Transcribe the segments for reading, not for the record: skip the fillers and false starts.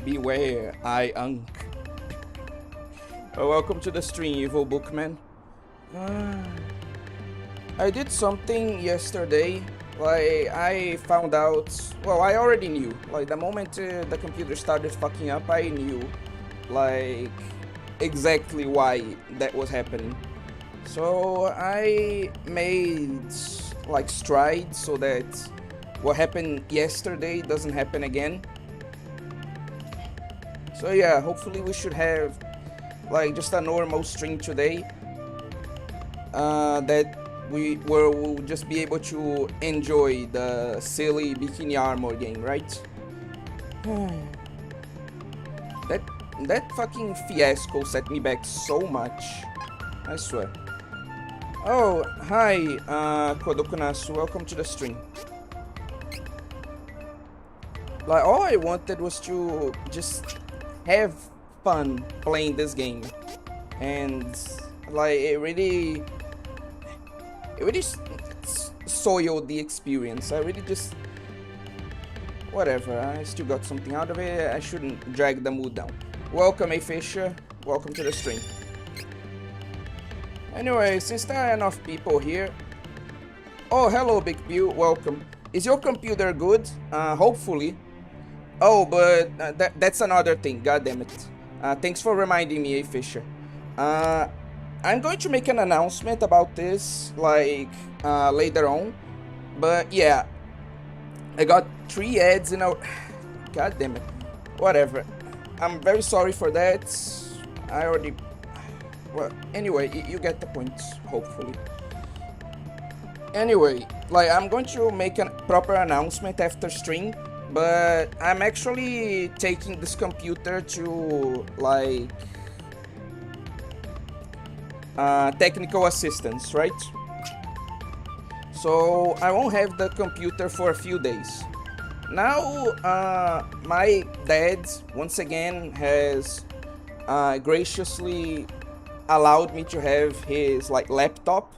Beware, I unk. Welcome to the stream, evil bookman. I did something yesterday. Like, I found out. Well, I already knew. Like, the moment the computer started fucking up, I knew. Like, exactly why that was happening. So, I made, like, strides so that what happened yesterday doesn't happen again. So yeah, hopefully we should have like just a normal stream today. That we'll just be able to enjoy the silly bikini armor game, right? that fucking fiasco set me back so much. I swear. Oh, hi, Kodokunasu, welcome to the stream. Like, all I wanted was to just have fun playing this game, and like it really soiled the experience. I really just whatever. I still got something out of it. I shouldn't drag the mood down. Welcome, A Fisher. Welcome to the stream. Anyway, since there are enough people here. Oh, hello, Big Bill. Welcome. Is your computer good? Hopefully. Oh, but that's another thing. God damn it. Thanks for reminding me, A Fisher. I'm going to make an announcement about this, like, later on. But yeah, I got 3 ads in a... God damn it. Whatever. I'm very sorry for that. I already... Well, anyway, you get the point, hopefully. Anyway, like, I'm going to make a proper announcement after stream. But I'm actually taking this computer to, like, technical assistance, right? So I won't have the computer for a few days. Now, my dad, once again, has graciously allowed me to have his, like, laptop.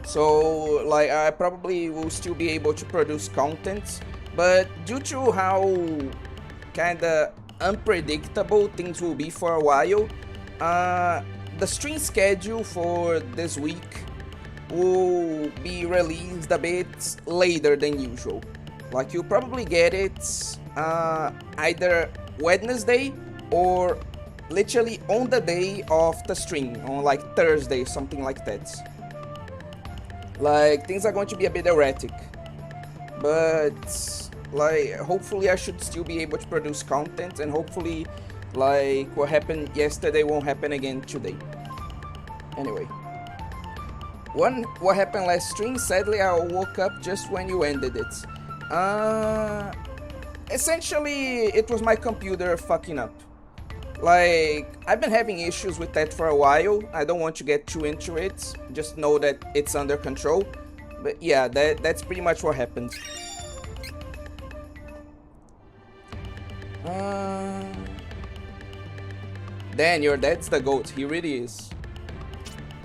So, like, I probably will still be able to produce content, but due to how kinda unpredictable things will be for a while, the stream schedule for this week will be released a bit later than usual. Like, you'll probably get it either Wednesday or literally on the day of the stream, on like Thursday, something like that. Like, things are going to be a bit erratic, but like, hopefully I should still be able to produce content, and hopefully, like, what happened yesterday won't happen again today. Anyway, what happened last stream, sadly I woke up just when you ended it. Essentially, it was my computer fucking up. Like, I've been having issues with that for a while. I don't want to get too into it. Just know that it's under control. But yeah, that's pretty much what happened. Dan, your dad's the GOAT. He really is.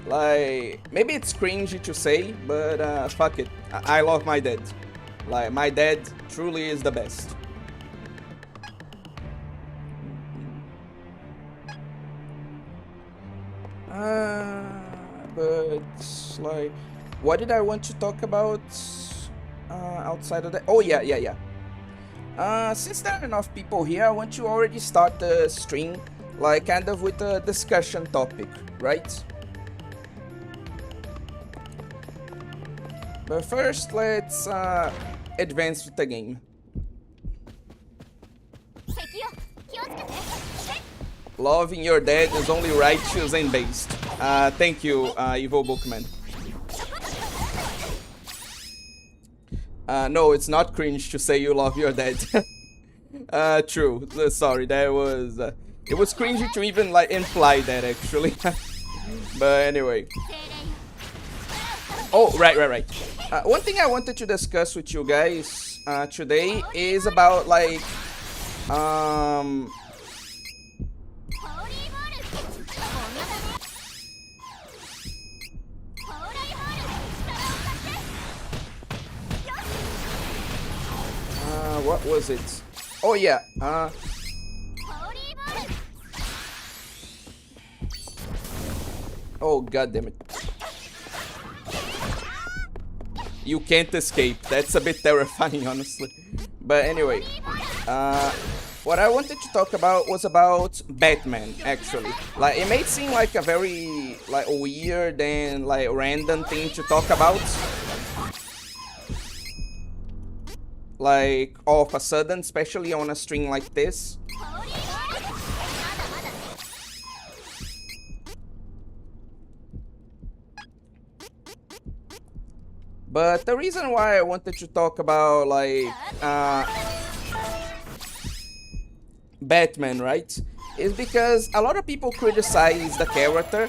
Like, maybe it's cringy to say, but fuck it. I love my dad. Like, my dad truly is the best. But like, what did I want to talk about outside of that? Oh yeah. Since there are enough people here, I want to already start the stream, like, kind of with a discussion topic, right? But first, let's advance with the game. Loving your dad is only righteous and based. Thank you, Evil Bookman. No, it's not cringe to say you love your dad. True. Sorry, that was... it was cringy to even, like, imply that, actually. But anyway. Oh, right. One thing I wanted to discuss with you guys today is about, like... what was it? Oh yeah, oh god damn it. You can't escape. That's a bit terrifying, honestly. But anyway, what I wanted to talk about was about Batman, actually. Like, it may seem like a very, like, weird and, like, random thing to talk about. Like, all of a sudden, especially on a stream like this. But the reason why I wanted to talk about, like, Batman, right, is because a lot of people criticize the character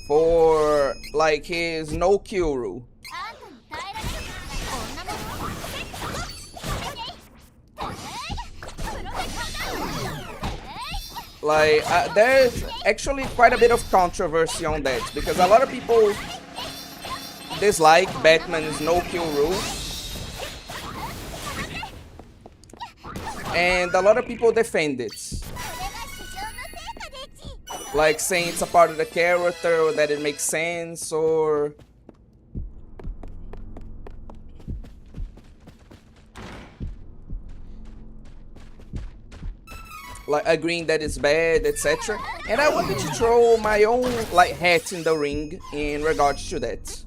for, like, his no-kill rule. Like, there's actually quite a bit of controversy on that, because a lot of people dislike Batman's no-kill rule, and a lot of people defend it, like saying it's a part of the character, or that it makes sense, or like agreeing that it's bad, etc. And I wanted to throw my own, like, hat in the ring in regards to that.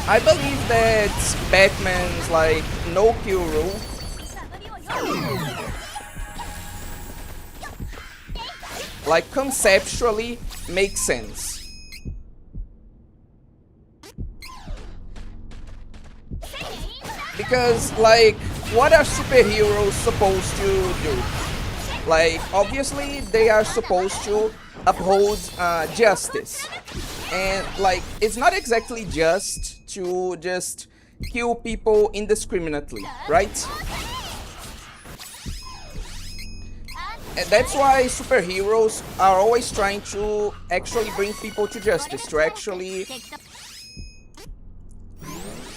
I believe that Batman's, like, no-kill rule like conceptually makes sense. Because, like, what are superheroes supposed to do? Like, obviously they are supposed to uphold justice. And, like, it's not exactly just to just kill people indiscriminately, right? And that's why superheroes are always trying to actually bring people to justice, to actually,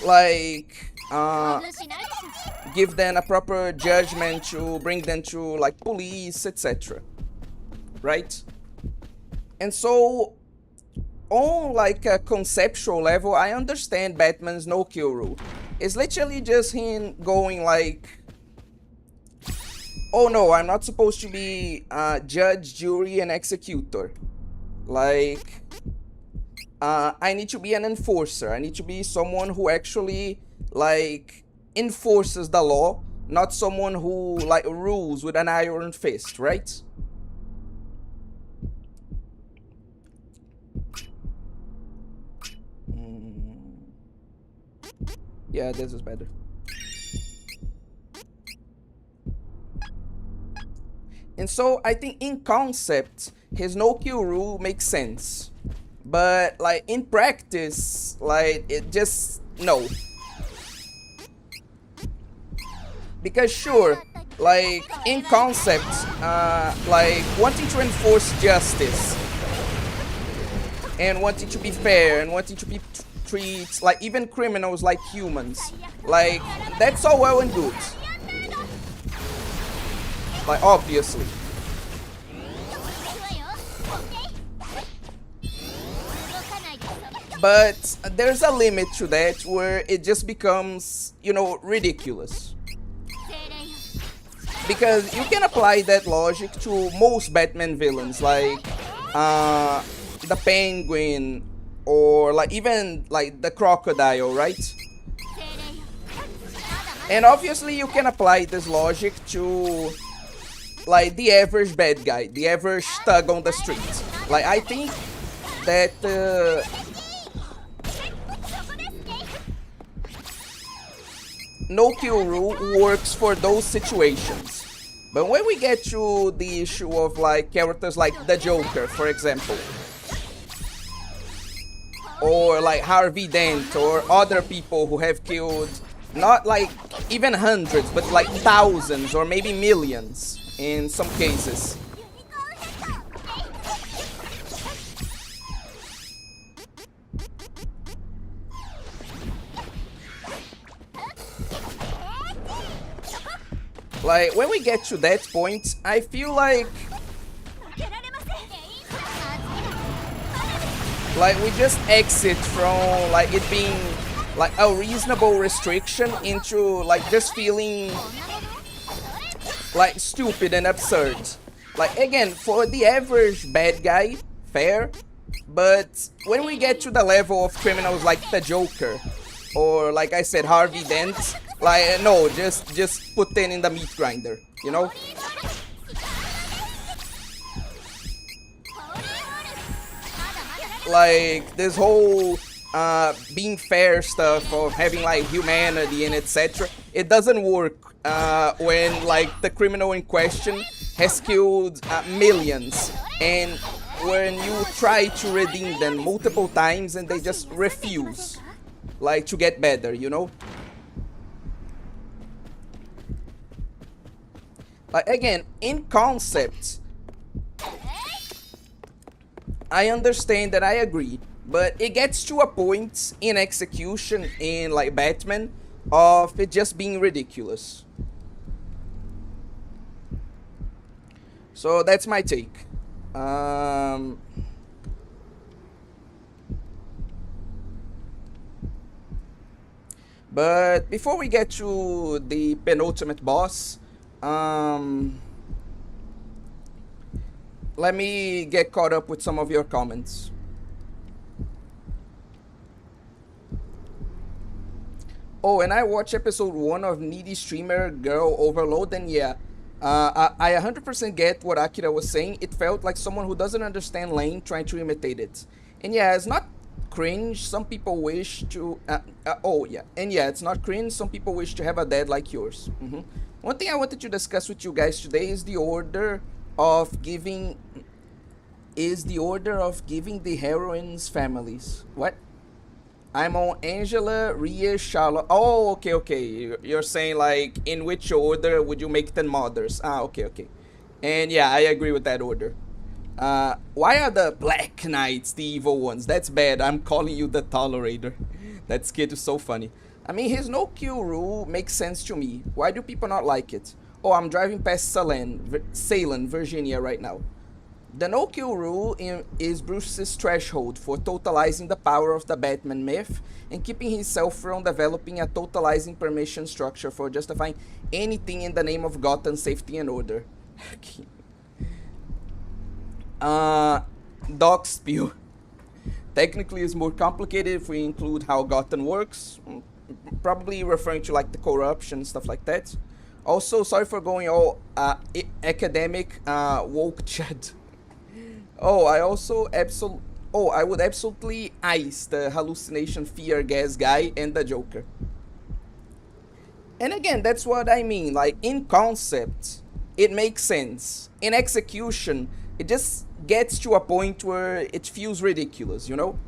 like, give them a proper judgment, to bring them to, like, police, etc. Right? And so, on, like, a conceptual level, I understand Batman's no-kill rule. It's literally just him going like, oh no, I'm not supposed to be judge, jury, and executor. Like, I need to be an enforcer. I need to be someone who actually, like, enforces the law, not someone who, like, rules with an iron fist, right? Yeah, this is better. And so I think in concept, his no-kill rule makes sense. But, like, in practice, like, it just, no. Because sure, like, in concept, like, wanting to enforce justice, and wanting to be fair, and wanting to be treat, like, even criminals like humans, like, that's all well and good. Like, obviously. But there's a limit to that where it just becomes, you know, ridiculous. Because you can apply that logic to most Batman villains, like the Penguin, or, like, even, like, the Crocodile, right? And obviously you can apply this logic to, like, the average bad guy, the average thug on the street. Like, I think that no-kill rule works for those situations. But when we get to the issue of, like, characters like the Joker, for example, or, like, Harvey Dent, or other people who have killed not, like, even hundreds, but, like, thousands or maybe millions in some cases. Like, when we get to that point, I feel like we just exit from like it being like a reasonable restriction into like just feeling like stupid and absurd. Like, again, for the average bad guy, fair, but when we get to the level of criminals like the Joker or, like I said, Harvey Dent, like, no, just put them in the meat grinder, you know? Like, this whole being fair stuff of having like humanity and etc. It doesn't work when like the criminal in question has killed millions, and when you try to redeem them multiple times and they just refuse like to get better, you know? Like, again, in concept, I understand that, I agree, but it gets to a point in execution in like Batman of it just being ridiculous. So that's my take. But before we get to the penultimate boss, let me get caught up with some of your comments. Oh, and I watched episode 1 of Needy Streamer Girl Overload, and yeah, I 100% get what Akira was saying. It felt like someone who doesn't understand Lane trying to imitate it. And yeah, it's not cringe. Some people wish to... oh, yeah. And yeah, it's not cringe. Some people wish to have a dad like yours. One thing I wanted to discuss with you guys today is the order of giving... the heroines' families. What? I'm on Angela, Rhea, Charlotte. Oh, okay. You're saying like in which order would you make them mothers? Ah, okay. And yeah, I agree with that order. Why are the Black Knights the evil ones? That's bad. I'm calling you the Tolerator. That skit is so funny. I mean, his no-kill rule makes sense to me. Why do people not like it? Oh, I'm driving past Salem, Virginia right now. The no-kill rule is Bruce's threshold for totalizing the power of the Batman myth and keeping himself from developing a totalizing permission structure for justifying anything in the name of Gotham safety and order. Doc spiel. Technically, it's more complicated if we include how Gotham works. Probably referring to like the corruption, stuff like that. Also, sorry for going all academic woke chat. Oh, I would absolutely ice the hallucination fear gas guy and the Joker. And again, that's what I mean. Like, in concept, it makes sense. In execution, it just gets to a point where it feels ridiculous, you know?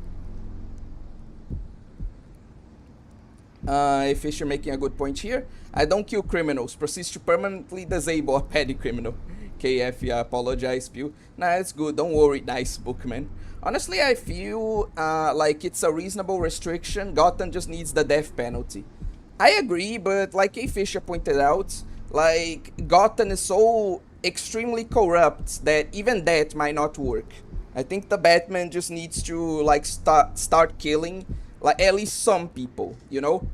Fisher making a good point here. I don't kill criminals. Proceeds to permanently disable a petty criminal. KF, yeah, apologize, Pew. Nah, it's good. Don't worry, nice book, man. Honestly, I feel like it's a reasonable restriction. Gotham just needs the death penalty. I agree, but like A. Fisher pointed out, like, Gotham is so extremely corrupt that even that might not work. I think the Batman just needs to, like, start killing, like, at least some people, you know?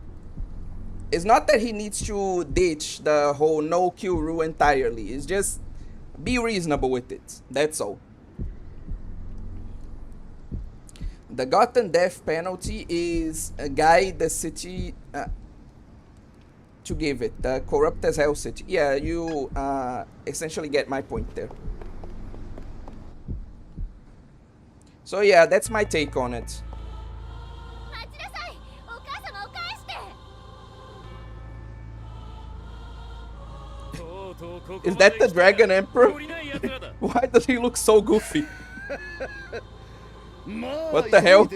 It's not that he needs to ditch the whole no-kill rule entirely. It's just... be reasonable with it. That's all. The Gotham death penalty is a guide the city to give it. The corrupt as hell city. Yeah, you essentially get my point there. So yeah, that's my take on it. Is that the Dragon Emperor? Why does he look so goofy? What the hell?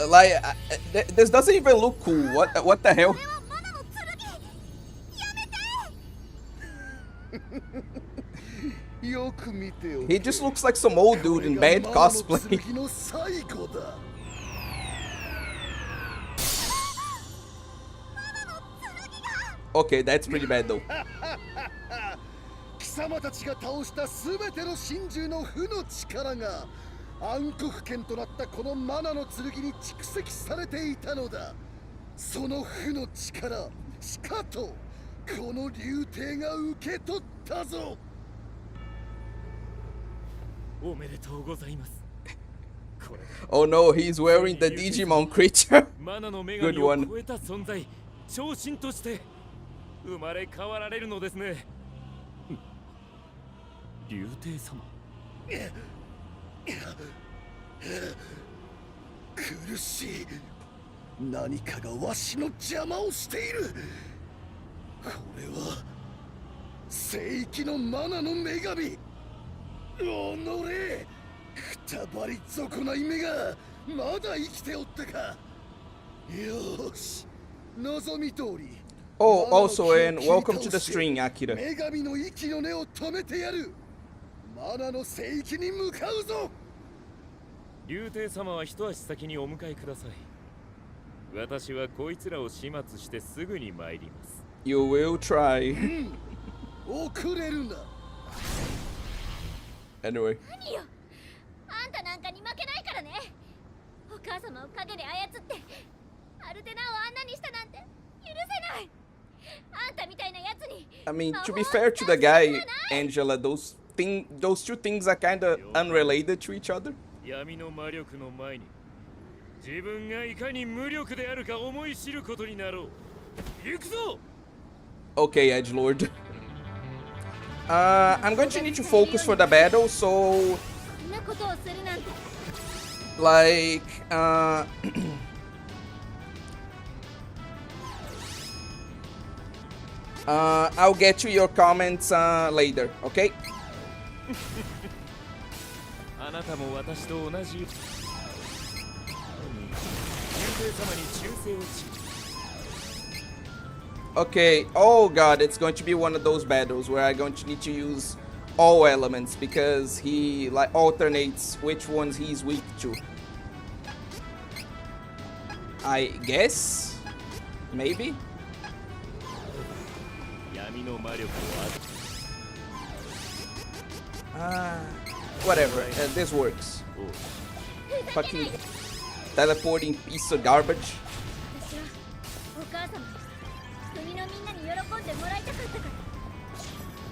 Like, this doesn't even look cool. What the hell? He just looks like some old dude in bad cosplay. Okay, that's pretty bad though. 貴様たちが倒したすべての真珠の負の力が暗黒剣となったこのマナの剣に蓄積されていたのだ。その負の力、しかとこの竜帝が受け取ったぞ。おめでとうございます。Oh no, he's wearing the Digimon creature. マナの女 Good 神を one. 超えた存在、超神として生まれ変わられるのですね。竜帝様。苦しい。何かがわしの邪魔をしている。これは聖域のマナの女神。おのれ、くたばり損ない目がまだ生きておったか。よし、望み通り。Oh, also, and welcome to the stream, Akira. 女神の息の根を止めてやる。マナの聖域に向かうぞ。竜帝様は一足先にお迎えください。私はこいつらを始末してすぐに参ります。You will try. 遅れるな。Anyway. 何よ、あんたなんかに負けないからね。お母様を影で操ってアルテナをあんなにしたなんて許せない。あんたみたいなやつに。I mean, to be fair to the guy, Angela, those two things are kind of unrelated to each other. 闇の魔力の前に自分がいかに無力であるか思い知ることになろう。行くぞ。 Okay, Edgelord. I'm going to need to focus for the battle, so like I'll get to your comments later, okay? あなたも私と同じ竜帝様に忠誠を誓う。 Okay, oh god, it's going to be one of those battles where I'm going to need to use all elements because he like alternates which ones he's weak to. I guess? Maybe? Whatever, this works. Fucking teleporting piece of garbage. 国のみんなに喜んでもらいたかったか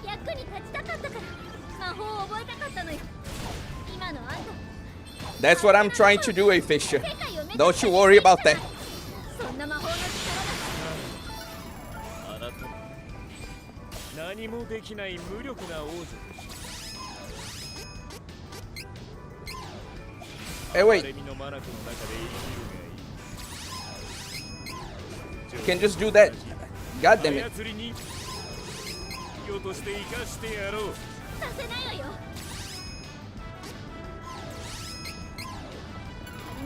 ら役に立ちたかったから魔法を覚えたかったのよ。今のあんた That's what I'm trying to do, Fisher. Don't you worry about that. そんな魔法の力だ。あなた何もできない無力な王女です。 Hey, wait. You can just do that. God damn it. させないわよ。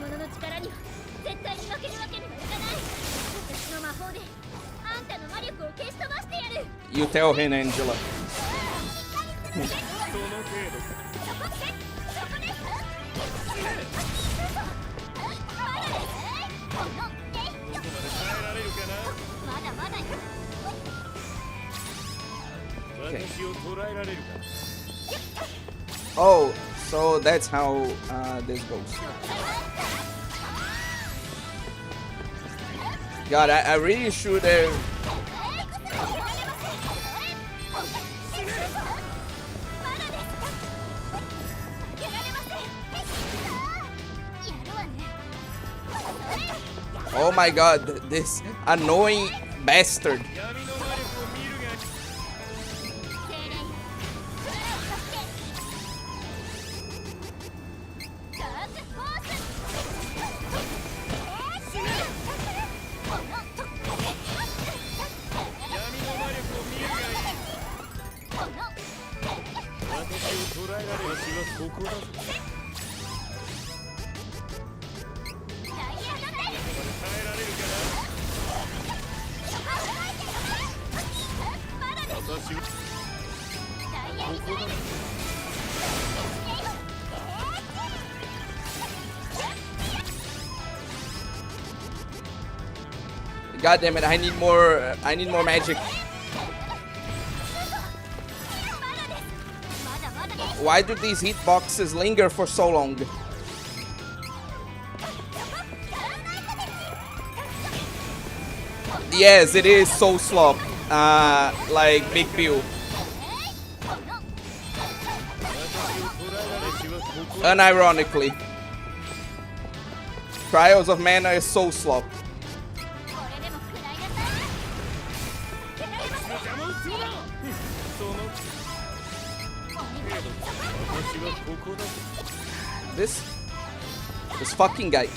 何者の力には絶対に負けるわけにはいかない。私の魔法であんたの魔力を消し飛ばしてやる。 You tell him, Angela. その程度。 Okay. Oh, so that's how this goes. God, I really should have. Oh my god, this annoying bastard. God damn it! I need more. I need more magic. Why do these hitboxes linger for so long? Yes, it is so slop. Like Big Pew. Unironically. Trials of Mana is so slop. This fucking guy.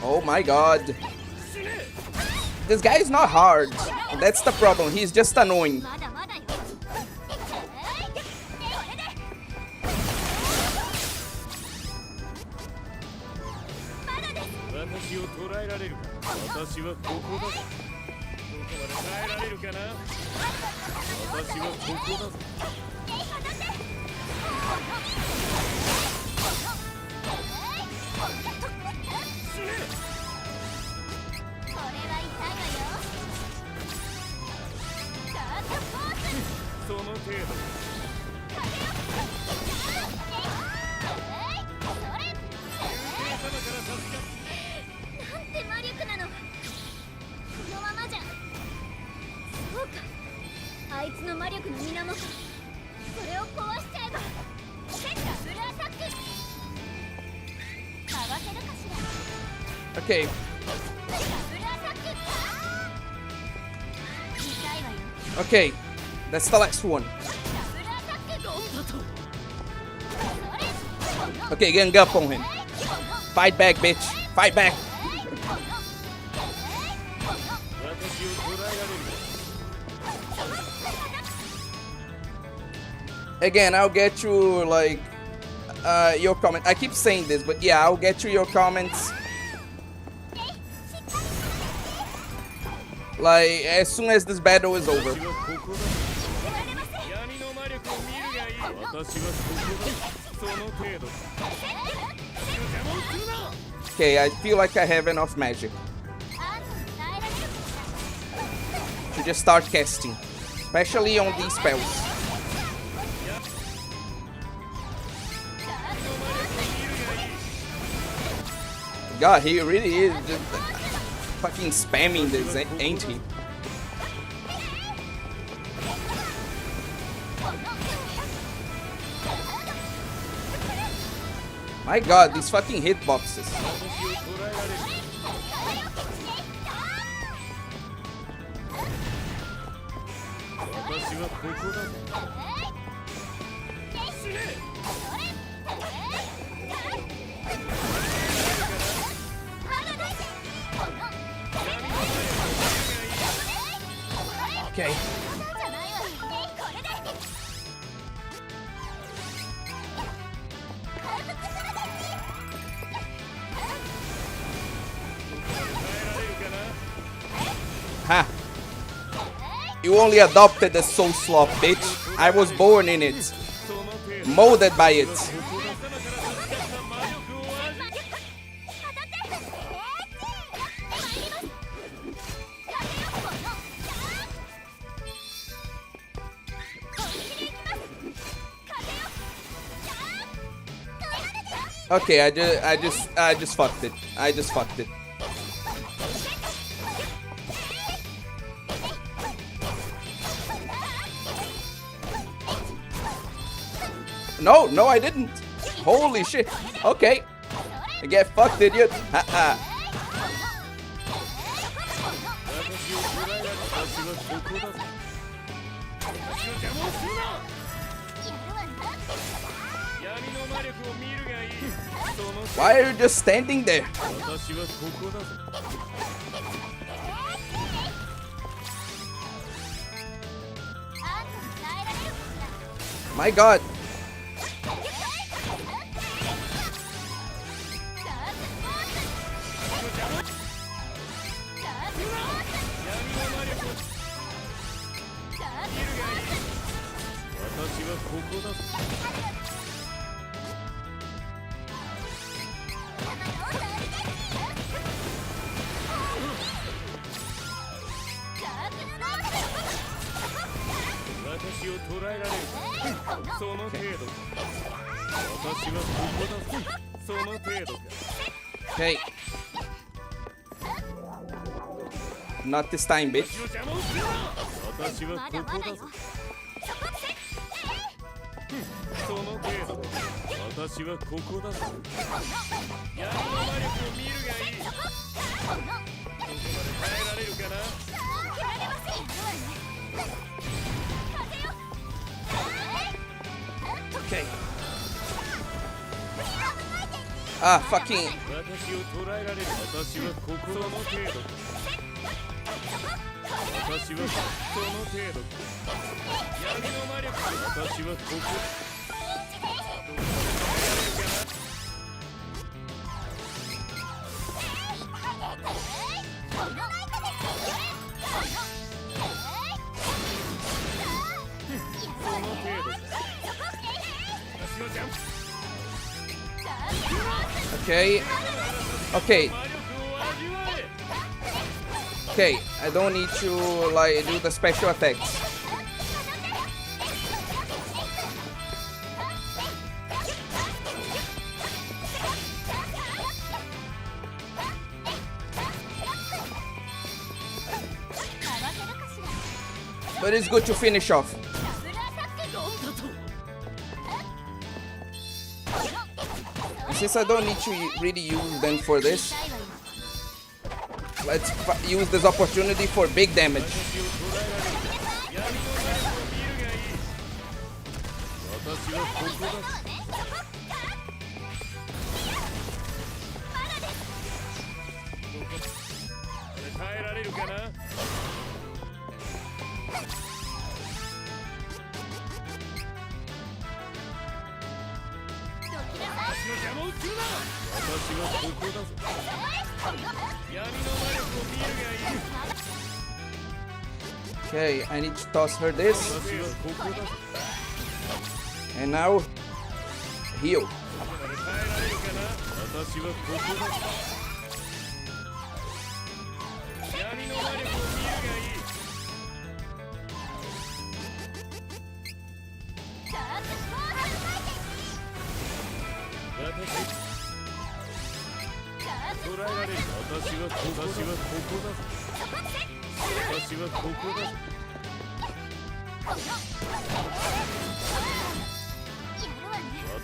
Oh my god. This guy is not hard. That's the problem. He's just annoying. Okay. Okay, that's the last one. Okay, gang up on him. Fight back, bitch. Fight back. Again, I'll get you, like, your comment. I keep saying this, but yeah, I'll get you your comments. Like, as soon as this battle is over. Okay, I feel like I have enough magic to just start casting, especially on these spells. God, he really is just fucking spamming this, ain't he? My god, these fucking hitboxes. Okay. Ha! You only adopted the soul slop, bitch. I was born in it. Molded by it. Okay, I just fucked it. I just fucked it. No, I didn't. Holy shit. Okay. I get fucked, idiot. Haha. Why are you just standing there? My god. Okay. Not this time, bitch. まだまだよ。その程度私はここだぞ闇の魔力を見るがいいここまで耐えられるかな Okay. Ah, fucking. 私を捕らえられる私はここその程度私はその程度闇の魔力私はここ Okay. Okay. Okay, I don't need to like do the special attacks. But it's good to finish off. Since I don't need to really use them for this, let's use this opportunity for big damage. Okay, I need to toss her this. And now, heal.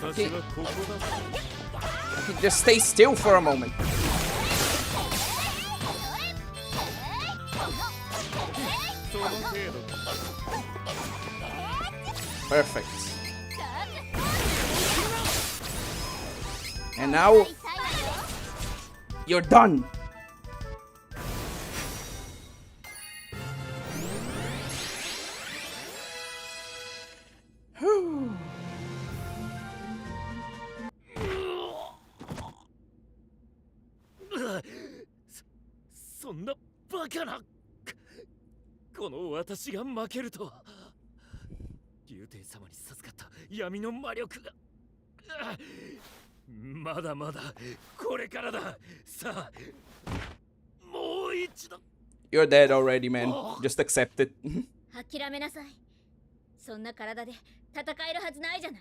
Okay. Okay, just stay still for a moment. Perfect. And now, you're done. Whew. そんなバカなこの私が負けるとは竜帝様に授かった闇の魔力がまだまだこれからださあもう一度 You're dead already, man. Just accept it. 諦めなさい。そんな体で戦えるはずないじゃない。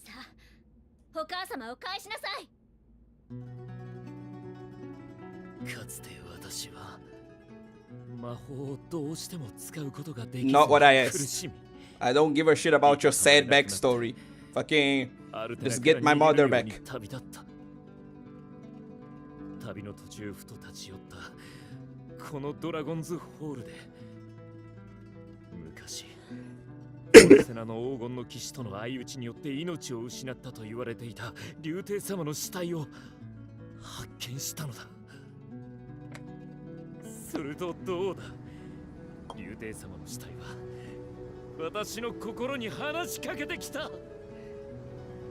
さあ、お母様を返しなさい。かつて私は魔法をどうしても使うことができず Not what I 苦 asked. しみ I don't give a shit about your sad backstory. Fucking アルテ just ナ get から my 逃げ mother るように back. 旅立った旅の途中ふと立ち寄ったこのドラゴンズホールで昔オセナの黄金の騎士との相打ちによって命を失ったと言われていた竜帝様の死体を発見したのだ。するとどうだ、竜帝様の死体は私の心に話しかけてきた。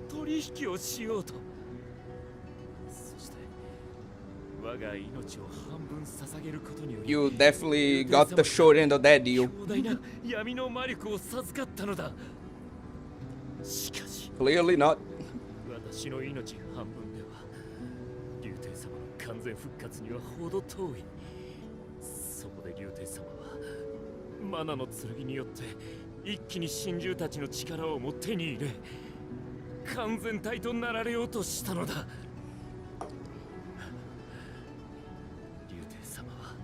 取引をしようと。そして我が命を半分捧げることにより You definitely got the short end of that deal. 強大な闇の魔力を授かったのだ。しかし Clearly not. 私の命半分では竜帝様の完全復活には程遠い。そこで竜帝様はマナの剣によって一気に神獣たちの力をも手に入れ完全体となられようとしたのだ。竜帝様は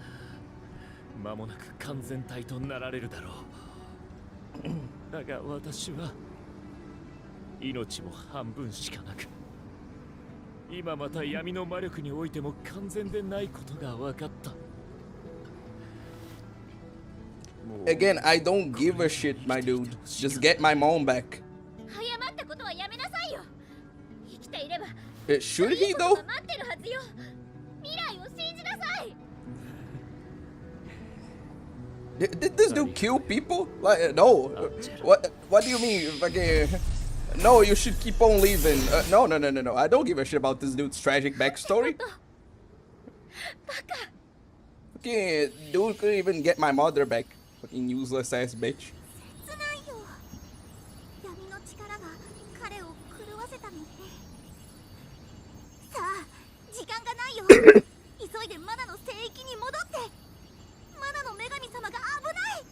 間もなく完全体となられるだろう。だが私は命も半分しかなく、今また闇の魔力においても完全でないことが分かった。 Again, I don't give a shit, my dude. Just get my mom back. 謝ったことはやめなさいよ。生きていれば Should いい he こと though? が待ってるはずよ。未来を信じなさい。 Did this dude kill people? Like, no. What do you mean? Fucking, no, you should keep on living. No. I don't give a shit about this dude's tragic backstory. バカ。 Fucking dude couldn't even get my mother back. Fucking useless ass bitch. 切ないよ。闇の力が彼を狂わせたのね。さあ、時間がないよ。急いでマナの聖域に戻って。マナの女神様が危ない。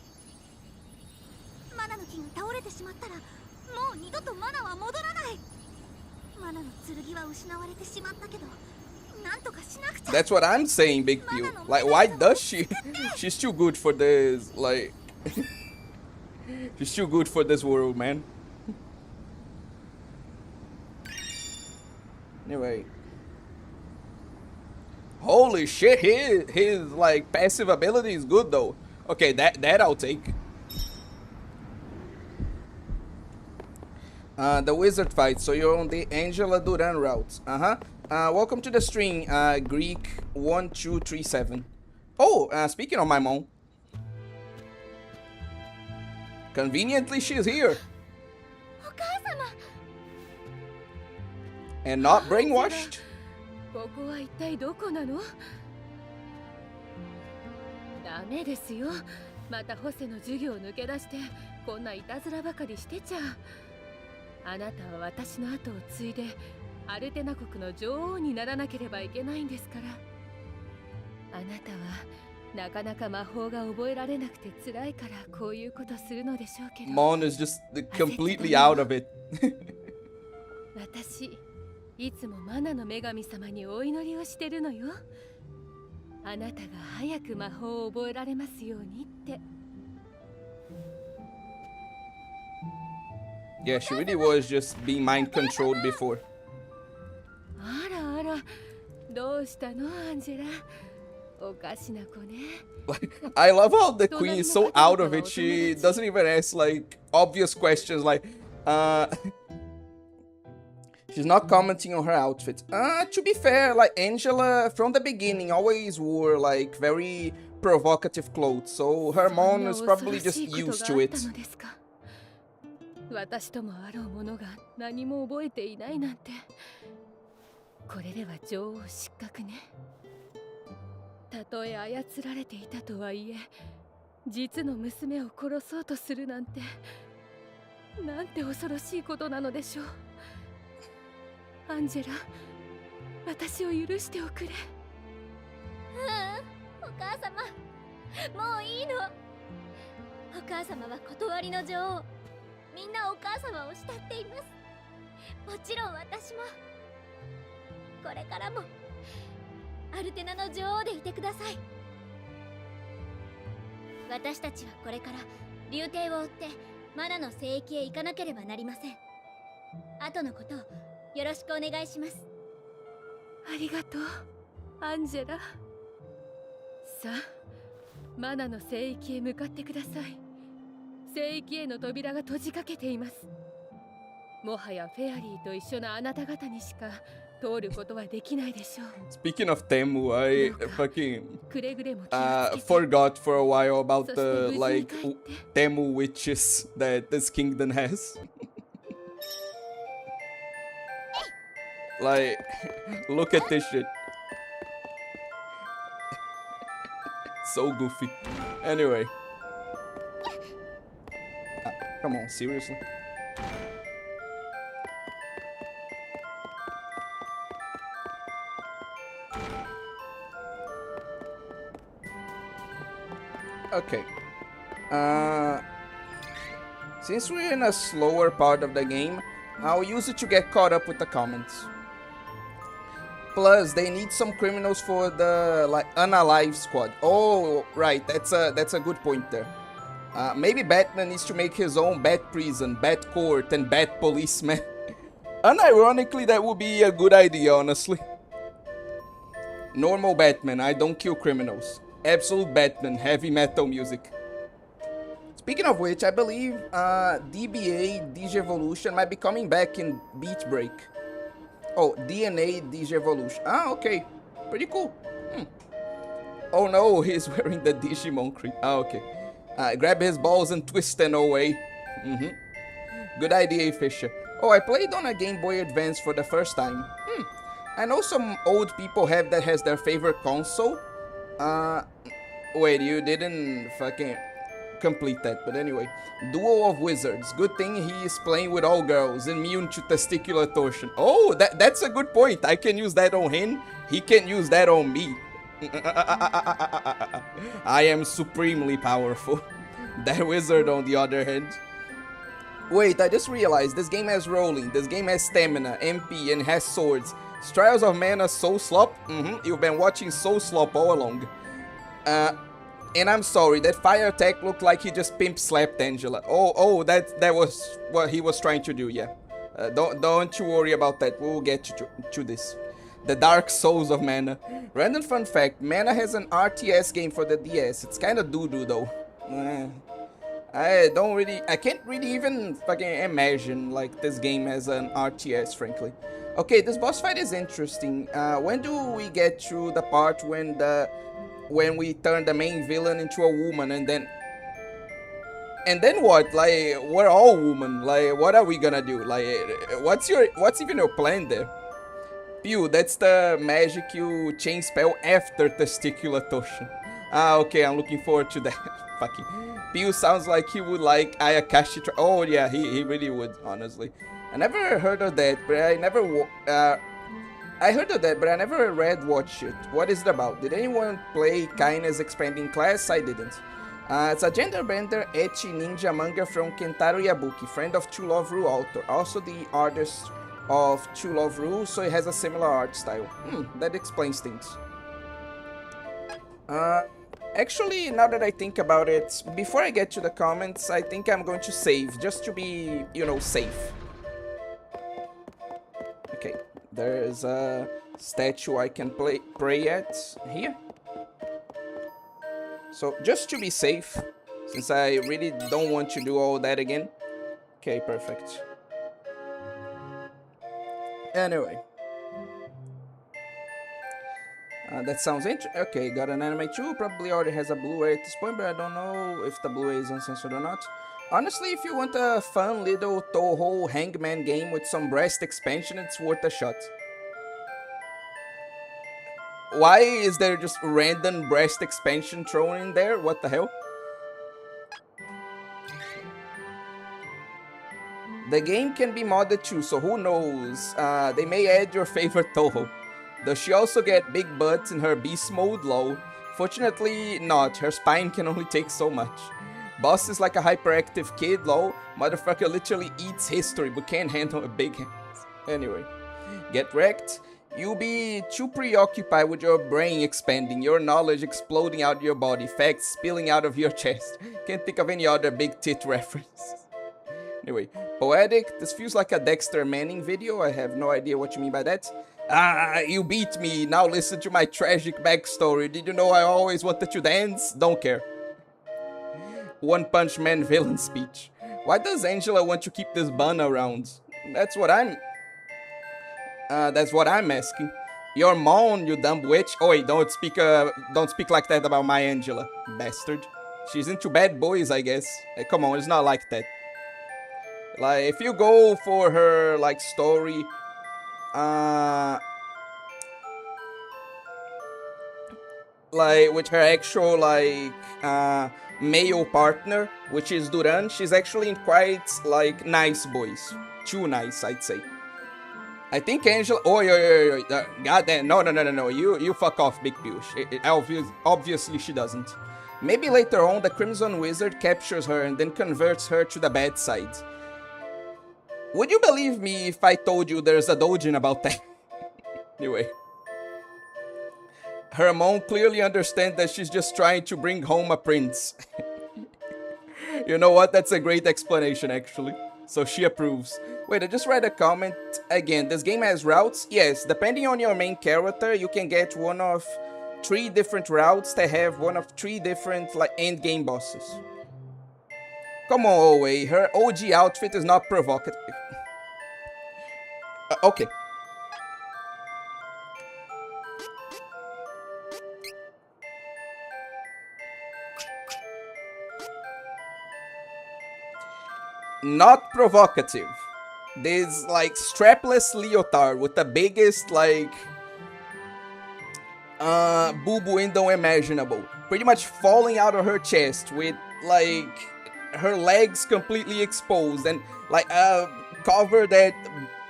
マナの木が倒れてしまったら、もう二度とマナは戻らない。マナの剣は失われてしまったけど、なんとかしなくちゃ。 That's what I'm saying, Big Pew. Like, why does she? She's too good for this. Like, she's too good for this world, man. Anyway. Holy shit, his like passive ability is good though. Okay, that I'll take. The wizard fight. So you're on the Angela Duran route. Welcome to the stream, Greek 1237. Oh, speaking of my mom. Conveniently, she's here. お母様。 And not brainwashed. ここは一体どこなの？ダメですよ。またホセの授業を抜け出してこんないたずらばかりしてちゃ。あなたは私の後を継いでアルテナ国の女王にならなければいけないんですから。あなたはなかなか魔法が覚えられなくて辛いからこういうことするのでしょうけど。Mon is just completely out of it. 私いつもマナの女神様にお祈りをしてるのよ。あなたが早く魔法を覚えられますようにって。 Yeah, she really was just being mind controlled before. あらあら、どうしたのアンジェラ。おかしな子ね。 I love how the queen is so out of it. She doesn't even ask like obvious questions like, she's not commenting on her outfit. To be fair, like Angela from the beginning always wore like very provocative clothes, so her mom is probably just used to it. 私ともあろうものが何も覚えていないなんて。これでは女王失格ね。たとえ操られていたとはいえ、実の娘を殺そうとするなんて、なんて恐ろしいことなのでしょう。アンジェラ、私を許しておくれ。お母様、もういいの。お母様は断りの女王。みんなお母様を慕っています。もちろん私も。これからもアルテナの女王でいてください。私たちはこれから竜帝を追ってマナの聖域へ行かなければなりません。後のことをよろしくお願いします。ありがとう、アンジェラ。さあ、マナの聖域へ向かってください。聖域への扉が閉じかけています。もはやフェアリーと一緒のあなた方にしか通ることはできないでしょう。 Speaking of Temu, I fucking くれぐれも気をつけて。 forgot for a while about the like Temu witches that this kingdom has. Like, look at this shit. So goofy. Anyway. Come on, seriously. Okay. Uh, since we're in a slower part of the game, I'll use it to get caught up with the comments. Plus, they need some criminals for the like unalive squad. Oh, right. That's a good point there. Maybe Batman needs to make his own Bat prison, Bat court, and Bat policeman. Unironically, that would be a good idea, honestly. Normal Batman, I don't kill criminals. Absolute Batman, heavy metal music. Speaking of which, I believe DBA Digivolution might be coming back in Beat Break. Oh, DNA Digivolution. Ah, okay. Pretty cool. Oh no, he's wearing the Digimon creep. Ah, okay. Grab his balls and twist them away. Good idea, Fisher. Oh, I played on a Game Boy Advance for the first time. I know some old people have that as their favorite console. Wait, you didn't fucking complete that, but anyway. Duel of Wizards. Good thing he is playing with all girls, immune to testicular torsion. Oh, that's a good point. I can use that on him. He can use that on me. I am supremely powerful. That wizard, on the other hand. Wait, I just realized this game has rolling, this game has stamina, MP, and has swords. Trials of Mana Soul Slop? You've been watching Soul Slop all along. And I'm sorry, that fire attack looked like he just pimp slapped Angela. Oh, that was what he was trying to do, yeah. Don't you worry about that, we'll get to this. The Dark Souls of Mana. Random fun fact, Mana has an RTS game for the DS. It's kinda doo-doo though. I can't really even fucking imagine like this game as an RTS, frankly. Okay, this boss fight is interesting. When do we get to the part when we turn the main villain into a woman and then what? Like, we're all women. Like, what are we gonna do? Like, what's even your plan there? Pew, that's the magic you chain spell after testicular torsion. Ah, okay, I'm looking forward to that. Fucking Pew sounds like he would like Ayakashi. Oh yeah, he really would, honestly. I never heard of that, but I heard of that, but I never watched it. What is it about? Did anyone play Kaina's Expanding Class? I didn't. It's a gender bender ecchi ninja manga from Kentaro Yabuki, friend of True Love Ru author, also the artist of True Love Ru, so it has a similar art style. That explains things. Actually, now that I think about it, before I get to the comments, I think I'm going to save, just to be, you know, safe. Okay, there's a statue I can pray at here. So, just to be safe, since I really don't want to do all that again. Okay, perfect. Anyway. That sounds interesting. Okay, got an anime too. Probably already has a Blu-ray at this point, but I don't know if the Blu-ray is uncensored or not. Honestly, if you want a fun little Toho Hangman game with some breast expansion, it's worth a shot. Why is there just random breast expansion thrown in there? What the hell? The game can be modded too, so who knows? They may add your favorite Toho. Does she also get big butts in her beast mode? Lol. Fortunately not, her spine can only take so much. Boss is like a hyperactive kid, lol. Motherfucker literally eats history but can't handle a big hands. Anyway, get wrecked. You'll be too preoccupied with your brain expanding, your knowledge exploding out of your body, facts spilling out of your chest. Can't think of any other big tit reference. Anyway, poetic. This feels like a Dexter Manning video. I have no idea what you mean by that. You beat me. Now listen to my tragic backstory. Did you know I always wanted to dance? Don't care. One Punch Man villain speech. Why does Angela want to keep this bun around? That's what I'm asking. Your mom, you dumb witch. Oh wait, don't speak like that about my Angela, bastard. She's into bad boys, I guess. Hey, come on, it's not like that. Like, if you go for her, like, story, like, with her actual, like, male partner, which is Duran, she's actually in quite, like, nice boys. Too nice, I'd say. I think Angela... Oh, goddamn. No. You fuck off, Big Pew. Obviously, she doesn't. Maybe later on the Crimson Wizard captures her and then converts her to the bad side. Would you believe me if I told you there's a doujin about that? Anyway. Her mom clearly understands that she's just trying to bring home a prince. You know what? That's a great explanation, actually. So she approves. Wait, I just read a comment. Again, this game has routes. Yes, depending on your main character, you can get one of 3 different routes that have one of 3 different like end game bosses. Come on, Owe. Her OG outfit is not provocative. Okay. Not provocative. This like strapless leotard with the biggest like boob window imaginable, pretty much falling out of her chest with like her legs completely exposed and like a cover that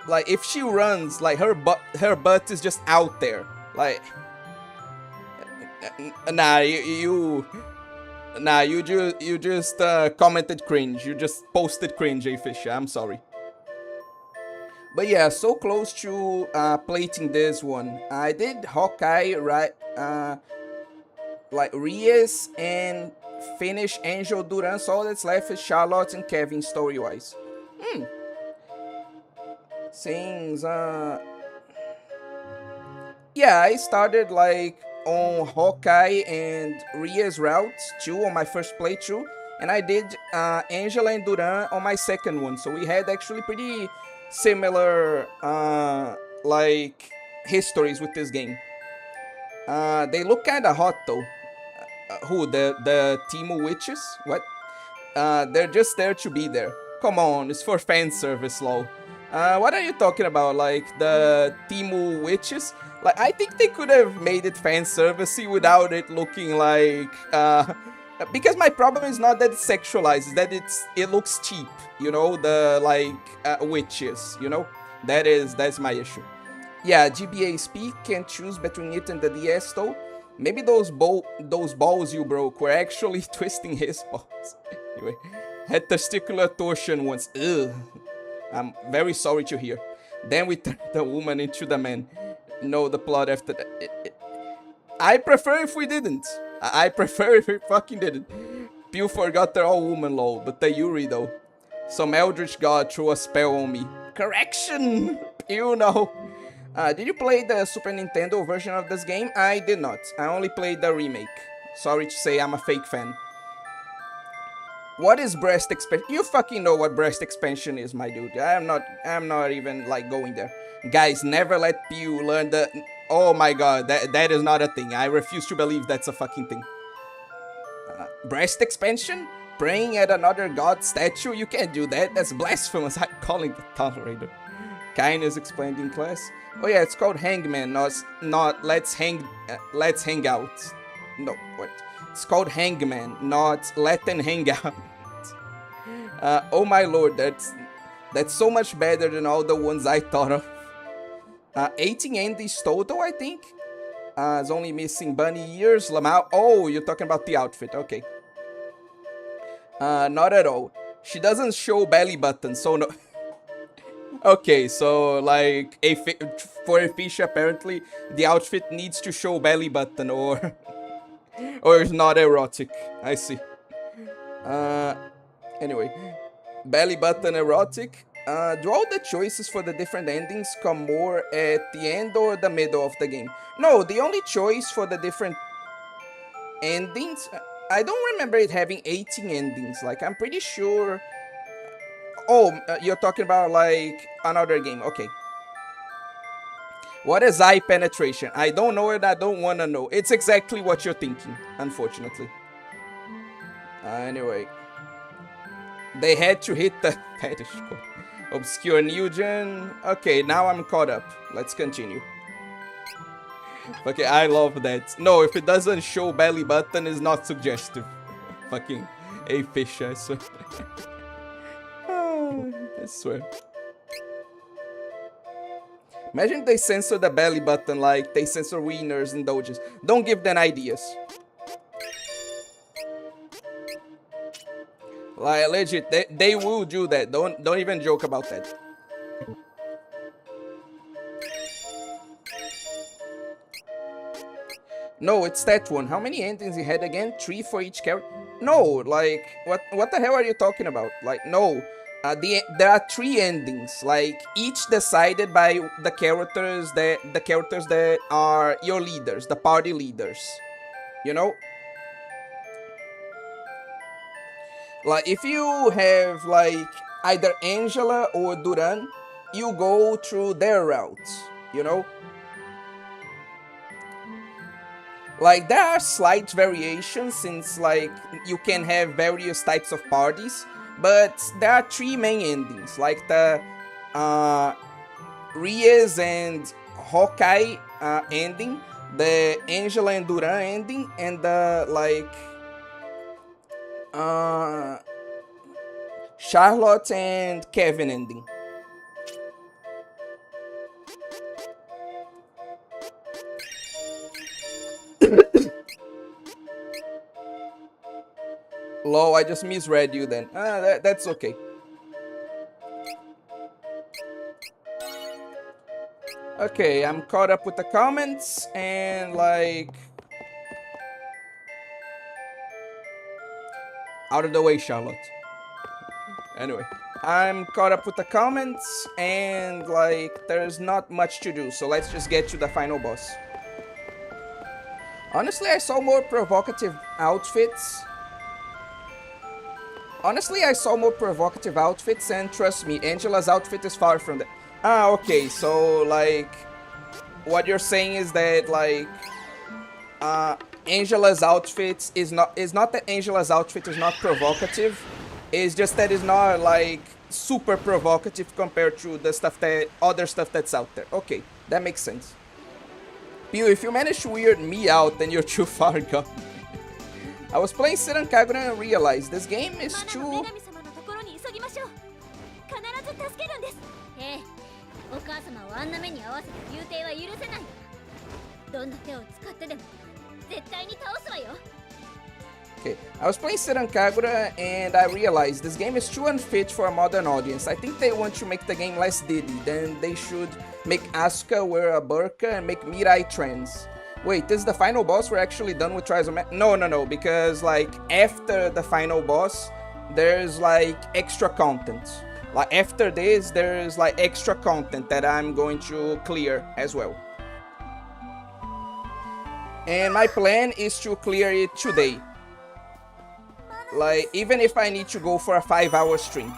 like if she runs like her butt is just out there. Like nah, you just commented cringe. You just posted cringe, Fisher. I'm sorry. But yeah, so close to plating this one. I did Hawkeye, right? Like Reyes and finish Angel Duran. So all that's left is Charlotte and Kevin story-wise. Things, yeah, I started like on Hawkeye and Reyes routes too on my first playthrough, and I did Angela and Duran on my second one. So we had actually pretty similar like histories with this game. They look kind of hot though. Who, the Timu witches? What? They're just there to be there. Come on, it's for fan service, lol. What are you talking about? Like the Timu witches? Like I think they could have made it fan servicey without it looking like because my problem is not that it's sexualized, it's that it looks cheap, you know, the like witches, you know? That's my issue. Yeah, GBA speak, can't choose between it and the DS though. Maybe those balls you broke were actually twisting his balls. Anyway, had testicular torsion once. Ugh. I'm very sorry to hear. Then we turned the woman into the man. Know the plot after that. I prefer if we didn't. I prefer if we fucking didn't. Pew forgot they're all woman lol, but the Yuri though. Some eldritch god threw a spell on me. Correction! Pew no. Did you play the Super Nintendo version of this game? I did not. I only played the remake. Sorry to say I'm a fake fan. What is breast expansion? You fucking know what breast expansion is, my dude. I'm not even like going there. Guys, never let Pew learn the... Oh my god, that is not a thing. I refuse to believe that's a fucking thing. Breast expansion? Praying at another god statue? You can't do that. That's blasphemous. I'm calling the tolerator. Kindness explained in class. Oh yeah, it's called Hangman, not let's hang out. No, what? It's called Hangman, not let them hang out. Oh my lord, that's so much better than all the ones I thought of. 18 endings total, I think. It's only missing bunny ears, Lamau. Oh, you're talking about the outfit, okay. Not at all. She doesn't show belly button, so no. Okay, so like for a fish, apparently the outfit needs to show belly button or it's not erotic. I see. Anyway, belly button erotic. Do all the choices for the different endings come more at the end or the middle of the game? No, the only choice for the different endings, I don't remember it having 18 endings. Like, I'm pretty sure... Oh, you're talking about, like, another game. Okay. What is eye penetration? I don't know and I don't want to know. It's exactly what you're thinking, unfortunately. Anyway. They had to hit the fetish code. Obscure new gen. Okay, now I'm caught up. Let's continue. Okay, I love that. No, if it doesn't show belly button, it's not suggestive. Fucking a fish, I swear. I swear. Imagine they censor the belly button like they censor wieners and dojos. Don't give them ideas. Like legit, they will do that. Don't even joke about that. No, it's that one. How many endings he had again? 3 for each character? No, like what the hell are you talking about? Like no. There are 3 endings, like each decided by the characters that are your leaders, the party leaders. You know? Like if you have like either Angela or Duran, you go through their routes, you know? Like there are slight variations since like you can have various types of parties, but there are 3 main endings, like the Rias and Hawkeye ending, the Angela and Duran ending, and the like Charlotte and Kevin ending. Lol, I just misread you then. That's okay. Okay, I'm caught up with the comments and like... Out of the way, Charlotte. Anyway, I'm caught up with the comments and like there's not much to do, so let's just get to the final boss. Honestly, I saw more provocative outfits. And trust me, Angela's outfit is far from that. Ah, okay, so like what you're saying is that like Angela's outfit is not that Angela's outfit is not provocative. It's just that it's not like super provocative compared to the other stuff that's out there. Okay, that makes sense. Pew, if you manage to weird me out, then you're too far gone. I was playing Siran Kagura and realized this game is too... お母様をあんな目に遭わせた流帝は許せない。どんな手を使ってでも絶対に倒すわよ。 Okay, I was playing Siran Kagura and I realized this game is too unfit for a modern audience. I think they want to make the game less Diddy, then they should make Asuka wear a burqa and make Mirai trans. Wait, this is the final boss? We're actually done with Trials of Mana? No, because like after the final boss, there's like extra content. Like after this, there's like extra content that I'm going to clear as well. And my plan is to clear it today. Like even if I need to go for a 5-hour stream.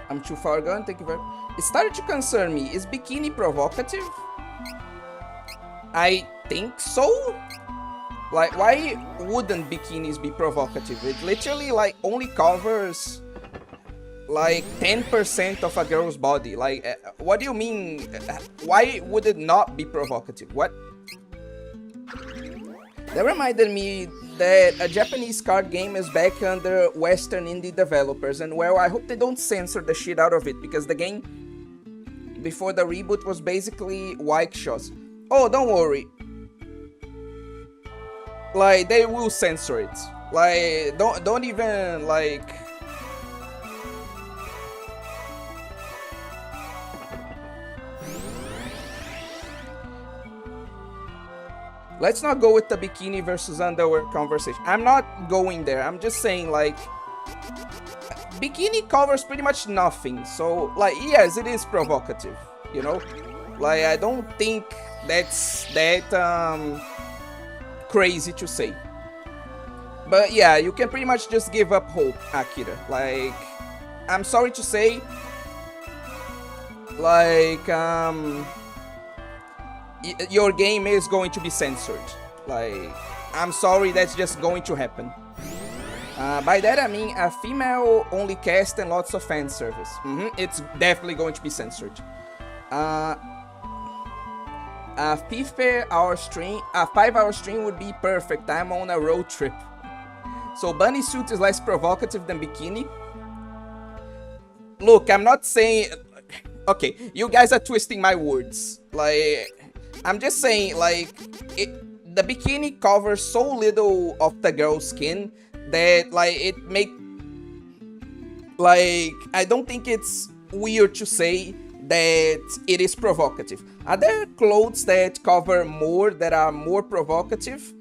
I'm too far gone, thank you very much. It started to concern me. Is bikini provocative? I think so. Like, why wouldn't bikinis be provocative? It literally like only covers like 10% of a girl's body. Like, what do you mean? Why would it not be provocative? What? That reminded me that a Japanese card game is back under Western indie developers, and well, I hope they don't censor the shit out of it, because the game before the reboot was basically white shots. Oh, don't worry. Like, they will censor it. Like, don't even, like... Let's not go with the bikini versus underwear conversation. I'm not going there. I'm just saying, like, bikini covers pretty much nothing. So, like, yes, it is provocative, you know? Like, I don't think that's that crazy to say. But yeah, you can pretty much just give up hope, Akira. Like, I'm sorry to say, like, your game is going to be censored. Like, I'm sorry, that's just going to happen. By that I mean a female only cast and lots of fan service. It's definitely going to be censored. A 5-hour stream would be perfect. I'm on a road trip. So bunny suit is less provocative than bikini. Look, I'm not saying... Okay, you guys are twisting my words. Like, I'm just saying, like, the bikini covers so little of the girl's skin that, like, I don't think it's weird to say that it is provocative. Are there clothes that cover more, that are more provocative?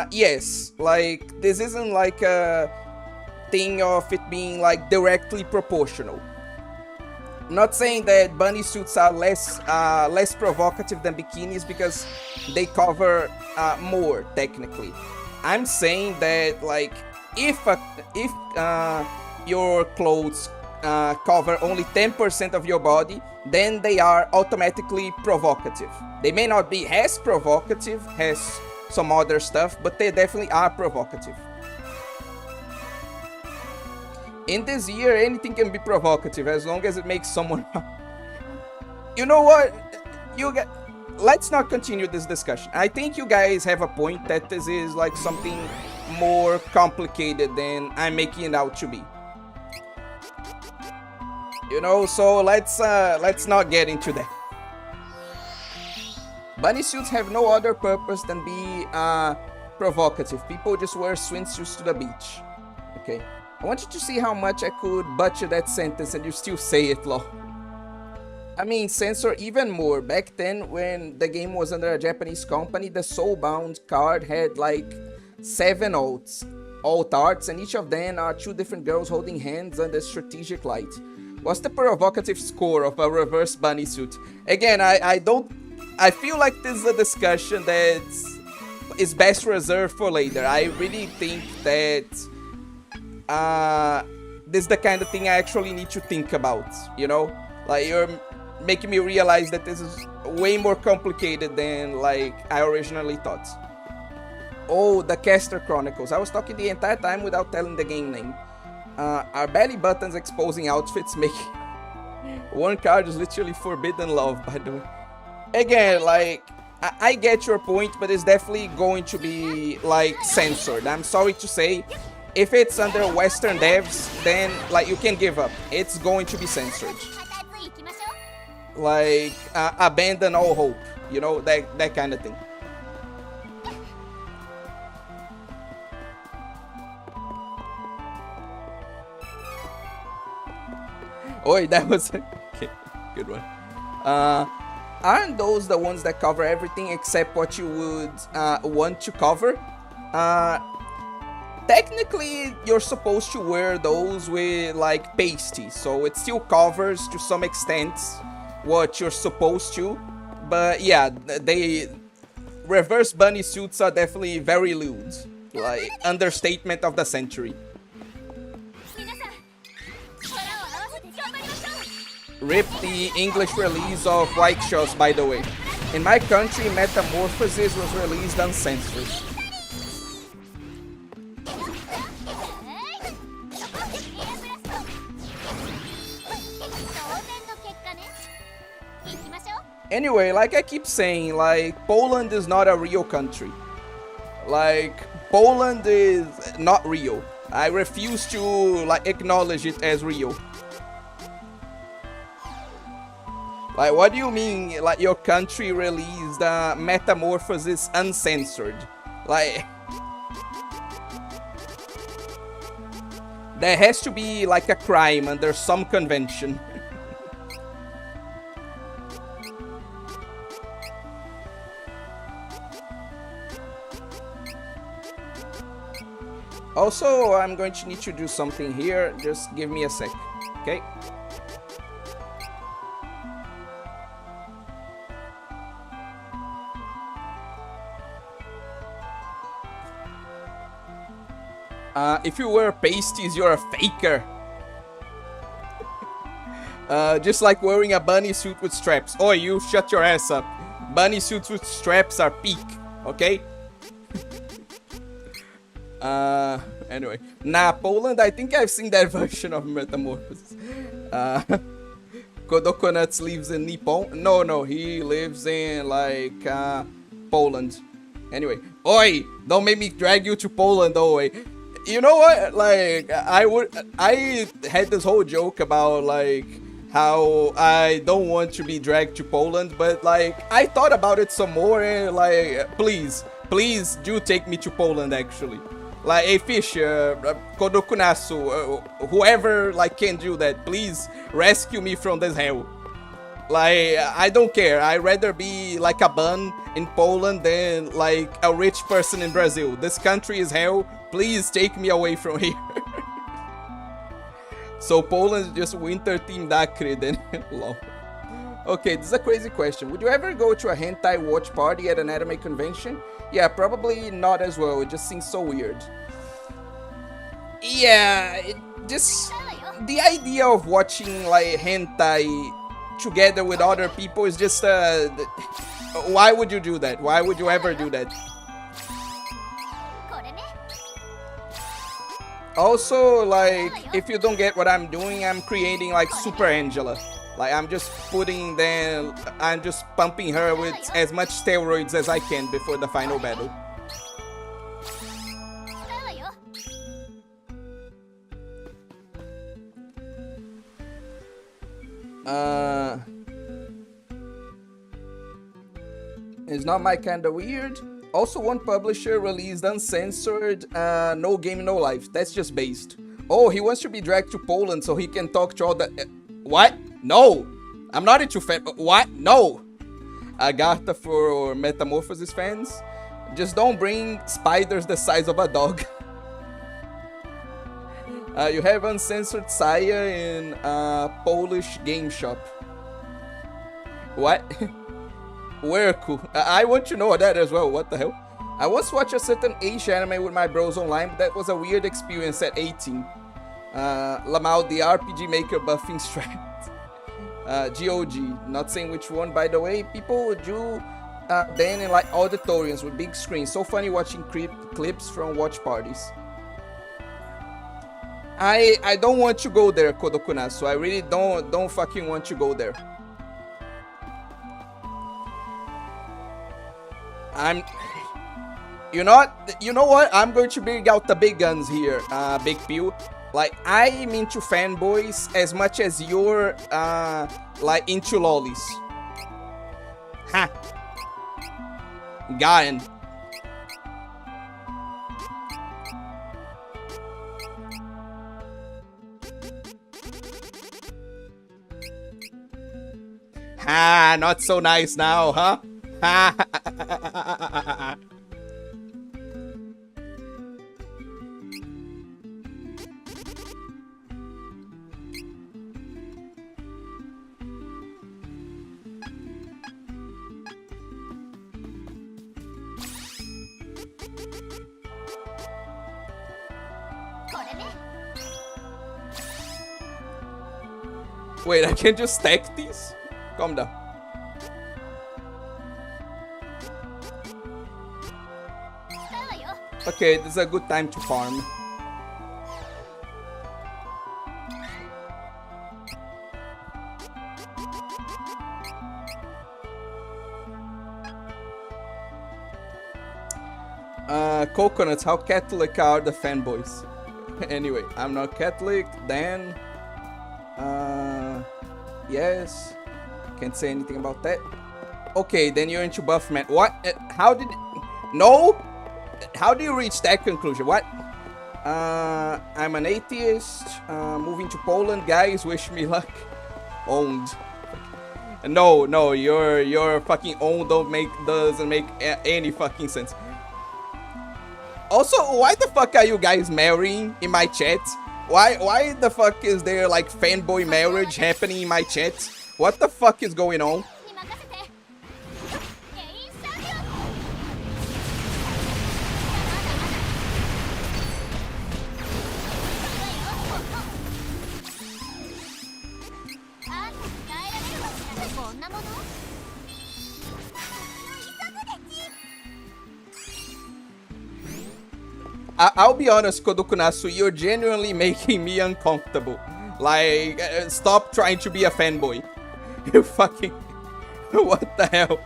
Yes, like, this isn't like a thing of it being, like, directly proportional. I'm not saying that bunny suits are less provocative than bikinis because they cover more, technically. I'm saying that, like, if your clothes cover only 10% of your body, then they are automatically provocative. They may not be as provocative as some other stuff, but they definitely are provocative. In this year, anything can be provocative as long as it makes someone... You know what? Let's not continue this discussion. I think you guys have a point that this is like something more complicated than I'm making it out to be. You know, so let's not get into that. Bunny suits have no other purpose than be provocative. People just wear swimsuits to the beach. Okay. I want you to see how much I could butcher that sentence and you still say it, lol. I mean, censor even more. Back then, when the game was under a Japanese company, the Soulbound card had like 7 alt arts, and each of them are 2 different girls holding hands under strategic light. What's the provocative score of a reverse bunny suit? Again, I feel like this is a discussion that is best reserved for later. I really think that this is the kind of thing I actually need to think about, you know? Like, you're making me realize that this is way more complicated than, like, I originally thought. Oh, the Caster Chronicles. I was talking the entire time without telling the game name. Our belly buttons exposing outfits make... One card is literally forbidden love, by the way. Again, like, I get your point, but it's definitely going to be, like, censored. I'm sorry to say. If it's under Western devs, then, like, you can give up. It's going to be censored. Like, abandon all hope. You know, that kind of thing. Oi, that was... Okay, good one. Aren't those the ones that cover everything except what you would want to cover? Technically, you're supposed to wear those with, like, pasty, so it still covers to some extent what you're supposed to. But yeah, reverse bunny suits are definitely very lewd. Like, understatement of the century. Rip the English release of White Shows, by the way. In my country, Metamorphosis was released uncensored. Anyway, like I keep saying, like, Poland is not a real country. Like, Poland is not real. I refuse to, like, acknowledge it as real. Like, what do you mean, like, your country released Metamorphosis uncensored? Like, there has to be, like, a crime under some convention. Also, I'm going to need to do something here. Just give me a sec, okay? If you wear pasties, you're a faker. Just like wearing a bunny suit with straps. Oh, you shut your ass up. Bunny suits with straps are peak, okay? Anyway, nah, Poland, I think I've seen that version of Metamorphosis. Kodokonuts lives in Nippon. No, he lives in, like, Poland. Anyway, oi, don't make me drag you to Poland, oi. You know what, like, I had this whole joke about, like, how I don't want to be dragged to Poland, but, like, I thought about it some more, and, like, please do take me to Poland, actually. Like, hey, Fish, Kodokunasu, whoever, like, can do that, please rescue me from this hell. Like, I don't care. I'd rather be like a bun in Poland than like a rich person in Brazil. This country is hell. Please take me away from here. So Poland is just winter team Acre then. Lol. Okay, this is a crazy question. Would you ever go to a hentai watch party at an anime convention? Yeah, probably not as well. It just seems so weird. Yeah, just the idea of watching like hentai together with other people is just why would you do that? Why would you ever do that? Also, like, if you don't get what I'm doing, I'm creating like Super Angela. Like, I'm just pumping her with as much steroids as I can before the final battle. It's not my kind of weird. Also, one publisher released uncensored No Game No Life. That's just based. Oh, he wants to be dragged to Poland so he can talk to all the... what? No! I'm not into what? No! Agatha for Metamorphosis fans. Just don't bring spiders the size of a dog. You have uncensored Saya in Polish game shop. What? Werku. I want to know that as well. What the hell? I once watched a certain Asian anime with my bros online, but that was a weird experience at 18. Lamau, the RPG Maker buffing strat. GOG. Not saying which one, by the way. People do then in like auditoriums with big screens. So funny watching clips from watch parties. I don't want to go there, Kodokunasu. I really don't fucking want to go there. You know what? I'm going to bring out the big guns here, Big Pew. Like, I'm into fanboys as much as you're, like, into lollies. Ha! Gaen. Ha! Not so nice now, huh? Ha! Wait, I can just stack these? Calm down. Okay, this is a good time to farm. Coconuts, how Catholic are the fanboys? Anyway, I'm not Catholic, then... yes. Can't say anything about that. Okay, then you're into Buffman. What? How did... No? How do you reach that conclusion? What? I'm an atheist. Moving to Poland. Guys, wish me luck. Owned. No, your fucking own doesn't make any fucking sense. Also, why the fuck are you guys marrying in my chat? Why the fuck is there like fanboy marriage happening in my chat? What the fuck is going on? I'll be honest, Kodokunasu, you're genuinely making me uncomfortable. Like, stop trying to be a fanboy. You fucking... What the hell?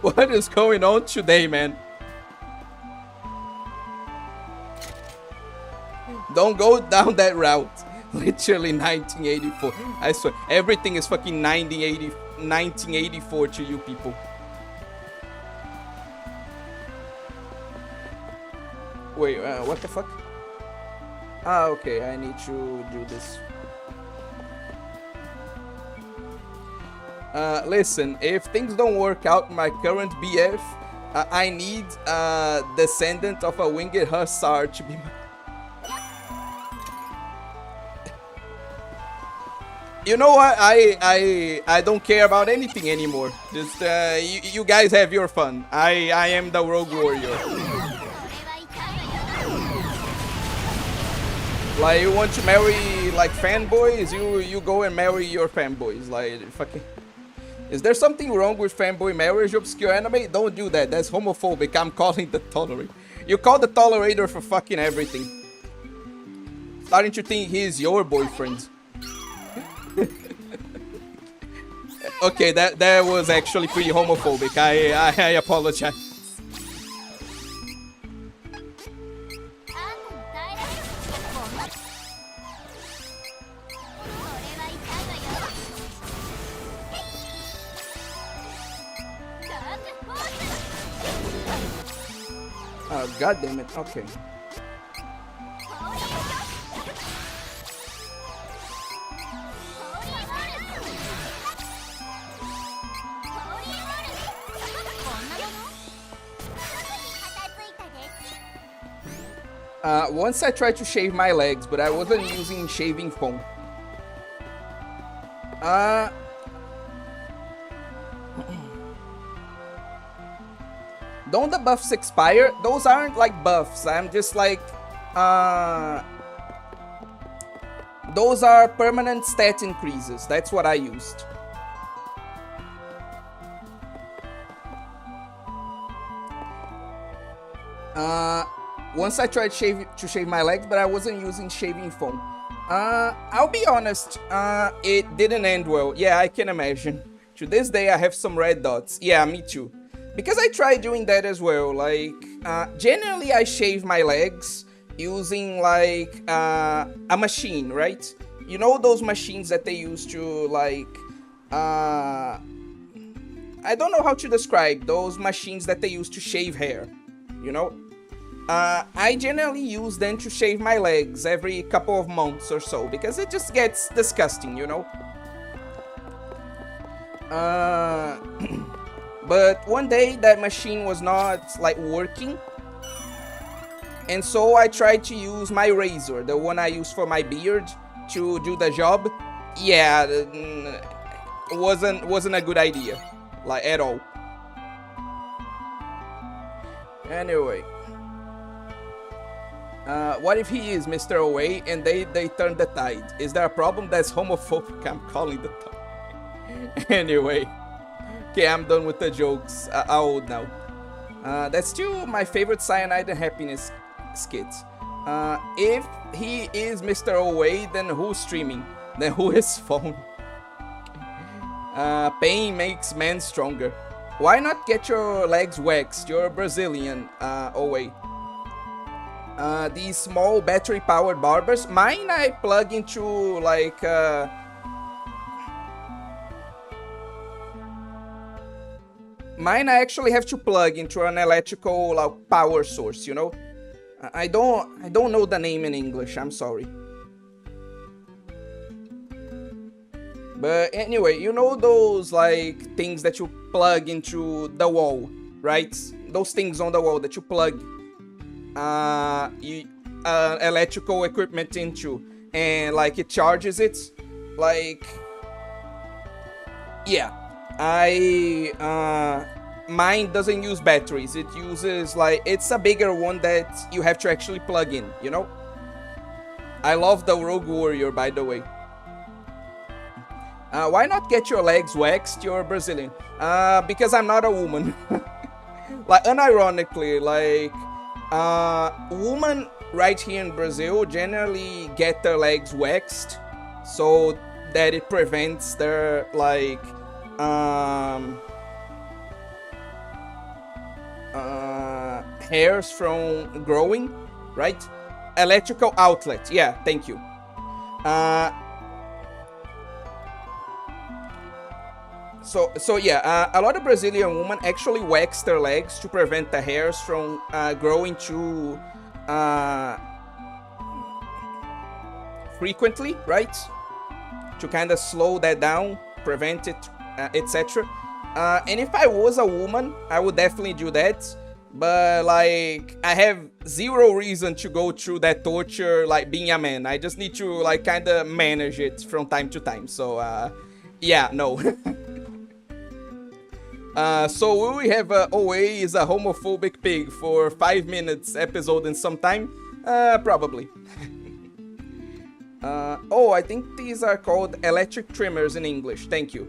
What is going on today, man? Don't go down that route. Literally 1984. I swear, everything is fucking 1984 to you people. Wait, what the fuck? Ah, okay, I need to do this. Listen, if things don't work out my current BF, I need a descendant of a winged hussar to be my... You know what? I don't care about anything anymore. Just you guys have your fun. I am the rogue warrior. Like, you want to marry like fanboys? You go and marry your fanboys. Like, fucking. Is there something wrong with fanboy marriage, obscure anime? Don't do that. That's homophobic. I'm calling the tolerator. You call the tolerator for fucking everything. Starting to think he's your boyfriend. Okay, that was actually pretty homophobic. I apologize. Oh, god damn it. Okay. Once I tried to shave my legs, but I wasn't using shaving foam. Don't the buffs expire? Those aren't like buffs. I'm just like... those are permanent stat increases. That's what I used. Once I tried to shave my legs, but I wasn't using shaving foam. I'll be honest, it didn't end well. Yeah, I can imagine. To this day, I have some red dots. Yeah, me too. Because I tried doing that as well. Like, generally I shave my legs using like a machine, right? You know those machines that they use to like, I don't know how to describe those machines that they use to shave hair, you know? I generally use them to shave my legs every couple of months or so, because it just gets disgusting, you know? But one day that machine was not like working, and so I tried to use my razor, the one I use for my beard, to do the job. Yeah, it wasn't a good idea, like at all. Anyway. What if he is Mr. Away and they turn the tide? Is there a problem? That's homophobic. I'm calling the tide. Anyway. Okay, I'm done with the jokes. Old now. That's still my favorite Cyanide and Happiness skit. If he is Mr. Away, then who's streaming? Then who is phone? Pain makes men stronger. Why not get your legs waxed? You're Brazilian, Away. These small battery-powered barbers. Mine I plug into like mine I actually have to plug into an electrical like, power source, you know? I don't know the name in English, I'm sorry. But anyway, you know those like things that you plug into the wall, right? Those things on the wall that you plug electrical equipment into, and like it charges it. Like, yeah, mine doesn't use batteries. It uses like, it's a bigger one that you have to actually plug in, you know? I love the Rogue Warrior, by the way. Why not get your legs waxed? You're Brazilian. Because I'm not a woman. like unironically, like women right here in Brazil generally get their legs waxed so that it prevents their like hairs from growing, right? Electrical outlet, yeah, thank you. So yeah, a lot of Brazilian women actually wax their legs to prevent the hairs from growing too frequently, right? To kind of slow that down, prevent it, etc. And if I was a woman, I would definitely do that. But like, I have zero reason to go through that torture like being a man. I just need to like kind of manage it from time to time. So yeah, no. So will we have OA is a homophobic pig for 5 minutes episode in some time? Probably. Oh, I think these are called electric trimmers in English. Thank you.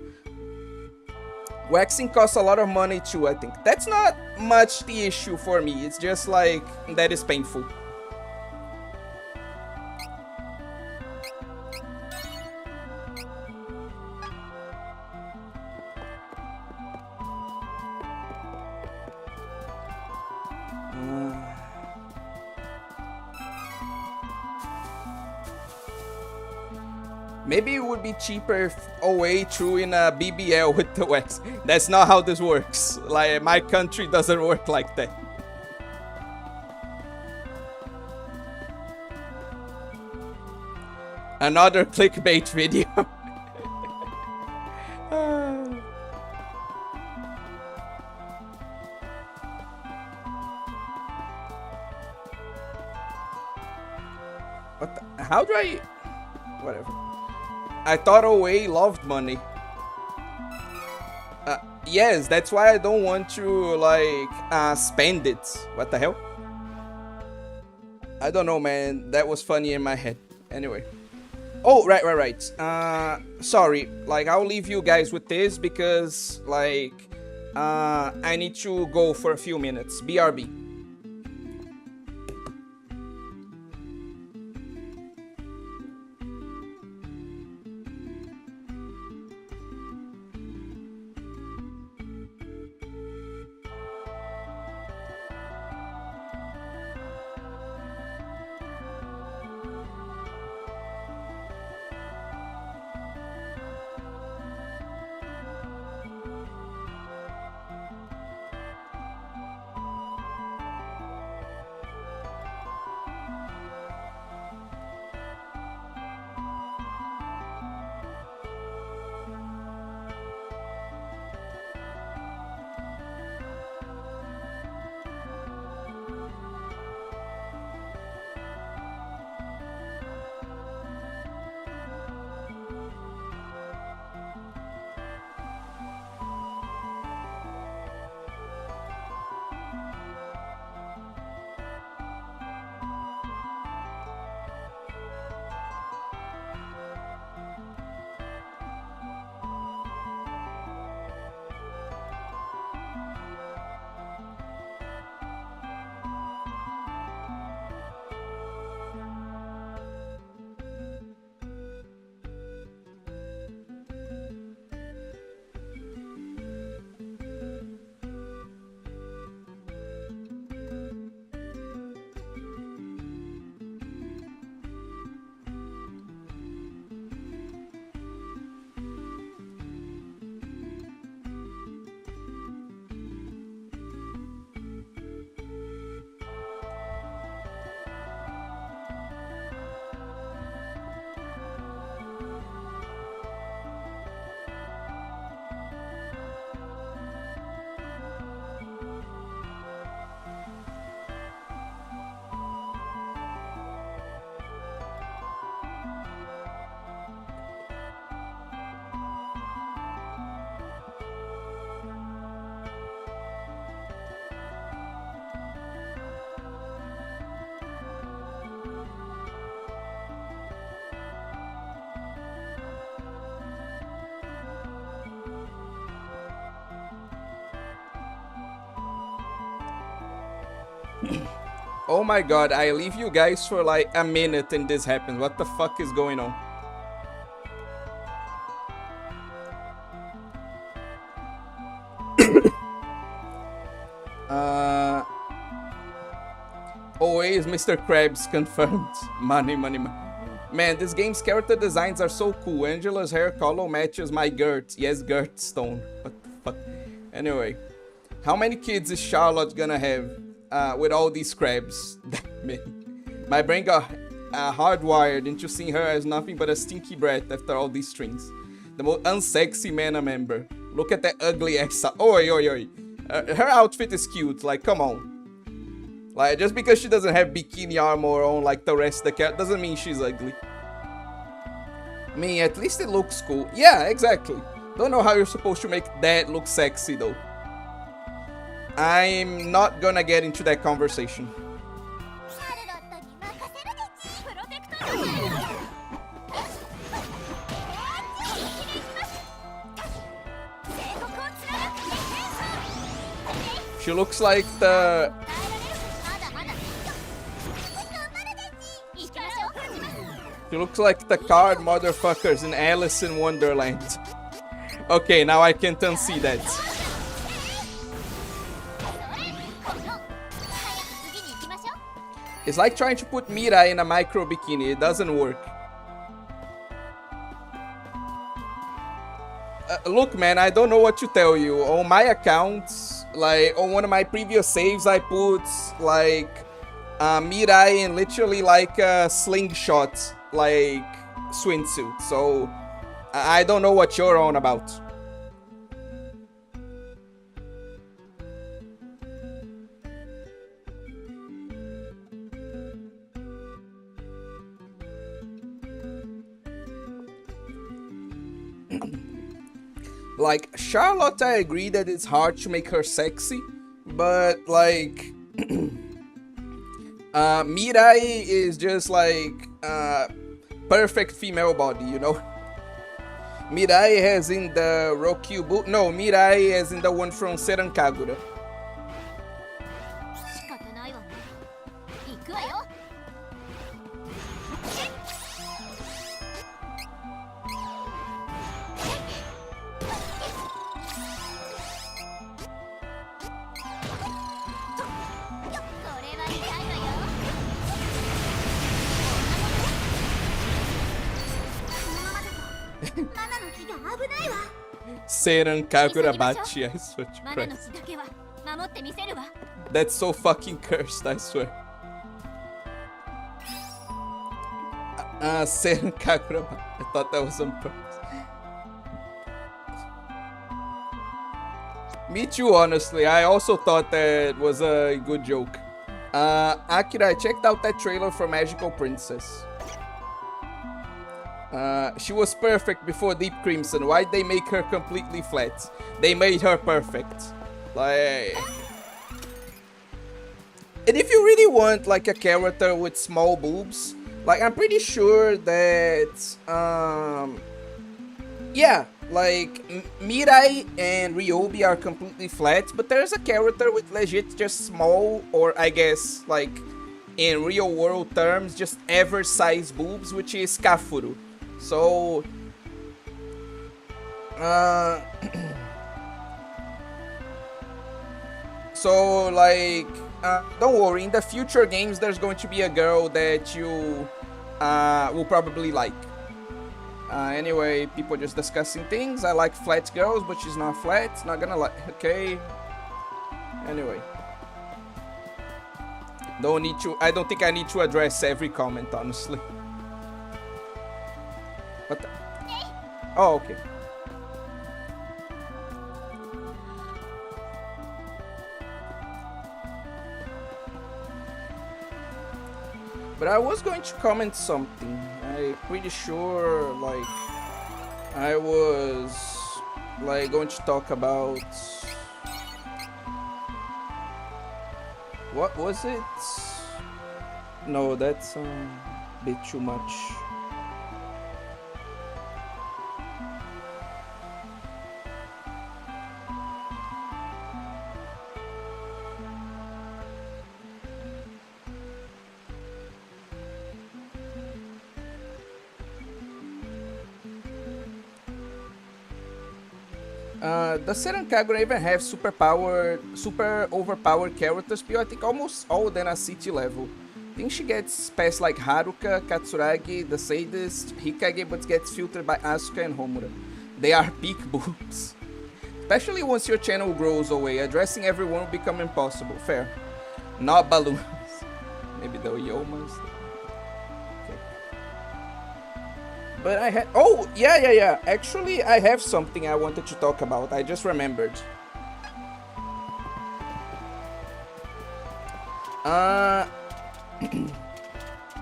Waxing costs a lot of money too, I think. That's not much the issue for me. It's just like, that is painful. Maybe it would be cheaper if OA threw in a BBL with the wax. That's not how this works. Like, my country doesn't work like that. Another clickbait video. What the, how do I... Whatever. I thought OA loved money. Yes, that's why I don't want to, like, spend it. What the hell? I don't know, man. That was funny in my head. Anyway. Oh, right. Sorry. Like, I'll leave you guys with this because, like, I need to go for a few minutes. BRB. Oh my god, I leave you guys for like a minute and this happens. What the fuck is going on? Always Mr. Krabs confirmed. Money, money, money. Man, this game's character designs are so cool. Angela's hair color matches my Gert. Yes, Gert Stone. What the fuck? Anyway, how many kids is Charlotte gonna have with all these crabs? My brain got hardwired into seeing her as nothing but a stinky brat after all these strings. The most unsexy mana member. Look at that ugly ass. Oi, oi, oi. Her outfit is cute. Like, come on. Like, just because she doesn't have bikini armor on like the rest of the cat doesn't mean she's ugly. I mean, at least it looks cool. Yeah, exactly. Don't know how you're supposed to make that look sexy though. I'm not gonna get into that conversation. She looks like the... She looks like the card motherfuckers in Alice in Wonderland. Okay, now I can't unsee that. It's like trying to put Mirai in a micro bikini. It doesn't work. Look, man, I don't know what to tell you. On my account, like on one of my previous saves, I put like Mirai in literally like a slingshot like swimsuit. So I don't know what you're on about. Like, Charlotte, I agree that it's hard to make her sexy, but like, Mirai is just like, perfect female body, you know? Mirai has in the Rokyubu, no, Mirai has in the one from Seran Kagura. Seran Kagura Bachi, I swear to Christ. That's so fucking cursed, I swear. Seran Kagura Bachi. I thought that was on purpose. Me too, honestly. I also thought that was a good joke. Akira, I checked out that trailer for Magical Princess. She was perfect before Deep Crimson. Why'd they make her completely flat? They made her perfect. Like... And if you really want like a character with small boobs, like I'm pretty sure that... yeah, like Mirai and Ryobi are completely flat, but there's a character with legit just small, or I guess like in real world terms, just average size boobs, which is Kafuru. So, so like, don't worry, in the future games there's going to be a girl that you will probably like. Anyway, people just discussing things. I like flat girls, but she's not flat. Not gonna like, okay. Anyway. I don't think I need to address every comment, honestly. What the? Oh, okay. But I was going to comment something. I'm pretty sure, like, I was, like, going to talk about... What was it? No, that's a bit too much. Does Seren Kagura even have super overpowered characters? I think almost all than a city level. I think she gets past like Haruka, Katsuragi, the Sadist, Hikage, but gets filtered by Asuka and Homura. They are peak boobs. Especially once your channel grows away, addressing everyone will become impossible. Fair. Not balloons. Maybe the Yomas. Okay. But I had... Oh, yeah. Actually, I have something I wanted to talk about. I just remembered.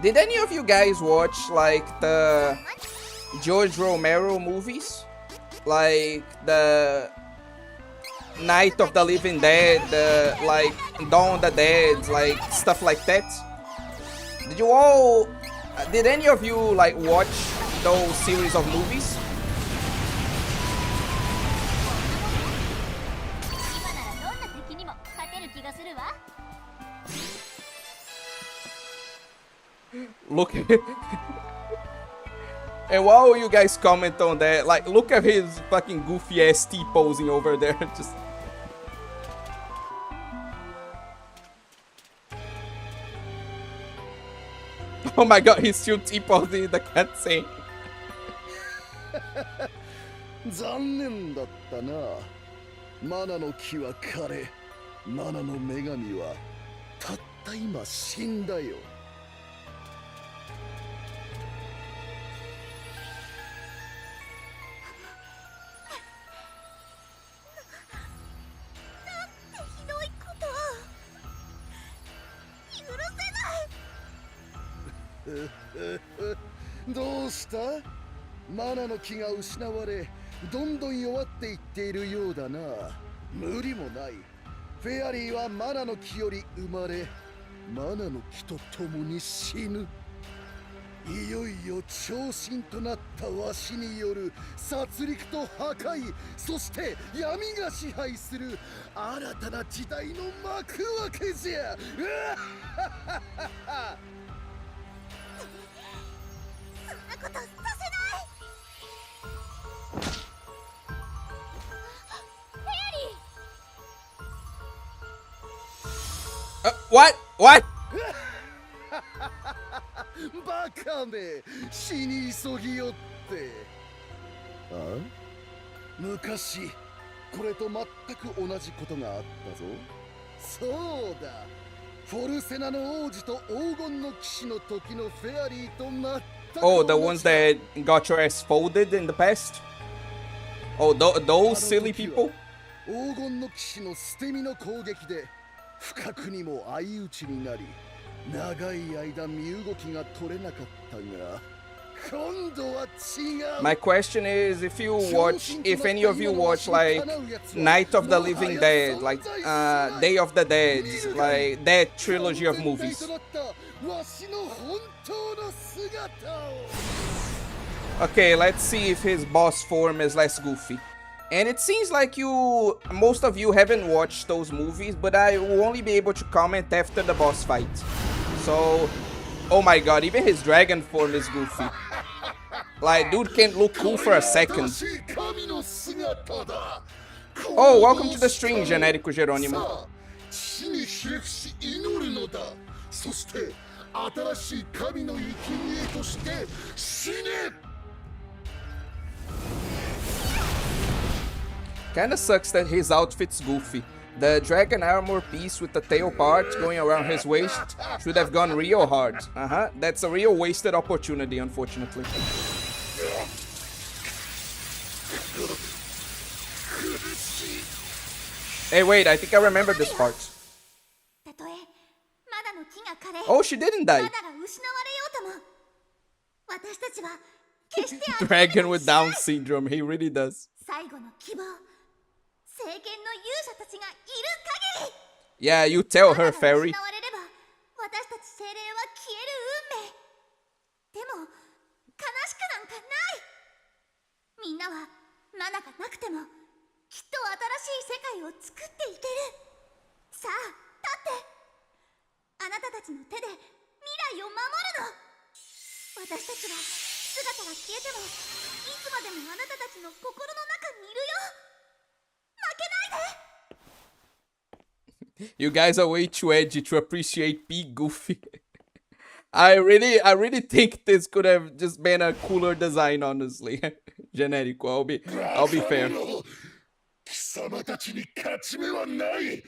Did any of you guys watch, like, the George Romero movies? Like, the Night of the Living Dead, like, Dawn of the Dead, like, stuff like that? Did any of you, like, watch those series of movies? Look at it. And while you guys comment on that, like, look at his fucking goofy ass T-posing over there. Just... Oh my god, he's still T-posing in the cutscene. 残念だったな。マナの木は枯れ、マナの女神はたった今死んだよ。どうした？マナの木が失われ、どんどん弱っていっているようだな。無理もない。フェアリーはマナの木より生まれ、マナの木と共に死ぬ。いよいよ超神となったわしによる殺戮と破壊、そして闇が支配する新たな時代の幕開けじゃ。ことさせない。フェアリー。What? バカめ、死に急ぎよって。あ？昔これと全く同じことがあったぞ。そうだ、フォルセナの王子と黄金の騎士の時のフェアリーと全く。Oh, the ones that got your ass folded in the past? Oh, those silly people? 黄金の騎士の捨て身の攻撃で不覚にも相打ちになり、長い間身動きが取れなかったが、今度は違う。 My question is if any of you watch like Night of the Living Dead, like Day of the Dead, like that trilogy of movies. Okay, let's see if his boss form is less goofy. And it seems like most of you haven't watched those movies, but I will only be able to comment after the boss fight. So, oh my god, even his dragon form is goofy. Like, dude can't look cool for a second. Oh, welcome to the stream, Genérico Jerônimo. Kinda sucks that his outfit's goofy. The dragon armor piece with the tail part going around his waist should have gone real hard. That's a real wasted opportunity, unfortunately. Hey, wait, I think I remember this part. Oh, she didn't die. Dragon with Down syndrome, he really does. Yeah, you tell her, fairy. You guys are way too edgy to appreciate P Goofy. I really think this could have just been a cooler design, honestly. Generico, I'll be fair. 貴様たちに勝ち目はない。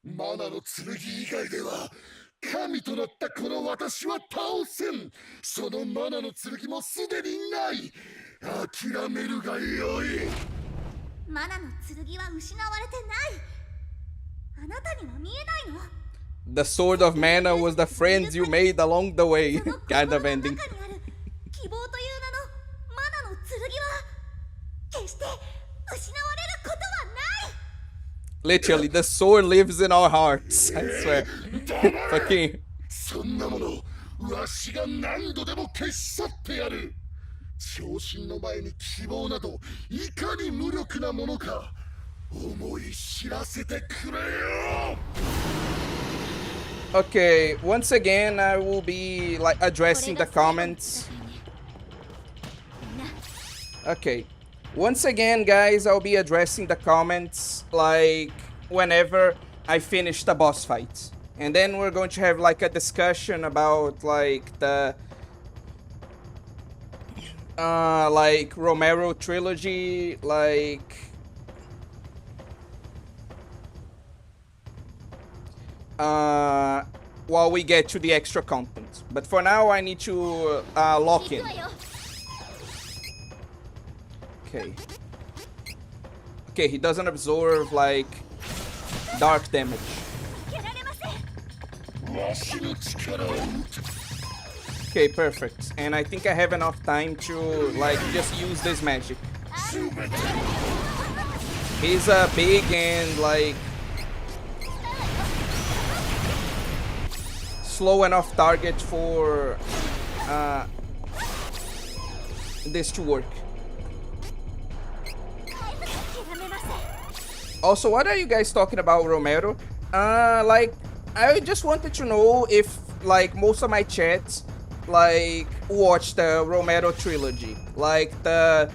マナの剣以外では神となったこの私は倒せん。そのマナの剣もすでにない。諦めるがよい。マナの剣は失われてない。あなたには見えないの。 The sword of mana was the friends you made along the way. その Kind 心 of の ending. 中にある希望という名のマナの剣は決して失われることはない。 Literally, the sword lives in our hearts. I swear. Fucking. そんなものわしが何度でも消し去ってやる。昇進の前に希望などいかに無力なものか思い知らせてくれよ。 Okay, once again, I will be like addressing the comments. Okay, once again, guys, I'll be addressing the comments like whenever I finish the boss fight, and then we're going to have like a discussion about like the like Romero trilogy, like. While we get to the extra content. But for now, I need to lock in. Okay. Okay, he doesn't absorb, like, dark damage. Okay, perfect. And I think I have enough time to, like, just use this magic. He's big and, like, slow enough target for this to work. Also, what are you guys talking about, Romero? Like, I just wanted to know if, like, most of my chats, like, watched the Romero trilogy. Like, the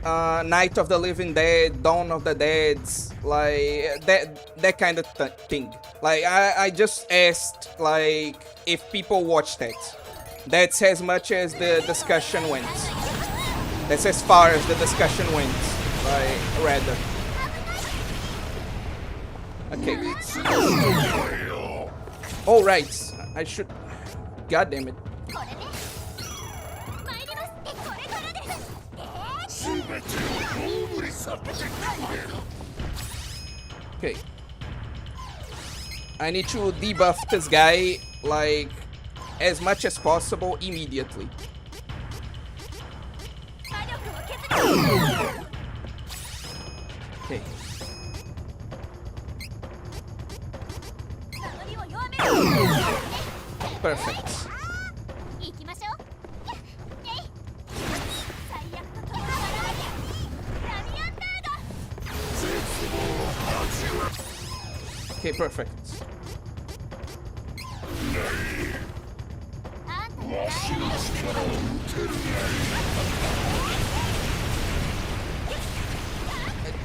Night of the Living Dead, Dawn of the Dead, like, that kind of thing. Like, I just asked, like, if people watched that. That's as much as the discussion went. That's as far as the discussion went, like, rather. Okay. Oh, right. I should... God damn it. Okay. I need to debuff this guy, like, as much as possible immediately. Okay. Perfect. Okay, perfect.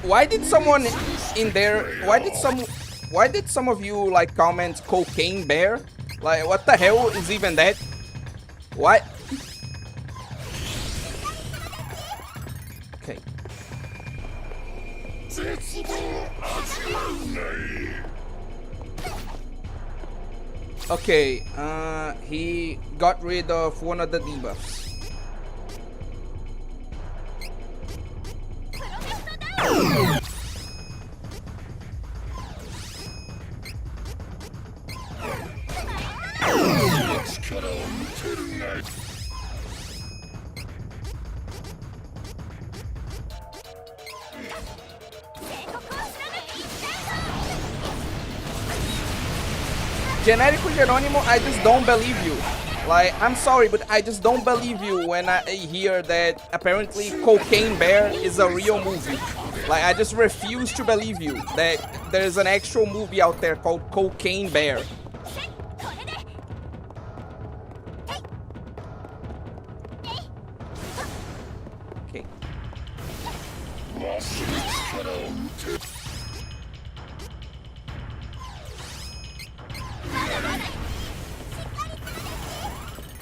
Why did someone in there? Why did some of you like comment cocaine bear? Like, what the hell is even that? What? Okay. Okay, he got rid of one of the debuffs. Generico Geronimo, I just don't believe you. Like, I'm sorry, but I just don't believe you when I hear that apparently Cocaine Bear is a real movie. Like, I just refuse to believe you that there's an actual movie out there called Cocaine Bear. Okay.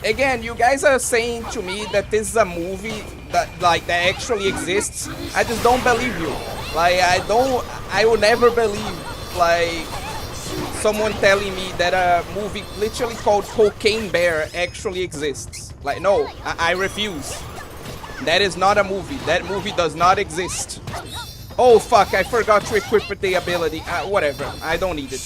Again, you guys are saying to me that this is a movie that that actually exists. I just don't believe you. Like I will never believe like someone telling me that a movie literally called Cocaine Bear actually exists. Like no, I refuse. That is not a movie. That movie does not exist. Oh fuck, I forgot to equip the ability. Whatever, I don't need it.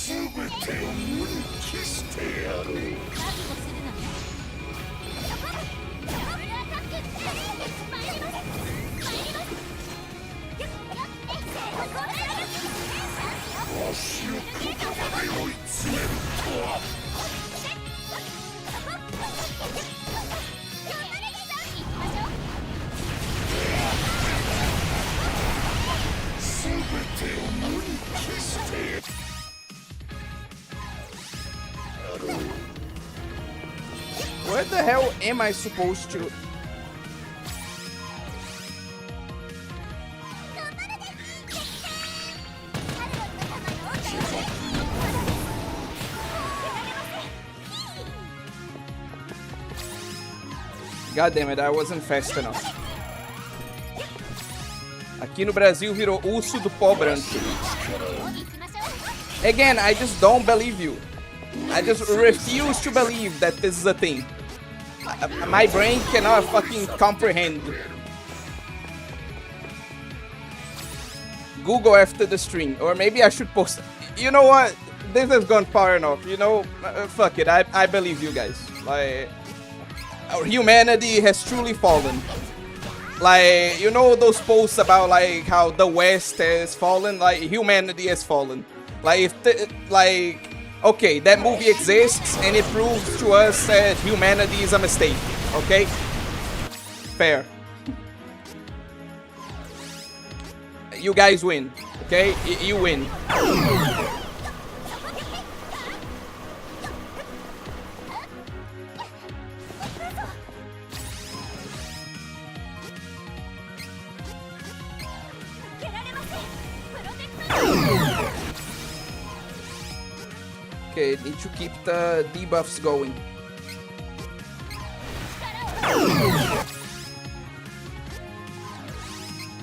Where the hell am I supposed to? God damn it, I wasn't fast enough. Aqui no Brasil virou urso do pó branco. Again, I just don't believe you. I just refuse to believe that this is a thing. My brain cannot fucking comprehend. Google after the stream, or maybe I should post. You know what? This has gone far enough. You know, fuck it. I believe you guys. Like, our humanity has truly fallen. Like, you know those posts about like how the West has fallen. Like, humanity has fallen. Like, if okay, that movie exists and it proves to us that humanity is a mistake. Okay, fair. You guys win. Okay, you win. Okay, need to keep the debuffs going.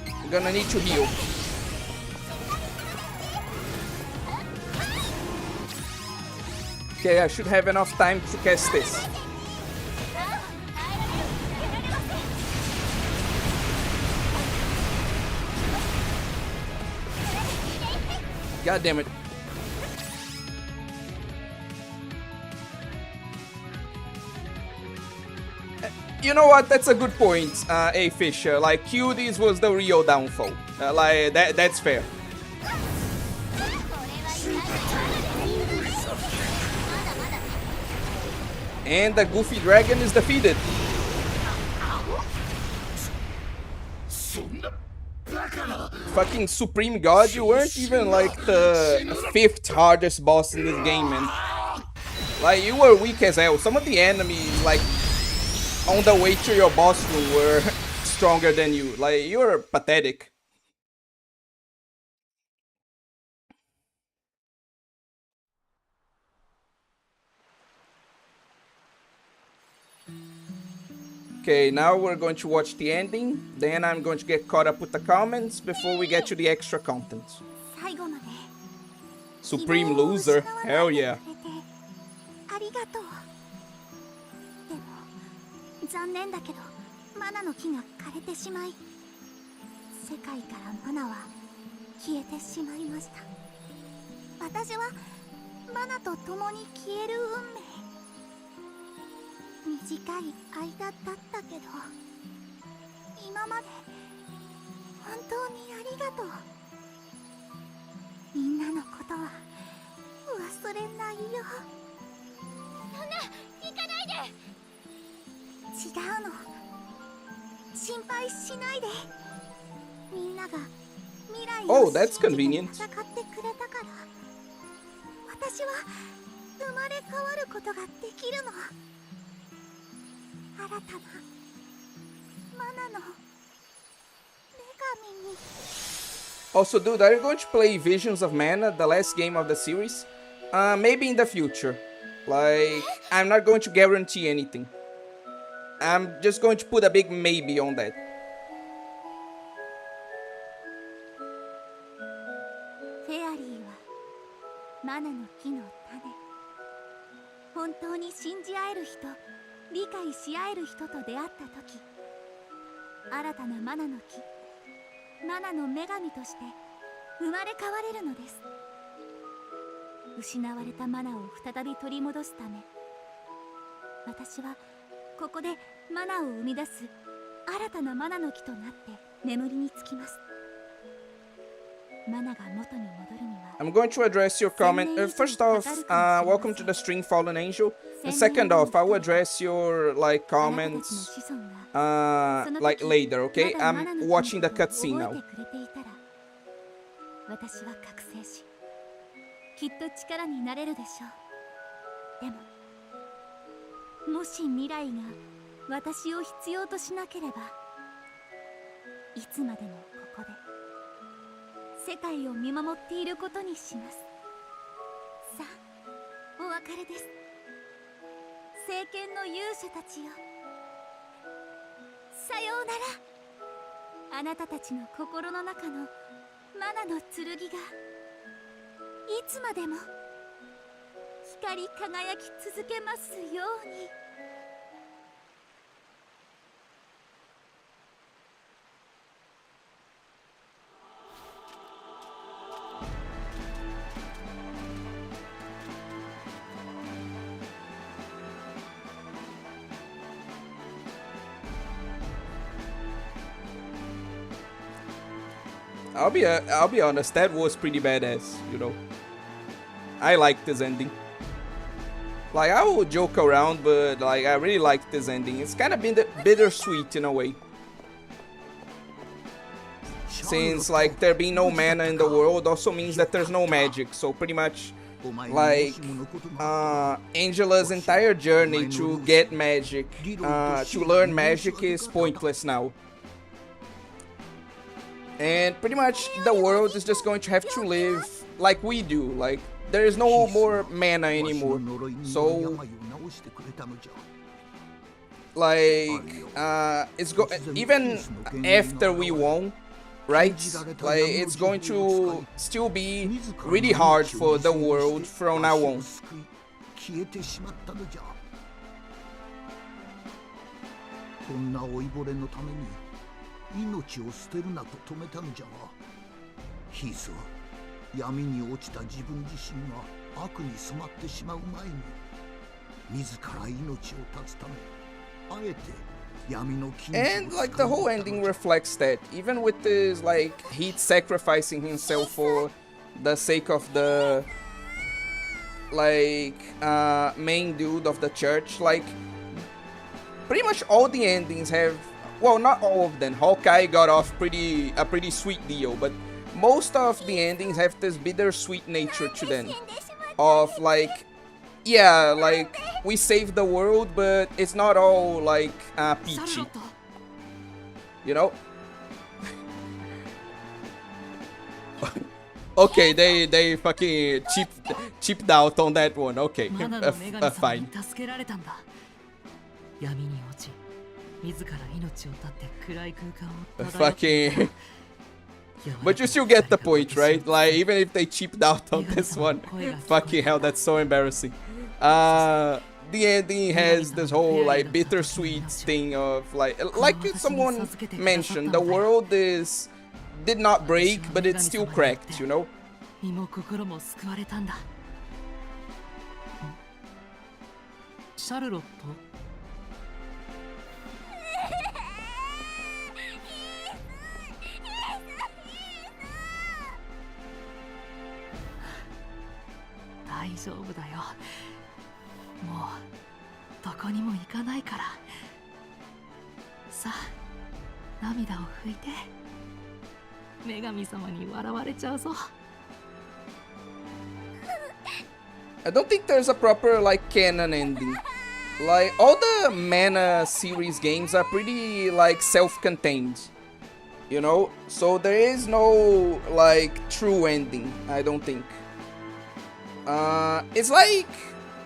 I'm gonna need to heal. Okay, I should have enough time to cast this. God damn it. You know what? That's a good point, A Fisher. Like, Cuties was the real downfall. Like, that's fair. And the Goofy Dragon is defeated. Fucking Supreme God, you weren't even like the 5th hardest boss in this game, man. Like, you were weak as hell. Some of the enemies, like, on the way to your boss room were stronger than you. Like, you're pathetic. Okay, now we're going to watch the ending. Then I'm going to get caught up with the comments before we get to the extra content. Supreme loser? Hell yeah. 残念だけどマナの木が枯れてしまい世界からマナは消えてしまいました。私はマナと共に消える運命。短い間だったけど今まで本当にありがとう。みんなのことは忘れないよ。そんな行かないで。違うの。心配しないで。みんなが未来を信じて戦ってくれたから。私は生まれ変わることができるの。新たなマナの女神に。Also, dude, are you going to play Visions of Mana, the last game of the series? Maybe in the future. Like, I'm not going to guarantee anything. I'm just going to put a big maybe on that. フェアリーはマナの木の種。本当に信じ合える人、理解し合える人と出会った時、新たなマナの木、マナの女神として生まれ変われるのです。失われたマナを再び取り戻すため、私はここでマナを生み出す新たなマナの木となって眠りにつきます。マナが元に戻るには I'm going to address your comment. First off, welcome to the stream, Fallen Angel. And second off, I will address your like comments like later, okay? I'm watching the cutscene now. 私は覚醒し、きっと力になれるでしょう。でも、もし未来が私を必要としなければ、いつまでもここで世界を見守っていることにします。さあ、お別れです。聖剣の勇者たちよ。さようなら。あなたたちの心の中のマナの剣がいつまでも光り輝き続けますように。I'll be honest, that was pretty badass, you know. I like this ending. Like, I will joke around, but like I really like this ending. It's kind of bittersweet in a way. Since like there being no mana in the world also means that there's no magic, so pretty much like Angela's entire journey to get magic, to learn magic is pointless now. And pretty much the world is just going to have to live like we do. Like, there is no more mana anymore. So, like, even after we won, right? Like, it's going to still be really hard for the world from now on. 命を捨てるなと止めたのじゃが、ヒースは闇に落ちた自分自身が悪に染まってしまう前に、自ら命を絶つため、あえて闇の禁止 And like the whole ending reflects that, even with this like Heat sacrificing himself for the sake of the like main dude of the church, like pretty much all the endings have, well, not all of them. Hawkeye got off a pretty sweet deal, but most of the endings have this bittersweet nature to them. Of like, yeah, like we saved the world, but it's not all like peachy. You know? Okay, they fucking chipped out on that one. Okay, fine. Fucking. But you still get the point, right? Like, even if they cheaped out on this one, fucking hell, that's so embarrassing. The ending has this whole like bittersweet thing of like someone mentioned, the world did not break, but it's still cracked, you know? シャルロット大丈夫だよ。もうどこにも行かないから。さあ、涙を拭いて。女神様に笑われちゃうぞ。I don't think there's a proper like canon ending. Like all the Mana series games are pretty like self-contained, you know? So there is no like true ending, I don't think. It's like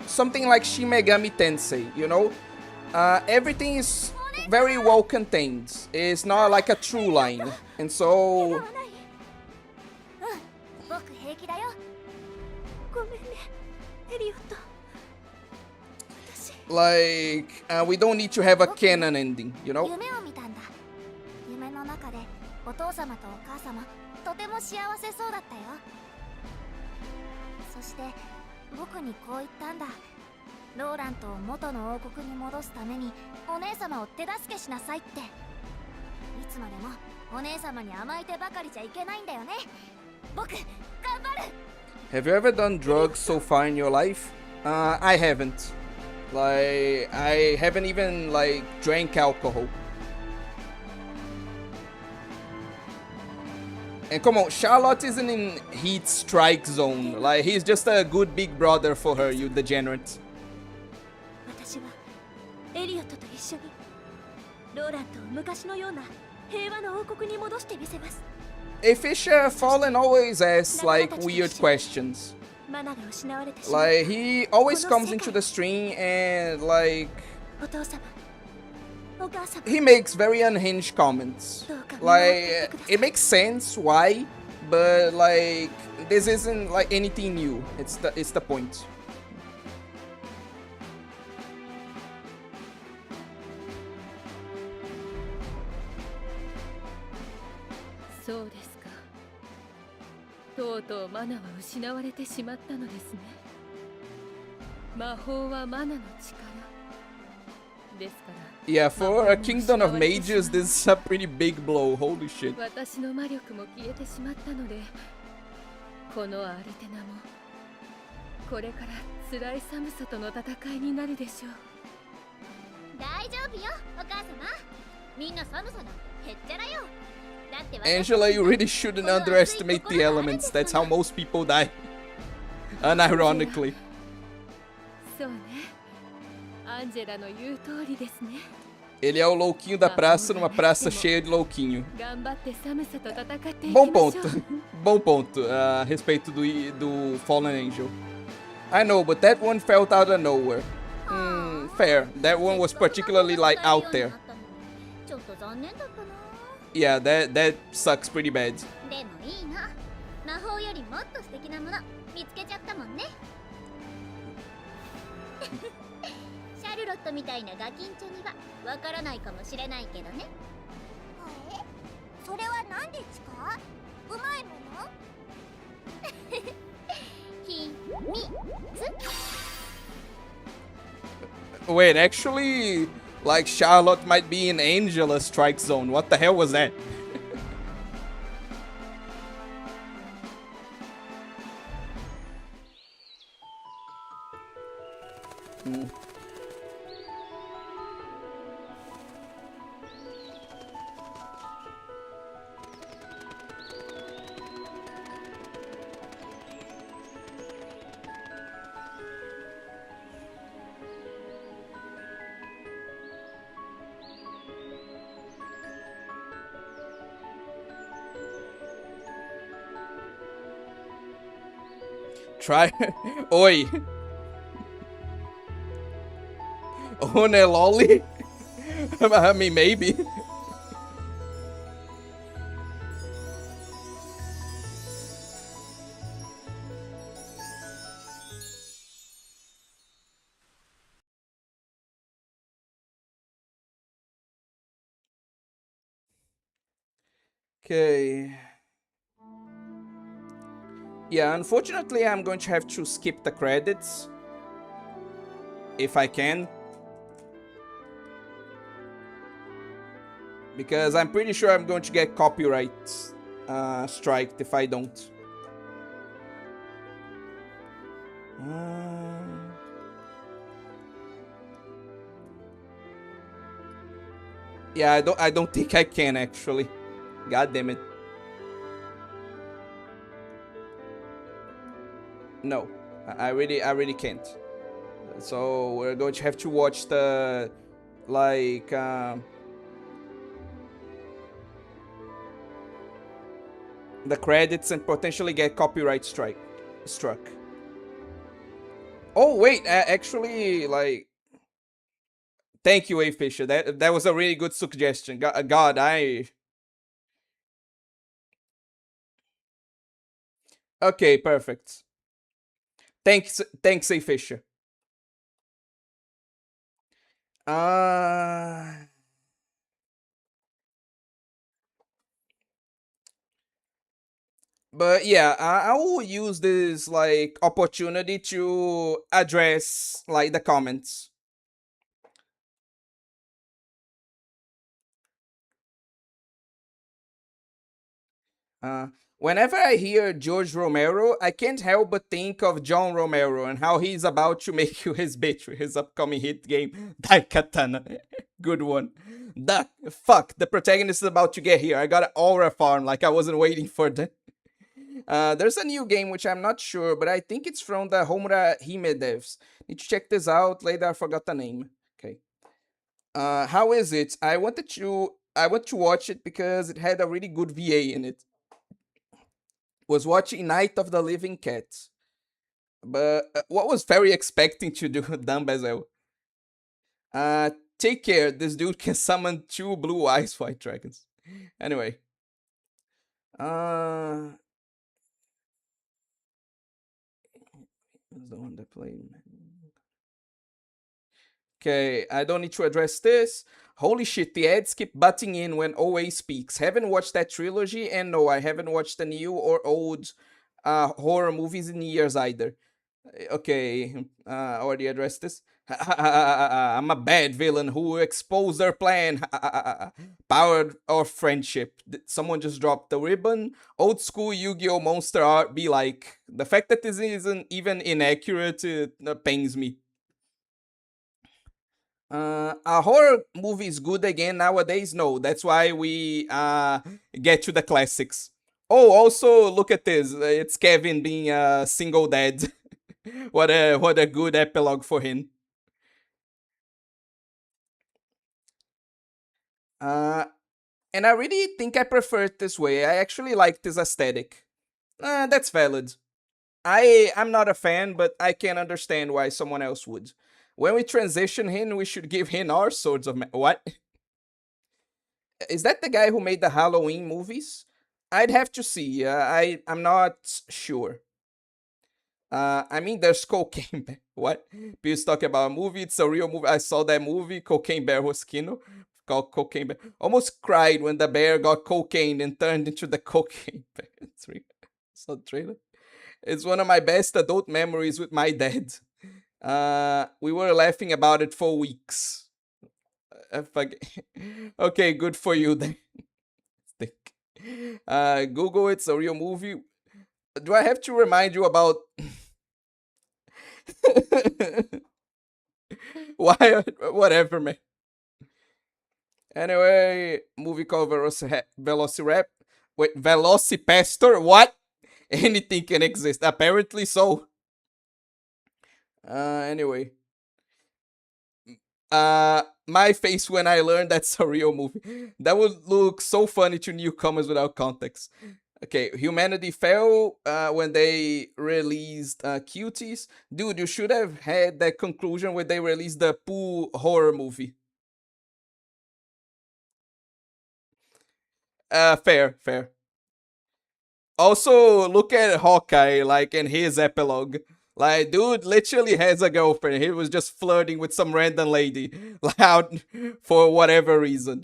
something like Shin Megami Tensei, you know? everything is very well contained. It's not like a true line, and so 僕平気だよ。ごめんね、エリオット。 like we don't need to have a canon ending, you know? 夢を見たんだ。夢の中でお父様とお母様とても幸せそうだったよ。そして僕にこう言ったんだ。ローラントを元の王国に戻すためにお姉様を手助けしなさいって。いつまでもお姉様に甘えてばかりじゃいけないんだよね。僕頑張る。 Have you ever done drugs so far in your life? I haven't. Like, I haven't even, like, drank alcohol. And come on, Charlotte isn't in Heat Strike Zone. Like, he's just a good big brother for her, you degenerate. 私はエリオットと一緒にローラントを昔のような平和の王国に戻してみせます。 A Fisher Fallen always asks, like, weird questions. マナが失われてしまった。 Like, he always comes into the stream and, like, お父様、お母様。 he makes very unhinged comments. Like, it makes sense why, but, like, this isn't, like, anything new. It's the point. そうですか。とうとうマナは失われてしまったのですね。魔法はマナの力ですから。 Yeah, for a Kingdom of Mages, this is a pretty big blow. Holy shit. 私の魔力も消えてしまったので、このアリテナもこれから辛い寒さとの戦いになるでしょう。大丈夫よ、お母様。みんな寒さなんてへっちゃらよ。 Angela, you really shouldn't underestimate the elements. That's how most people die. Unironically. そうね。アンジェラの言う通りですね。 Ele é o louquinho da praça numa praça cheia de louquinho. 頑張って寒さと戦っていき Bom ましょう。 ponto. Bom ponto a respeito do Fallen Angel. I know, but that one felt out of nowhere. Fair. That one was particularly like out there. ちょっと残念だったな。 Yeah, that sucks pretty bad. でもいいな。魔法よりもっと素敵なもの見つけちゃったもんね。シャルロットみたいなガキンチョにはわからないかもしれないけどね。それは何ですか？うまいもの？秘密。 Wait, actually, like Charlotte might be in Angela's strike zone. What the hell was that? Try. Oi. One lolly? I mean, maybe. Okay. Yeah, unfortunately, I'm going to have to skip the credits. If I can. Because I'm pretty sure I'm going to get copyright striked if I don't. Yeah, I don't think I can actually. God damn it. No, I really can't. So we're going to have to watch the like the credits and potentially get copyright struck. Oh wait, actually, like Thank you, A Fisher. That was a really good suggestion. God, I. Okay, perfect. Thanks, A Fisher. Uh, but yeah, I will use this like opportunity to address like the comments. Uh, Whenever I hear George Romero, I can't help but think of John Romero and how he's about to make you his bitch with his upcoming hit game, Daikatana. Good one. Fuck, the protagonist is about to get here. I got an aura farm like I wasn't waiting for that. There's a new game which I'm not sure, but I think it's from the Homura Hime devs. Need to check this out. Later, I forgot the name. Okay. How is it? I want to watch it because it had a really good VA in it. Was watching Night of the Living Cat. But what was Fairy expecting to do, Dumbazel? Uh, Take care. This dude can summon 2 blue eyes white dragons. Anyway. Uh, was the one that played. Okay, I don't need to address this. Holy shit, the ads keep butting in when OA speaks. Haven't watched that trilogy, and no, I haven't watched the new or old horror movies in years either. Okay, already addressed this. I'm a bad villain who exposed their plan. Power or friendship. Someone just dropped the ribbon. Old school Yu-Gi-Oh! Monster art be like. The fact that this isn't even inaccurate pains me. A horror movie is good again nowadays? No, that's why we get to the classics. Oh, also look at this. It's Kevin being a single dad. What a good epilogue for him. Uh, and I really think I prefer it this way. I actually like this aesthetic. That's valid. I'm not a fan, but I can understand why someone else would. When we transition him, we should give him our swords of what? Is that the guy who made the Halloween movies? I'd have to see. I'm not sure. I mean, there's Cocaine Bear. What? People talking about a movie. It's a real movie. I saw that movie. Cocaine Bear was Kino. Called Cocaine Bear. Almost cried when the bear got cocaine and turned into the Cocaine Bear. It's real. Saw the trailer. It's one of my best adult memories with my dad. We were laughing about it for weeks. Okay, good for you then. Google, it's a real movie. Do I have to remind you about why? Whatever, man. Anyway, movie called Velociraptor. Wait, Velocipastor? What? Anything can exist. Apparently so. Anyway. My face when I learned that's a real movie. That would look so funny to newcomers without context. Okay, humanity fell when they released Cuties. Dude, you should have had that conclusion when they released the Pooh horror movie. Fair. Also, look at Hawkeye, like, in his epilogue. Like, dude literally has a girlfriend. He was just flirting with some random lady. Loud for whatever reason.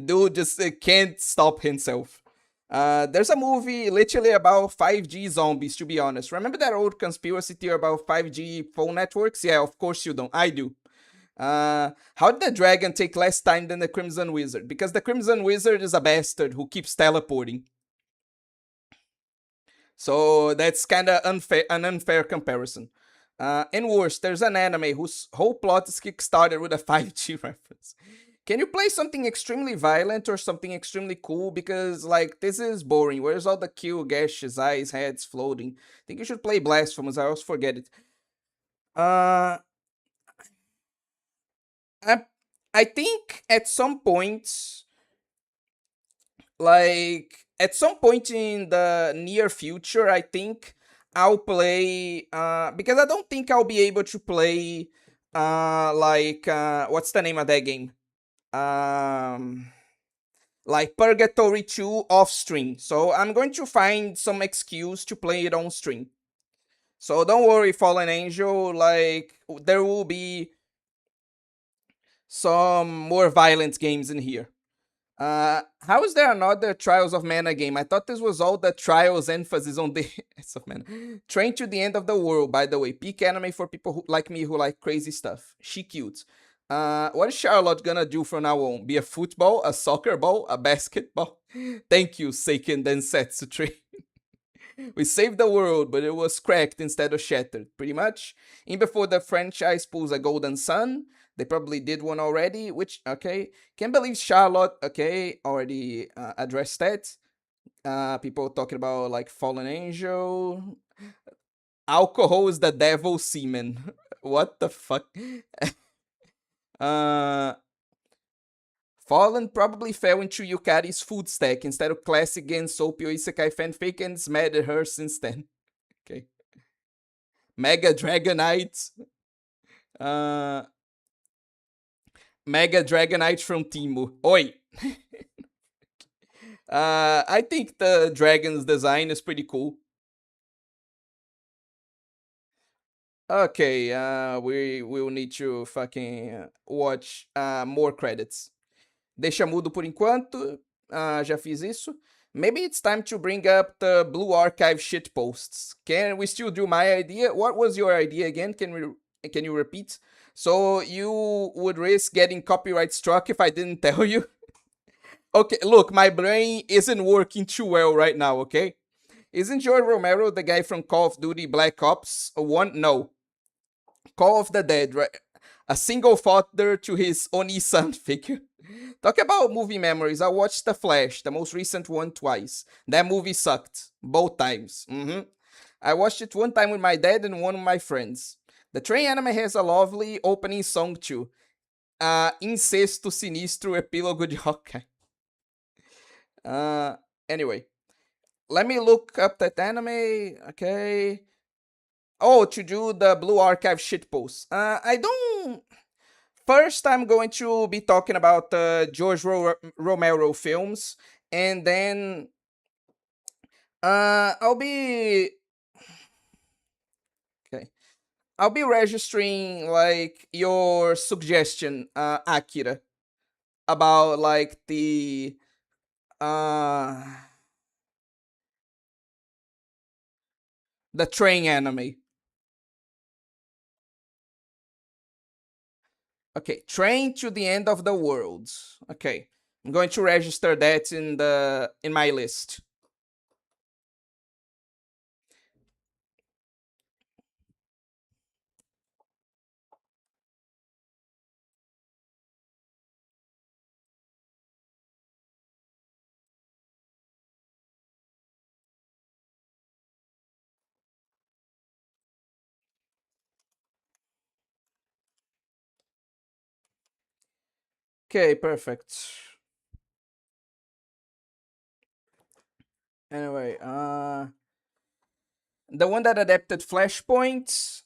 Dude just can't stop himself. There's a movie literally about 5G zombies, to be honest. Remember that old conspiracy theory about 5G phone networks? Yeah, of course you don't. I do. How did the dragon take less time than the Crimson Wizard? Because the Crimson Wizard is a bastard who keeps teleporting. So that's kind of an unfair comparison. And worse, there's an anime whose whole plot is kickstarted with a 5G reference. Can you play something extremely violent or something extremely cool? Because, like, this is boring. Where's all the kill, gashes, eyes, heads floating? I think you should play Blasphemous. I always forget it. Uh, I think at some point, like, at some point in the near future, I think I'll play, because I don't think I'll be able to play what's the name of that game? Like Purgatory 2 off stream. So I'm going to find some excuse to play it on stream. So don't worry, Fallen Angel, like there will be some more violent games in here. How is there another Trials of Mana game? I thought this was all the Trials emphasis on the of Mana. Train to the End of the World, by the way. Peak anime for people like me who like crazy stuff. She cute. What is Charlotte gonna do from now on? Be a football, a soccer ball, a basketball? Thank you, Seiken Densetsu Tree. We saved the world, but it was cracked instead of shattered, pretty much. In before the franchise pulls a golden sun. They probably did one already, which, okay. Can't believe Charlotte, okay, already addressed that. People talking about, like, Fallen Angel. Alcohol is the devil's semen. What the fuck? Fallen probably fell into Yukari's food stack instead of classic and soapy isekai fanfic and smattered her since then. Okay. Mega Dragonite. Mega Dragonite from Timu. Oi! I think the dragon's design is pretty cool. Okay, we will need to fucking watch more credits. Deixa mudo por enquanto. Já fiz isso. Maybe it's time to bring up the Blue Archive shitposts. Can we still do my idea? What was your idea again? Can you repeat? So you would risk getting copyright struck if I didn't tell you? Okay, look, my brain isn't working too well right now, okay? Isn't George Romero the guy from Call of Duty Black Ops 1? No. Call of the Dead, right? A single father to his Oni-san figure. Talk about movie memories. I watched The Flash, the most recent one, twice. That movie sucked. Both times. I watched it one time with my dad and one with my friends. The train anime has a lovely opening song too. Incesto Sinistro Epílogo de Hawkeye. Anyway. Let me look up that anime. Okay. Oh, to do the Blue Archive shitpost. I don't... First, I'm going to be talking about George Romero films. And then... I'll be... Okay. I'll be registering, like, your suggestion, Akira. About, like, the... the train anime. Okay, Train to the End of the World. Okay, I'm going to register that in my list. Okay, perfect. Anyway, the one that adapted Flashpoint,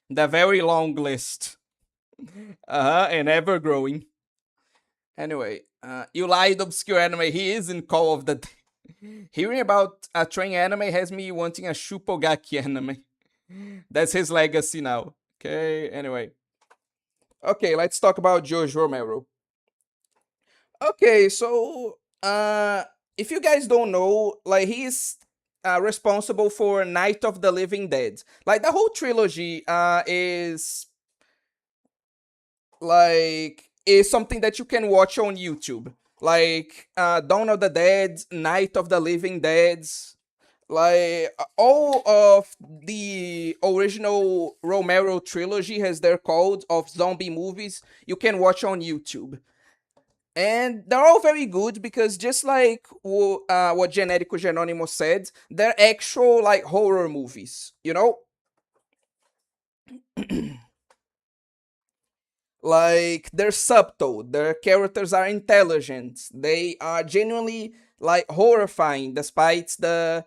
the very long list. And ever growing. Anyway, you lied, obscure anime. He is in Call of the... Hearing about a train anime has me wanting a Shupogaki anime. That's his legacy now. Okay, anyway. Okay, let's talk about George Romero. Okay, so if you guys don't know, like he's responsible for Night of the Living Dead. Like the whole trilogy is something that you can watch on YouTube. Like Dawn of the Dead, Night of the Living Dead, like all of the original Romero trilogy, as they're called, of zombie movies, you can watch on YouTube. And they're all very good because just like what Generico Geronimo said, they're actual like horror movies, you know? Like they're subtle, their characters are intelligent, they are genuinely like horrifying despite the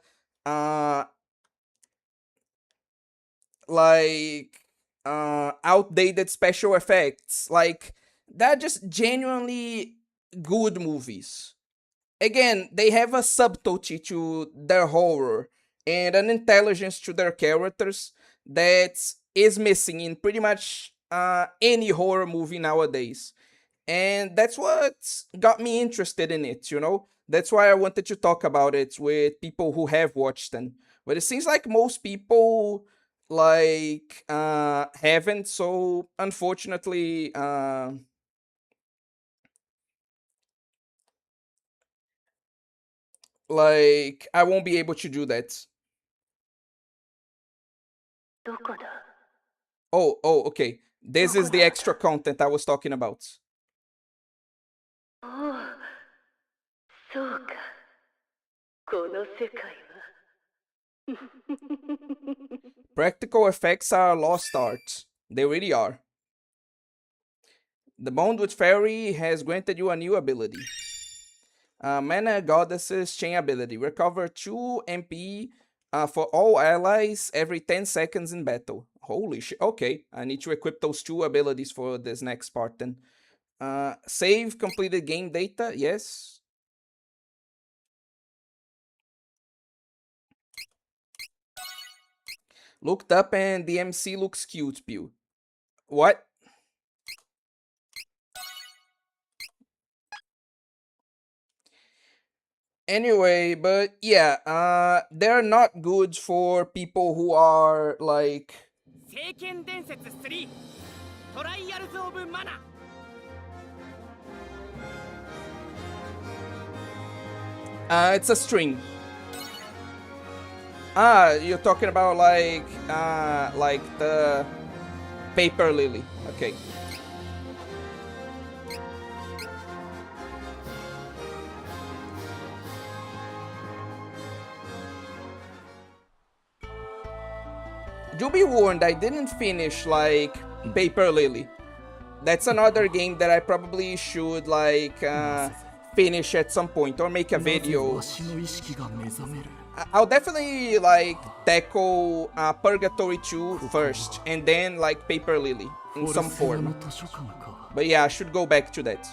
like outdated special effects. Like, they're just genuinely good movies. Again, they have a subtlety to their horror and an intelligence to their characters that is missing in pretty much any horror movie nowadays. And that's what got me interested in it, you know? That's why I wanted to talk about it with people who have watched them. But it seems like most people like haven't, so unfortunately like I won't be able to do that. Oh, okay. This is the extra content I was talking about. Practical effects are lost art. They really are. The bond with fairy has granted you a new ability. Mana Goddess's Chain ability. Recover 2 MP for all allies every 10 seconds in battle. Holy shit. Okay, I need to equip those 2 abilities for this next part then. Save completed game data. Yes. Looked up and the MC looks cute, Pew. What? Anyway, but yeah, they're not good for people who are like 聖剣伝説3トライアルズ・オブ・マナ it's a string. You're talking about like the paper lily. Okay. Do be warned, I didn't finish like Paper Lily. That's another game that I probably should like finish at some point or make a video. I'll definitely like tackle Purgatory 2 first and then like Paper Lily in some form. But yeah, I should go back to that.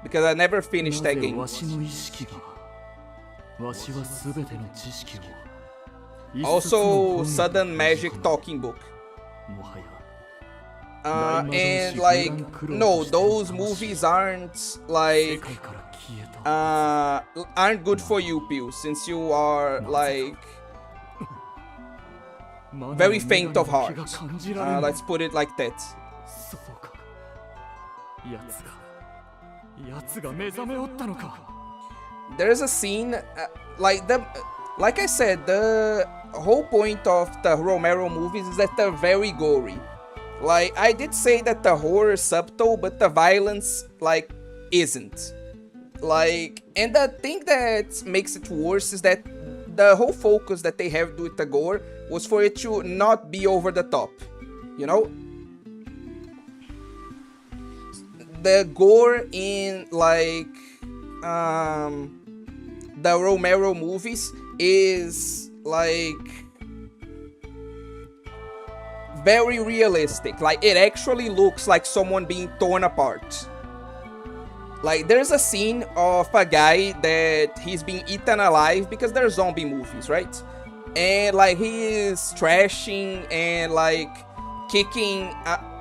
Because I never finished that game. Also, Sudden Magic Talking Book. And like, no, those movies aren't like aren't good for you, Pew, since you are like very faint of heart. Let's put it like that. There's a scene like I said, the whole point of the Romero movies is that they're very gory. Like, I did say that the horror is subtle, but the violence, like, isn't. Like, and the thing that makes it worse is that the whole focus that they have with the gore was for it to not be over the top. You know? The gore in, like, the Romero movies is like very realistic. Like, it actually looks like someone being torn apart. Like, there's a scene of a guy that he's being eaten alive because they're zombie movies, right? And like, he is trashing and like kicking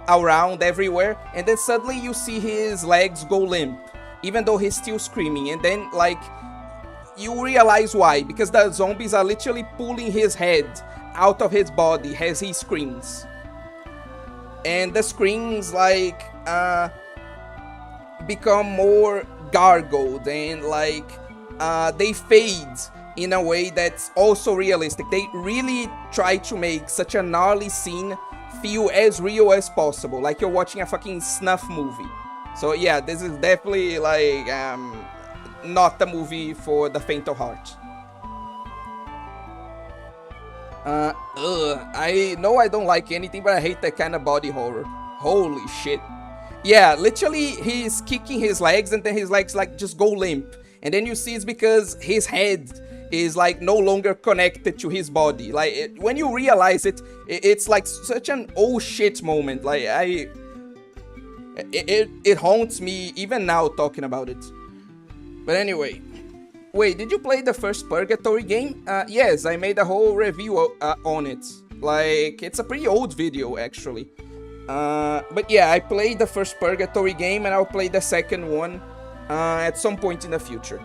around everywhere, and then suddenly you see his legs go limp even though he's still screaming, and then like you realize why, because the zombies are literally pulling his head out of his body as he screams. And the screams like become more gargled and like they fade in a way that's also realistic. They really try to make such a gnarly scene feel as real as possible, like you're watching a fucking snuff movie. So yeah, this is definitely like not the movie for the faint of heart. I know I don't like anything, but I hate that kind of body horror. Holy shit. Yeah, literally he's kicking his legs and then his legs like just go limp. And then you see it's because his head is like no longer connected to his body. Like when you realize it, it's like such an oh shit moment. Like it haunts me even now talking about it. But anyway, wait, did you play the first Purgatory game? Yes, I made a whole review on it. Like, it's a pretty old video actually. But yeah, I played the first Purgatory game and I'll play the second one at some point in the future.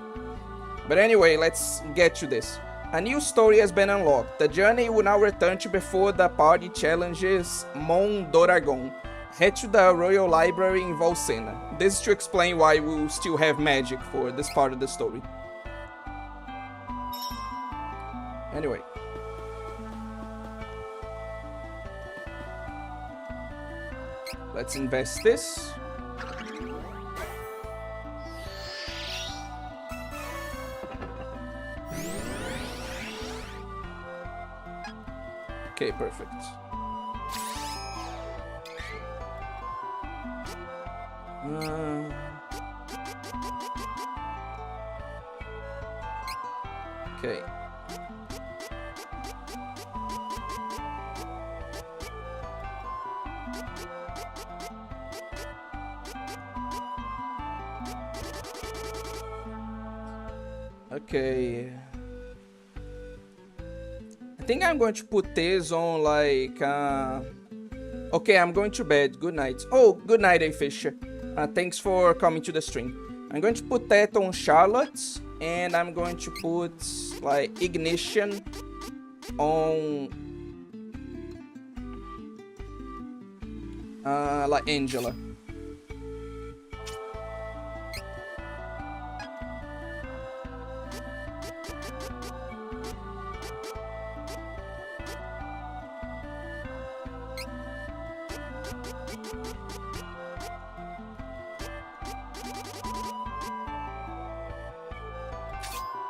But anyway, let's get to this. A new story has been unlocked. The journey will now return to before the party challenges Mon Doragon. Head to the Royal Library in Volsena. This is to explain why we'll still have magic for this part of the story. Anyway. Let's invest this. Okay, perfect. Okay. Okay. I think I'm going to put this on like okay, I'm going to bed. Good night. Oh, good night, A Fisher. Thanks for coming to the stream. I'm going to put that on Charlotte, and I'm going to put like Ignition on like Angela.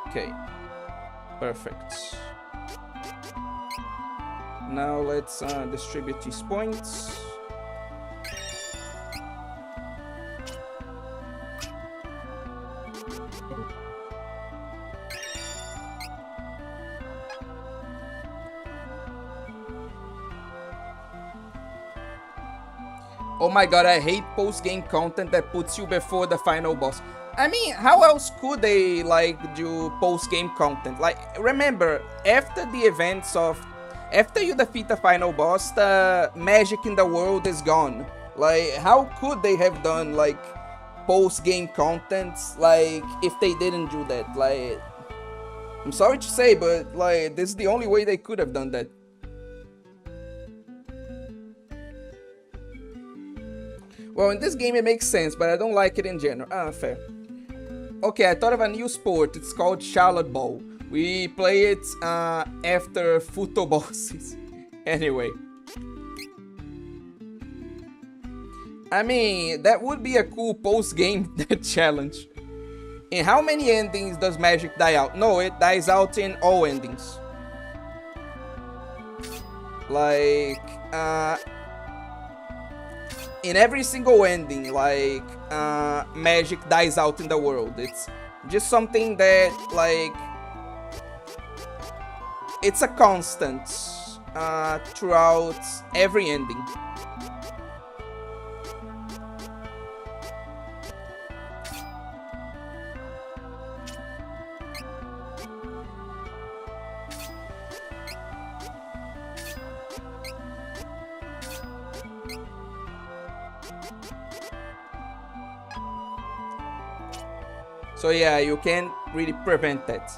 Okay, perfect. Now let's distribute these points. Oh my god, I hate post-game content that puts you before the final boss. I mean, how else could they, like, do post-game content? Like, remember, after the events of... After you defeat the final boss, the magic in the world is gone. Like, how could they have done, like, post-game content, like, if they didn't do that? Like, I'm sorry to say, but, like, this is the only way they could have done that. Well, in this game it makes sense, but I don't like it in general. Fair. Okay, I thought of a new sport. It's called Charlotte Ball. We play it after Futo bosses. Anyway. I mean, that would be a cool post-game challenge. In how many endings does magic die out? No, it dies out in all endings. Like, in every single ending, like, magic dies out in the world. It's just something that, like, it's a constant throughout every ending. So yeah, you can't really prevent that.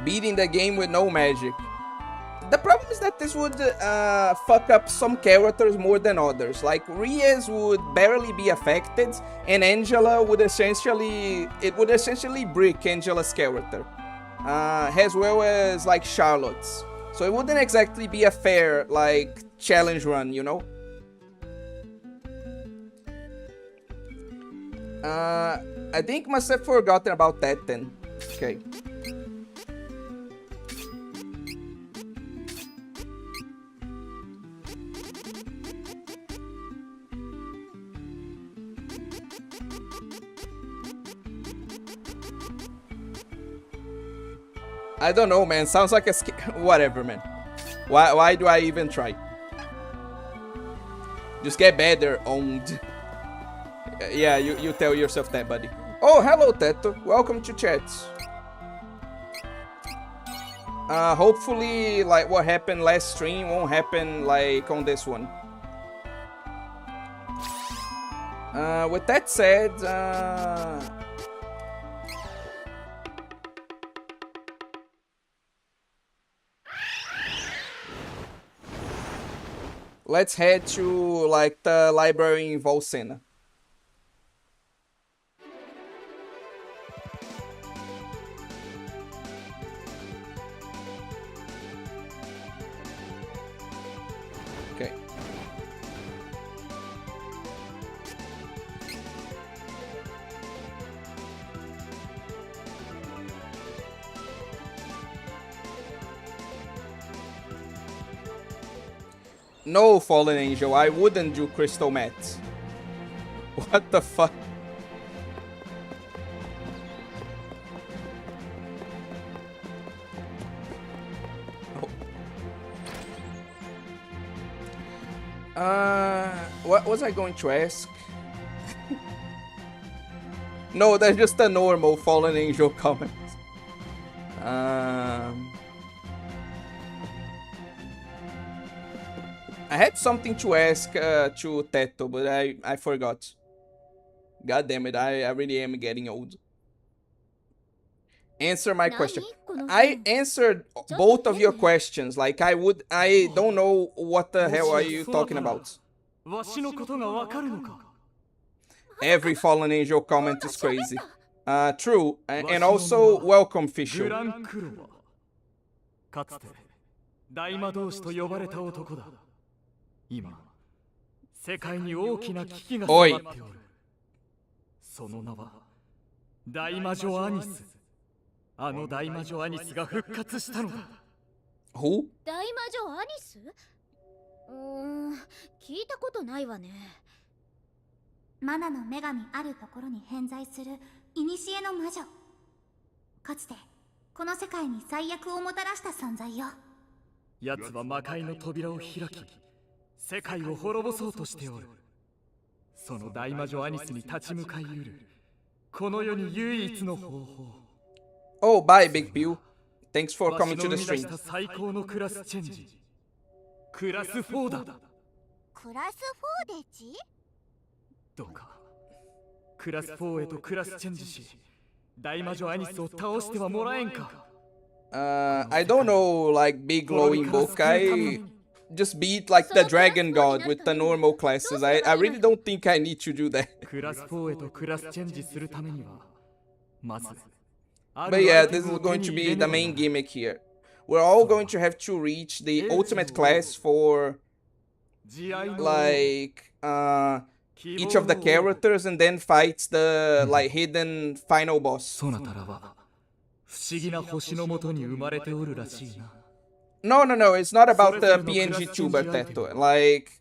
Beating the game with no magic. The problem is that this would fuck up some characters more than others. Like, Reyes would barely be affected, and Angela would essentially... It would essentially break Angela's character. As well as, like, Charlotte's. So it wouldn't exactly be a fair, like, challenge run, you know? I think must have forgotten about that then. Okay. I don't know, man. Sounds like a whatever, man. Why do I even try? Just get better, owned. Yeah, you tell yourself that, buddy. Oh, hello, Teto. Welcome to chat. Hopefully, like what happened last stream won't happen like on this one. With that said, let's head to like the library in Volsena. Okay. No, Fallen Angel, I wouldn't do crystal mats. What the fuck? What was I going to ask? No, that's just a normal Fallen Angel comment. I had something to ask to Teto, but I forgot. God damn it, I really am getting old. Answer my question. I answered both of your questions. Like I don't know what the hell are you talking about. Every Fallen Angel comment is crazy. True, and also welcome, Fisher. Oi. その名は大魔女アニス。あの大魔女アニスが復活したのだ。Who? 大魔女アニス？聞いたことないわね。マナの女神あるところに偏在する古の魔女。かつてこの世界に最悪をもたらした存在よ。奴は魔界の扉を開き、世界を滅ぼそうとしておる。その大魔女アニスに立ち向かい得るこの世に唯一の方法。Oh, bye, Big Pew. Thanks for coming to the stream. 最高のクラスチェンジ。クラス4だ。クラス4でち？どうかクラス4へとクラスチェンジし、大魔女アニスを倒してはもらえんか。I don't know, like big glowing book. I just beat like the dragon god with the normal classes. I really don't think I need to do that. クラス4へとクラスチェンジするためにはまず But yeah, this is going to be the main gimmick here. We're all going to have to reach the ultimate class for like each of the characters and then fight the like hidden final boss. そなたらは不思議な星のもとに生まれておるらしいな。No, it's not about the PNG tuber, Teto. Like,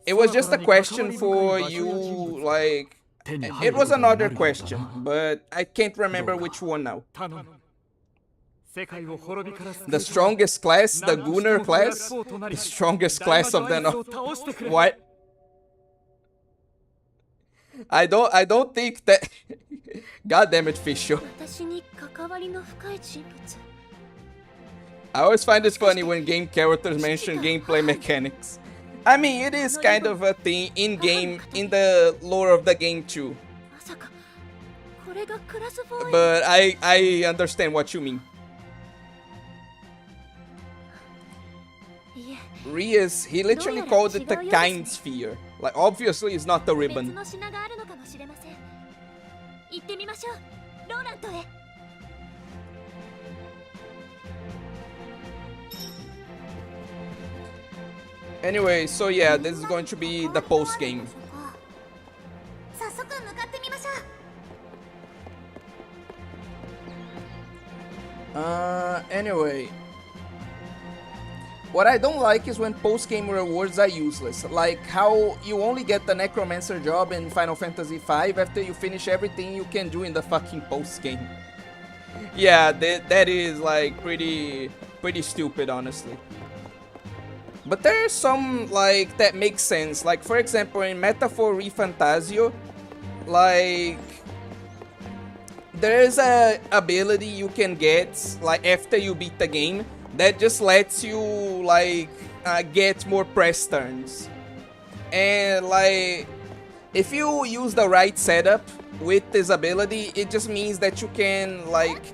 it was just a question for you, like, it was another question, but I can't remember which one now. The strongest class, the Gunner class, the strongest class of them all. What? I don't think that. God damn it, Fisher. I always find it funny when game characters mention gameplay mechanics. I mean, it is kind of a thing in-game, in the lore of the game too. But I understand what you mean. Rias, he literally called it the kind sphere. Like, obviously it's not the ribbon. Anyway, so yeah, this is going to be the post game. Anyway, what I don't like is when post-game rewards are useless. Like how you only get the Necromancer job in Final Fantasy V after you finish everything you can do in the fucking post-game. Yeah, that is like pretty stupid, honestly. But there's some like that makes sense. Like for example, in Metaphor Refantasio, like there's a ability you can get like after you beat the game that just lets you like get more press turns. And like if you use the right setup with this ability, it just means that you can like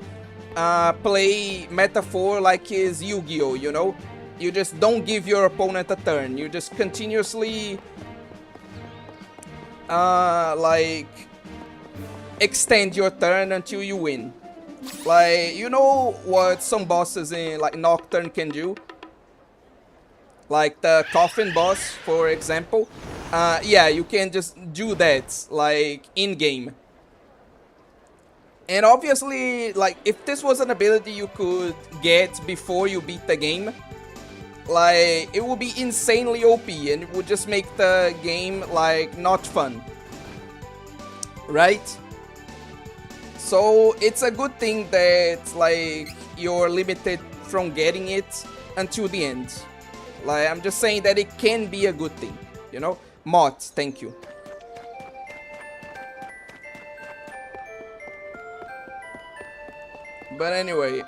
play Metaphor like is Yu-Gi-Oh, you know? You just don't give your opponent a turn. You just continuously like extend your turn until you win. Like, you know what some bosses in like Nocturne can do? Like the coffin boss, for example. Yeah, you can just do that like in game. And obviously, like if this was an ability you could get before you beat the game, like it would be insanely OP and it would just make the game like not fun, right? So it's a good thing that like you're limited from getting it until the end. Like I'm just saying that it can be a good thing, you know? Mods, thank you. But anyway,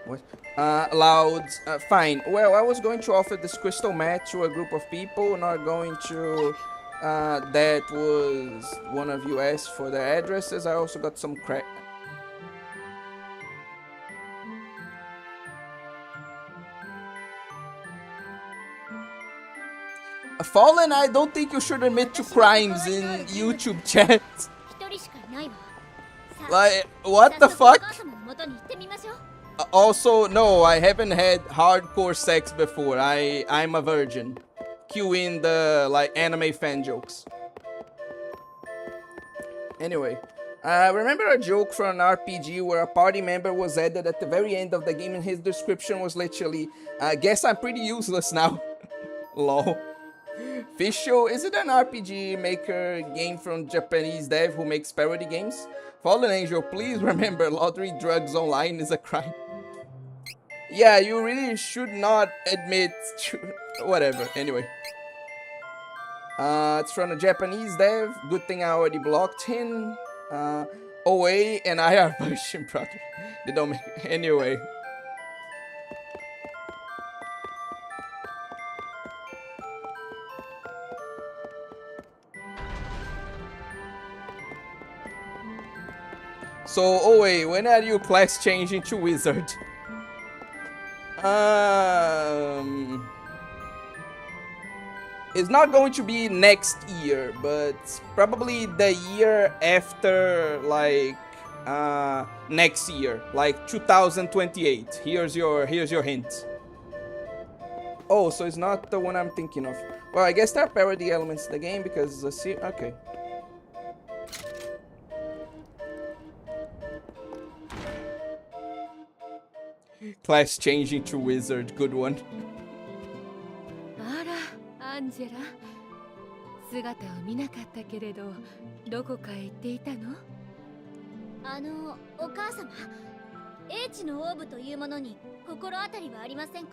what? Allowed, fine. Well, I was going to offer this crystal mat to a group of people, not going to, that was one of you asked for their addresses. I also got some crack. Fallen, I don't think you should admit to crimes in YouTube chat. 一人しかいないわ。さあ、 Like, what 早 the 速お fuck? 母様の元に行ってみましょう。 Also, no, I haven't had hardcore sex before. I'm a virgin. Cue in the like anime fan jokes. Anyway, remember a joke from an RPG where a party member was added at the very end of the game and his description was literally, I guess I'm pretty useless now. Lol. Fisho, is it an RPG maker game from Japanese dev who makes parody games? Fallen Angel, please remember lottery drugs online is a crime. Yeah, you really should not admit to... Whatever, anyway. It's from a Japanese dev. Good thing I already blocked him. OA and I are version brother. They don't make... Anyway. So, OA, when are you class changing to wizard? It's not going to be next year, but probably the year after, like, next year, like 2028. Here's your hint. Oh, so it's not the one I'm thinking of. Well, I guess there are parody elements in the game because okay. Class changing to wizard, good one. あら、アンジェラ。姿を見なかったけれど、どこかへ行っていたの？お母様、英知のオーブというものに心当たりはありませんか？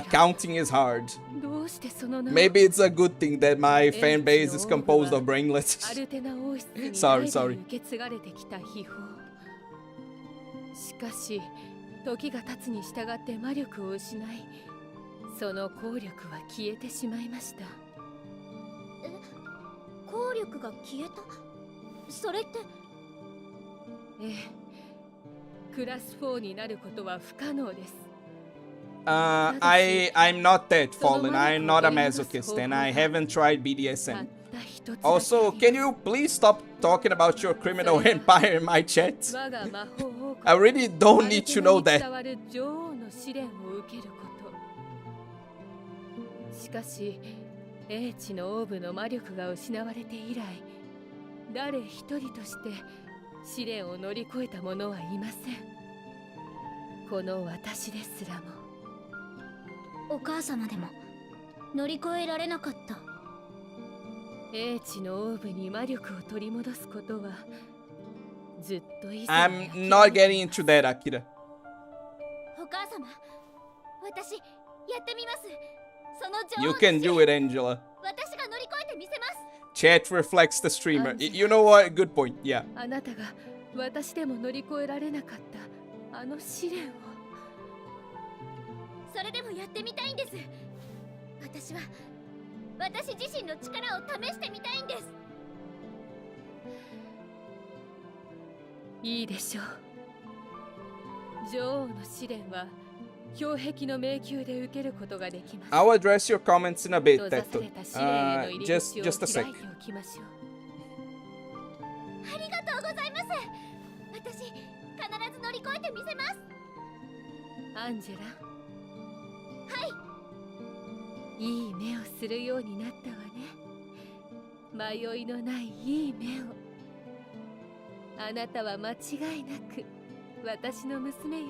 Counting is hard. どうしてその名を？ Maybe it's a good thing that my fan base is composed of brainlets. アルテナ王室に Sorry, 代々 sorry. 受け継がれてきた秘宝。しかし、時が経つに従って魔力を失い、その効力は消えてしまいました。効力が消えた？それって？ええ、クラス4になることは不可能です。I'm not that fallen. I'm not a masochist and I haven't tried BDSM. Also, can you please stop talking about your criminal empire in my chat? I really don't need to know that. しかし、英知のオーブの魔力が失われて以来、誰一人として試練を乗り越えた者はいません。この私ですらも。お母様でも乗り越えられなかった。英知のオーブに魔力を取り戻すことはずっと以前に I'm 諦め not て getting into that, Akira. お母様、私やってみます。その女王 You の can 試練 do it, Angela. 私が乗り越えてみせます。 Chat reflects the streamer. You know what? Good point. Yeah. あなたが私でも乗り越えられなかったあの試練を。それでもやってみたいんです。私は私自身の力を試してみたいんです。いいでしょう。女王の試練は氷壁の迷宮で受けることができます。 I'll address your comments in a bit, 閉ざさ Teto. れた試練への入り口 Just を a 開 sec. いておきましょう。ありがとうございます。私必ず乗り越えてみせます。アンジェラ。はい。いい目をするようになったわね。迷いのないいい目を。あなたは間違いなく私の娘よ。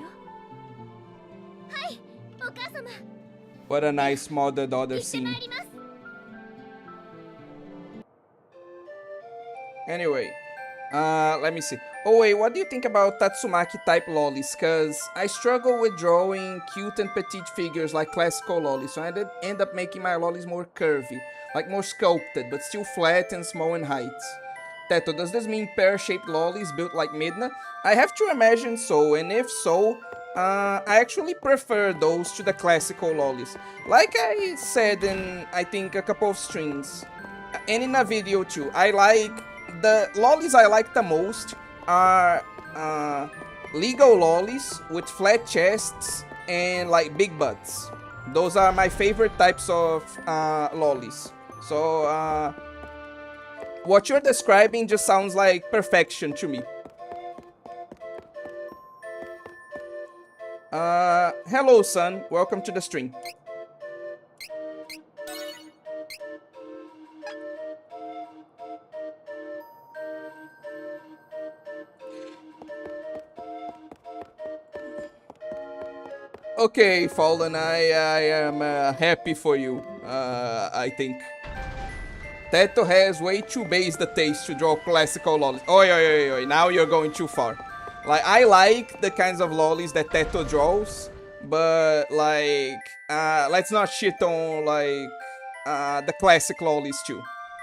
はい、お母様。 What a nice mother-daughter 行ってま scene. いります。 Anyway, let me see. Oh wait, what do you think about Tatsumaki type lollies? Cause I struggle with drawing cute and petite figures like classical lollies, so I end up making my lollies more curvy, like more sculpted, but still flat and small in height. Teto, does this mean pear-shaped lollies built like Midna? I have to imagine so, and if so, I actually prefer those to the classical lollies. Like I said in, I think, a couple of streams, and in a video too, I like, the lollies I like the most are legal lollies with flat chests and like big butts. Those are my favorite types of lollies. So, what you're describing just sounds like perfection to me. Hello, son. Welcome to the stream. Okay, Fallen, I am happy for you, I think. Teto has way too base the taste to draw classical lollies. Oi, oi, oi, oi, now you're going too far. Like, I like the kinds of lollies that Teto draws, but, like, let's not shit on, like, the classic lollies too.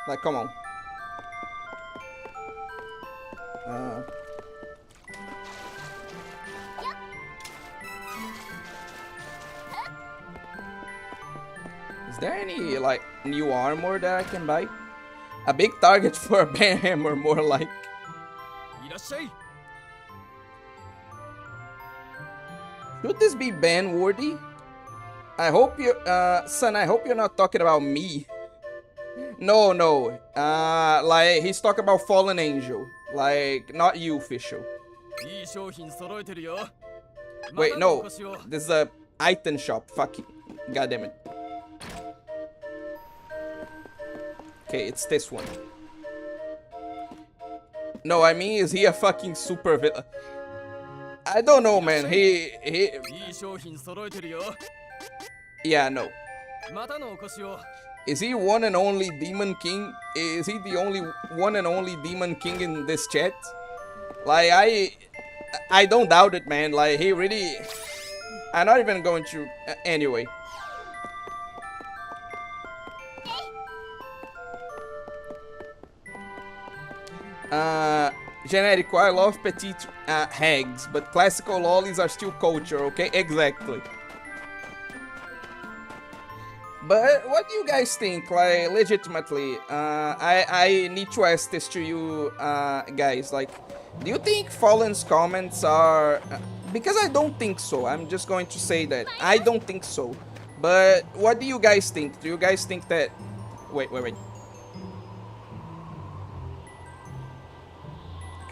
Like, come on. Is there any, like, new armor that I can buy? A big target for a ban hammer, more like. Should this be ban worthy? I hope you, son, I hope you're not talking about me. No, no. Like, he's talking about Fallen Angel. Like, not you, official. Wait, no. This is a item shop. Fuck it. God damn it. Okay, it's this one. No, I mean, is he a fucking super villain? I don't know, man. He... Yeah, no. Is he one and only Demon King? Is he the only one and only Demon King in this chat? Like, I don't doubt it, man. Like, he really... I'm not even going to... Anyway. Generico, I love petite hags, but classical lollies are still culture, okay? Exactly. But what do you guys think? Like, legitimately, I need to ask this to you guys. Like, do you think Fallen's comments are... because I don't think so. I'm just going to say that. I don't think so. But what do you guys think? Do you guys think that... Wait.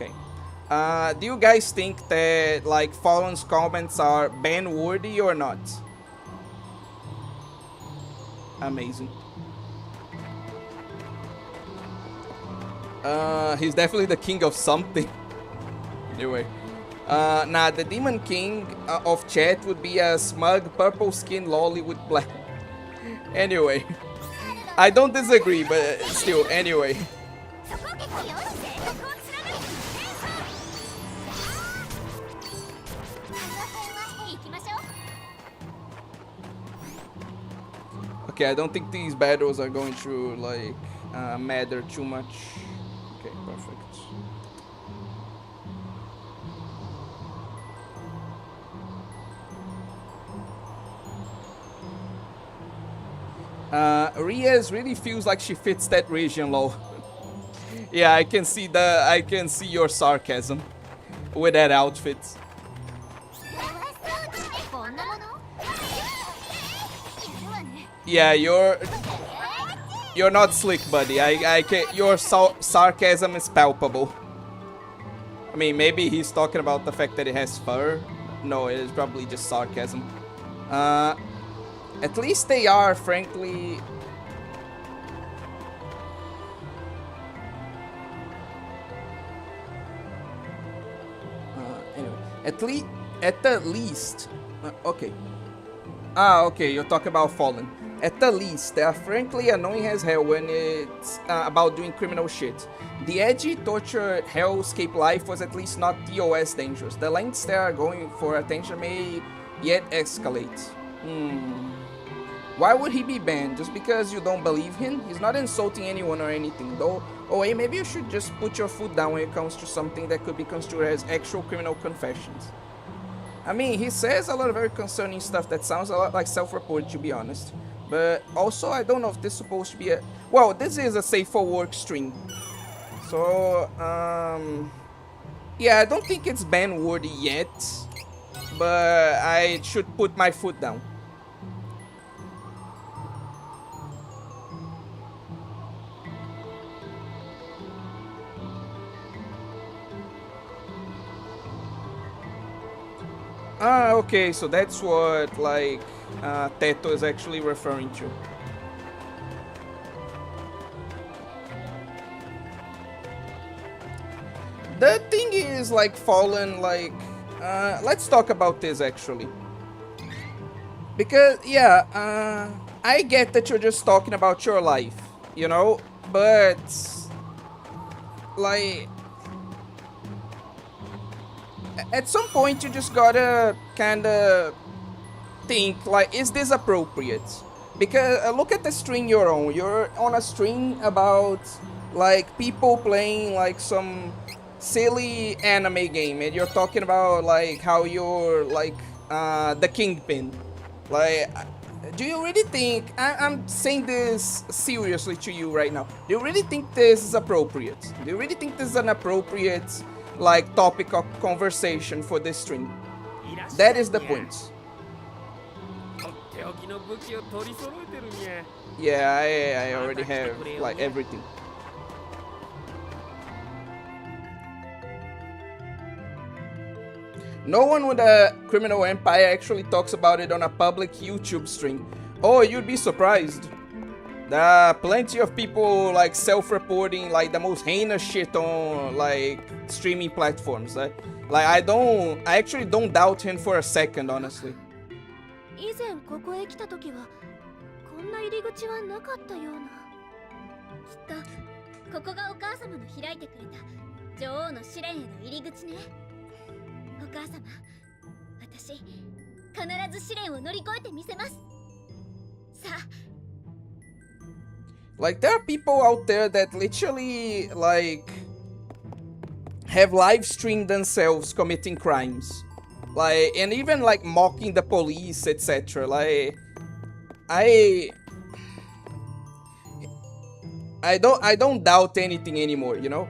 Okay. Do you guys think that, like, Fallen's comments are ban-worthy or not? Amazing. He's definitely the king of something. Anyway. Nah, the Demon King of chat would be a smug purple skin lolly with black. Anyway. I don't disagree, but still, anyway. そこ撃よ正確を貫いて戦争この辺は行きましょう Okay, I don't think these battles are going to like matter too much. Okay, perfect. Riaz really feels like she fits that region, lol. Yeah, I can see your sarcasm with that outfit. こんなものやるわね Yeah, you're not slick, buddy. I can your sarcasm is palpable. I mean, maybe he's talking about the fact that it has fur. No, it is probably just sarcasm. At least they are, frankly. Anyway, at the least. Okay. Okay, you're talking about Fallen. At the least, they are frankly annoying as hell when it's about doing criminal shit. The edgy, torture, hellscape life was at least not TOS dangerous. The lengths they are going for attention may yet escalate. Why would he be banned? Just because you don't believe him? He's not insulting anyone or anything, though. Oh, hey, maybe you should just put your foot down when it comes to something that could be construed as actual criminal confessions. I mean, he says a lot of very concerning stuff that sounds a lot like self-reported, to be honest. But also, I don't know if this is supposed to be a... Well, this is a safe for work stream. So, yeah, I don't think it's ban-worthy yet. But I should put my foot down. Okay, so that's what, like, Teto is actually referring to. The thing is, like, Fallen, like, let's talk about this, actually. Because, yeah, I get that you're just talking about your life, you know? But, like... At some point, you just gotta kinda think, like, is this appropriate? Because look at the stream you're on. You're on a stream about, like, people playing, like, some silly anime game. And you're talking about, like, how you're, like, the kingpin. Like, do you really think... I'm saying this seriously to you right now. Do you really think this is appropriate? Do you really think this is an appropriate... like topic of conversation for this stream? That is the point. Yeah, I already have like everything. No one with a criminal empire actually talks about it on a public YouTube stream. Oh, you'd be surprised. There are plenty of people like self-reporting like the most heinous shit on like streaming platforms. Like I actually don't doubt him for a second, honestly. 以前ここへ来た時はこんな入り口はなかったような。きっとここがお母様の開いてくれた女王の試練への入り口ね。お母様、私必ず試練を乗り越えてみせます。さあ。Like, there are people out there that literally, like, have live streamed themselves committing crimes. Like, and even, like, mocking the police, etc. Like, I don't doubt anything anymore, you know?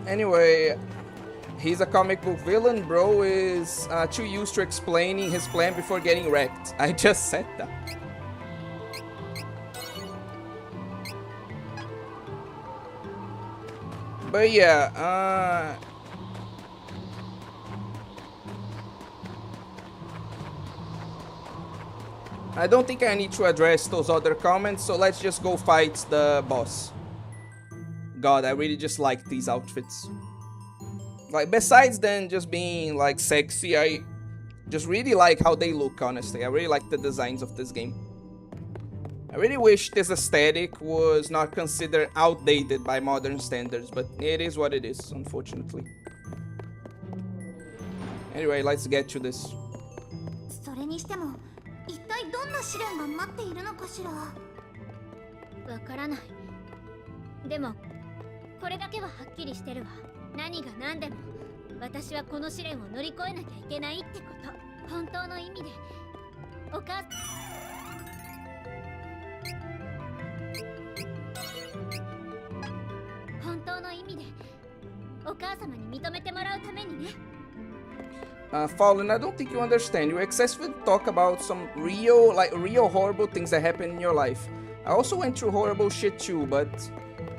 Anyway... He's a comic book villain, bro is too used to explaining his plan before getting wrecked. I just said that. But yeah, I don't think I need to address those other comments, so let's just go fight the boss. God, I really just like these outfits. Like, besides than just being like sexy, I just really like how they look, honestly. I really like the designs of this game. I really wish this aesthetic was not considered outdated by modern standards, but it is what it is, unfortunately. Anyway, let's get to this. それにしても一体どんな試練が待っているのかしら。わからない。でもこれだけははっきりしてるわ。何が何でも私はこの試練を乗り越えなきゃいけないってこと。本当の意味でお母本当の意味でお母様に認めてもらうためにね。Fallen, I don't think you understand. You excessively talk about some real horrible things that happen in your life. I also went through horrible shit too, but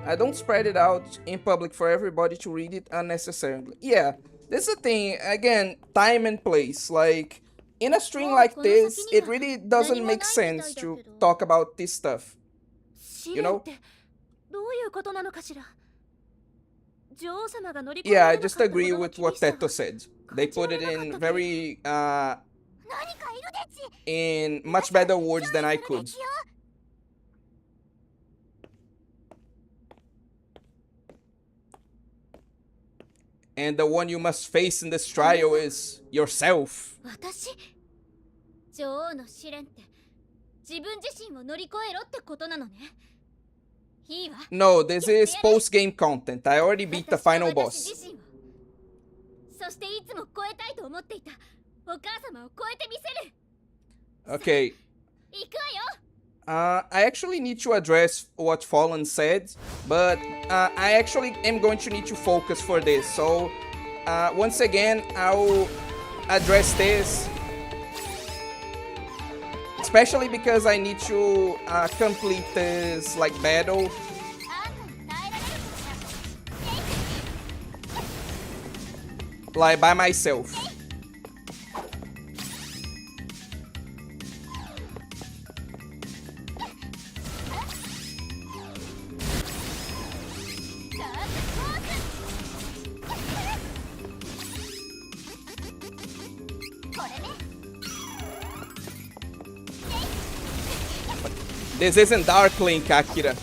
I don't spread it out in public for everybody to read it unnecessarily. Yeah, this is the thing. Again, time and place. Like, in a stream like this, it really doesn't make sense to talk about this stuff. You know? Yeah, I just agree with what Teto said. They put it in very, in much better words than I could. And the one you must face in this trial is yourself. No, this is post-game content. I already beat the final boss. Okay. I actually need to address what Fallen said, but I actually am going to need to focus for this. So, once again, I'll address this. Especially because I need to complete this, like, battle. Like, by myself. This isn't Dark Link, Akira.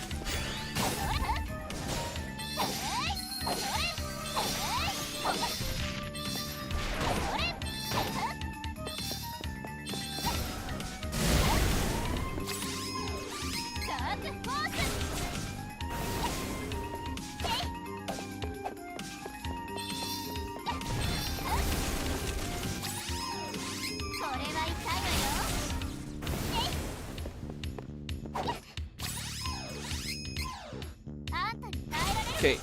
Okay.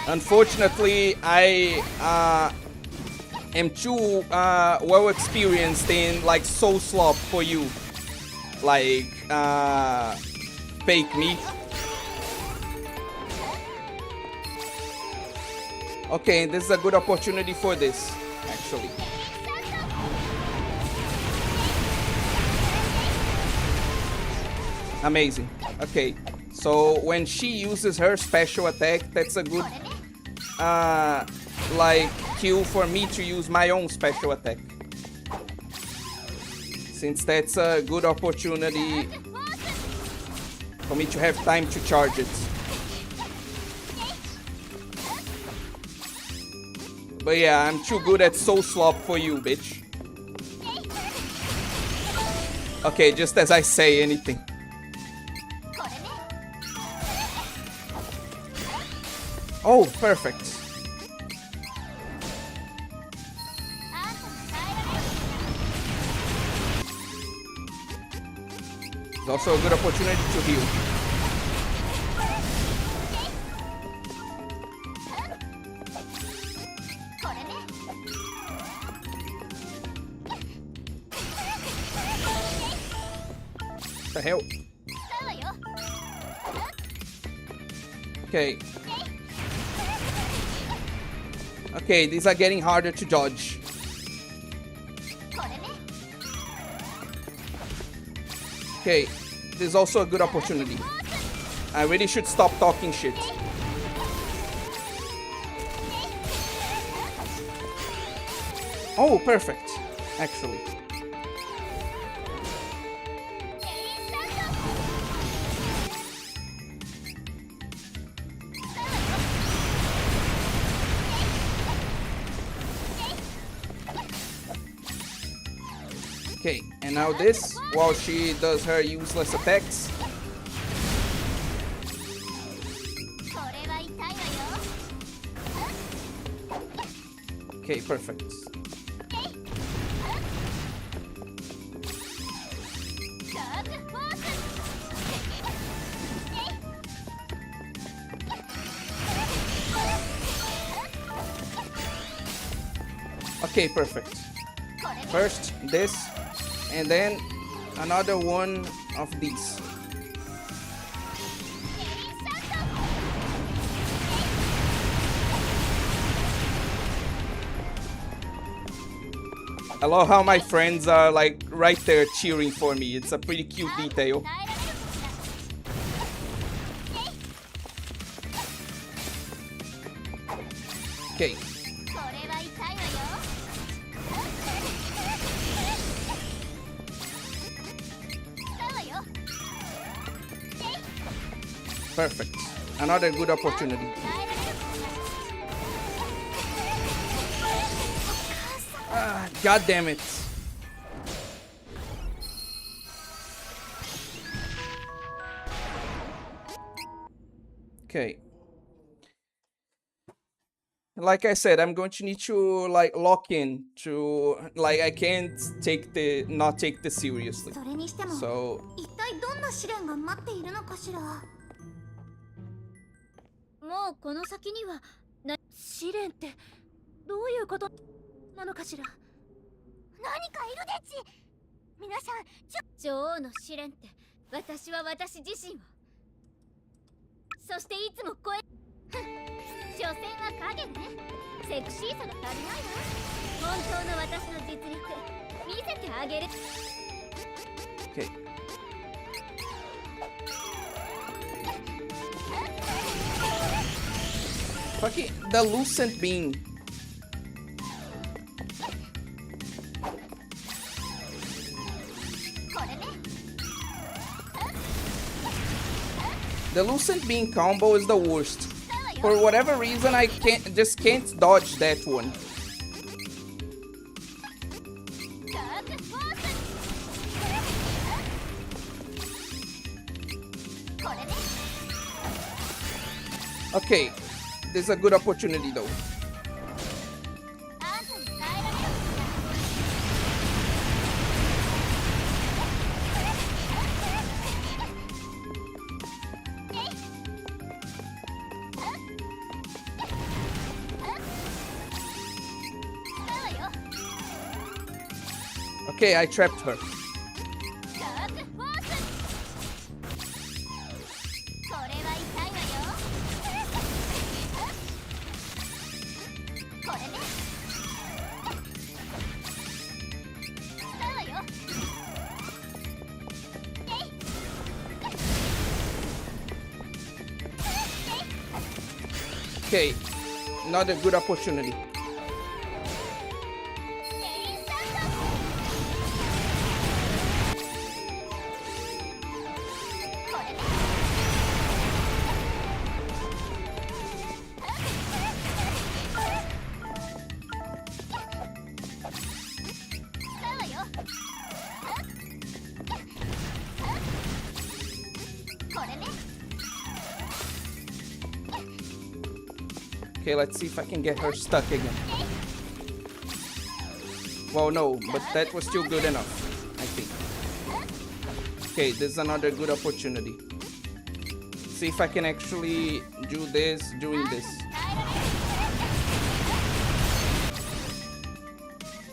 Unfortunately, I am too well experienced in like soul slop for you. Like fake me. Okay, this is a good opportunity for this, actually. Amazing. Okay, so when she uses her special attack, that's a good like cue for me to use my own special attack, since that's a good opportunity for me to have time to charge it. But yeah, I'm too good at soul slop for you, bitch. Okay, just as I say anything. Oh, perfect. It's also a good opportunity to heal. What the hell? Okay. Okay, these are getting harder to dodge. Okay, this is also a good opportunity. I really should stop talking shit. Oh, perfect. Actually. Okay, and now this, while she does her useless attacks. これは痛いわよ。 Okay, perfect. Okay, perfect. First this, and then another one of these. I love how my friends are like right there cheering for me. It's a pretty cute detail. Okay. これは痛いわよ。 Perfect. Another good opportunity. Ah, God damn it. Okay. Like I said, I'm going to need to like lock in to like I can't not take this seriously. それにしても、 So 一体どんな試練が待っているのかしら。もうこの先には試練ってどういうことなのかしら。何かいるでち。皆さん、女王の試練って私は私自身を、そしていつも超え所詮は影ね。セクシーさが足りないわ。本当の私の実力見せてあげる。 okay. Fucking the lucent beam. The lucent beam combo is the worst. For whatever reason, I can't dodge that one. Okay, this is a good opportunity though. Okay, I trapped her. Okay, another good opportunity. Okay, let's see if I can get her stuck again. Well, no, but that was still good enough, I think. Okay, this is another good opportunity. See if I can actually do this doing this.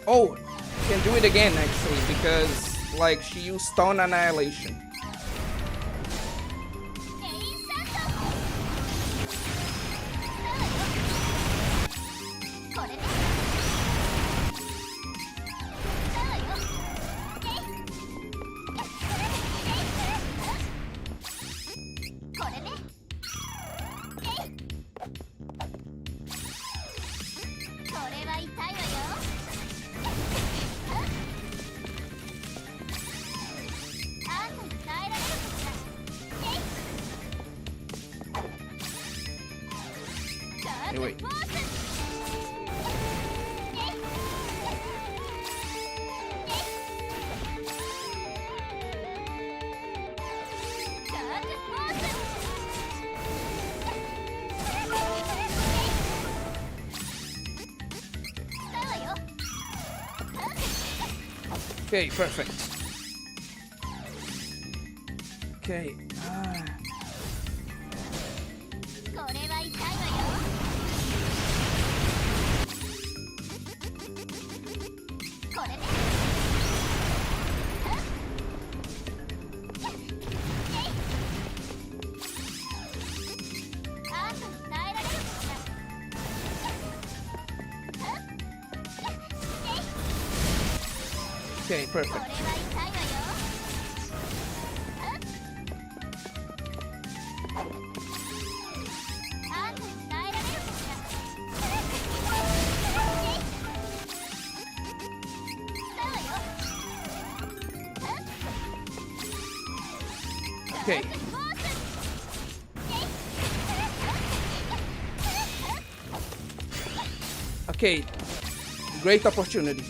Oh, I can do it again actually because like she used Stone Annihilation. Anyway. Okay, perfect. Okay. これは痛いわよ。これで。あんたに耐えられるかしら。 Okay, これ perfect. は痛いわよ。 あんたに耐えられるかしら。 Okay. Okay. Great opportunity.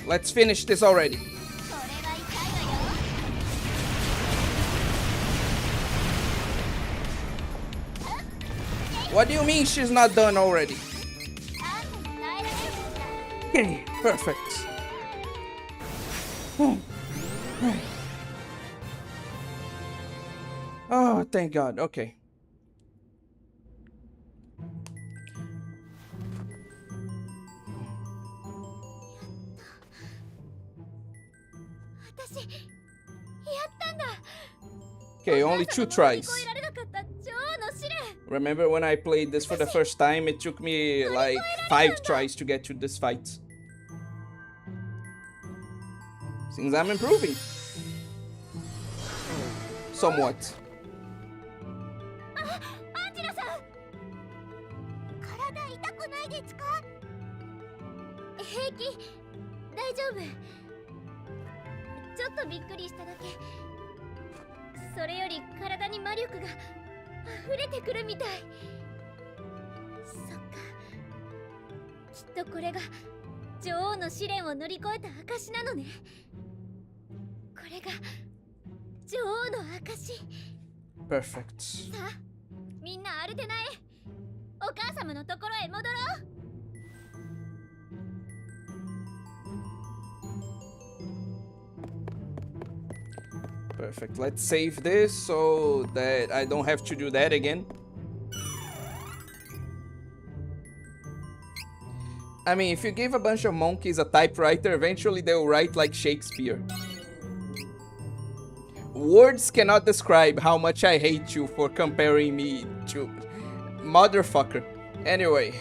Let's finish this already. これは痛いわよ。 What do you mean she's not done already? あんたに耐えられるかしら。 Okay, perfect. Oh, thank God. Okay. 私、やったんだ。 Okay, only 2 tries. 乗り越えられなかった女王の試練。 Remember when I played this for the first time? It took me like 5 tries to get to this fight. Seems I'm improving. Somewhat. アンジェラさん。体痛くないですか？平気。大丈夫。ちょっとびっくりしただけ。それより体に魔力が溢れてくるみたい。そっか。きっとこれが女王の試練を乗り越えた証なのね。これが女王の証。 Perfect. さあ、みんなアルテナへ。お母様のところへ戻ろう。 Perfect. Let's save this so that I don't have to do that again. I mean, if you give a bunch of monkeys a typewriter, eventually they'll write like Shakespeare. Words cannot describe how much I hate you for comparing me to... Motherfucker. Anyway.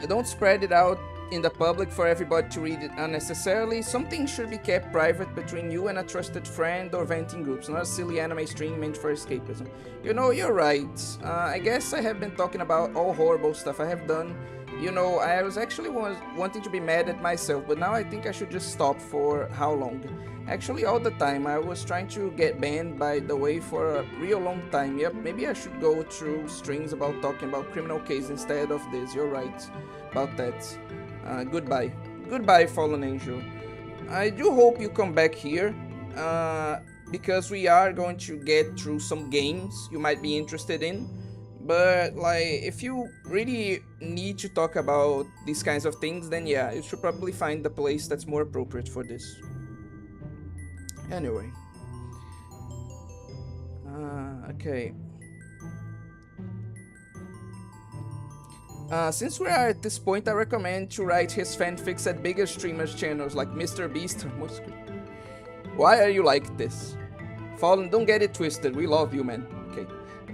Don't spread it out in the public for everybody to read it unnecessarily. Some things should be kept private between you and a trusted friend or venting groups, not a silly anime stream meant for escapism. You know, you're right. I guess I have been talking about all horrible stuff I have done. You know, I was actually wanting to be mad at myself, but now I think I should just stop. For how long? Actually, all the time. I was trying to get banned, by the way, for a real long time. Yep, maybe I should go through strings about talking about criminal case instead of this. You're right about that. Goodbye. Goodbye, Fallen Angel. I do hope you come back here, because we are going to get through some games you might be interested in. But, like, if you really need to talk about these kinds of things, then yeah, you should probably find the place that's more appropriate for this. Anyway. Okay. Since we are at this point, I recommend to write his fanfics at bigger streamers channels like Mr. Beast or Muscle. Why are you like this? Fallen, don't get it twisted. We love you, man. Okay.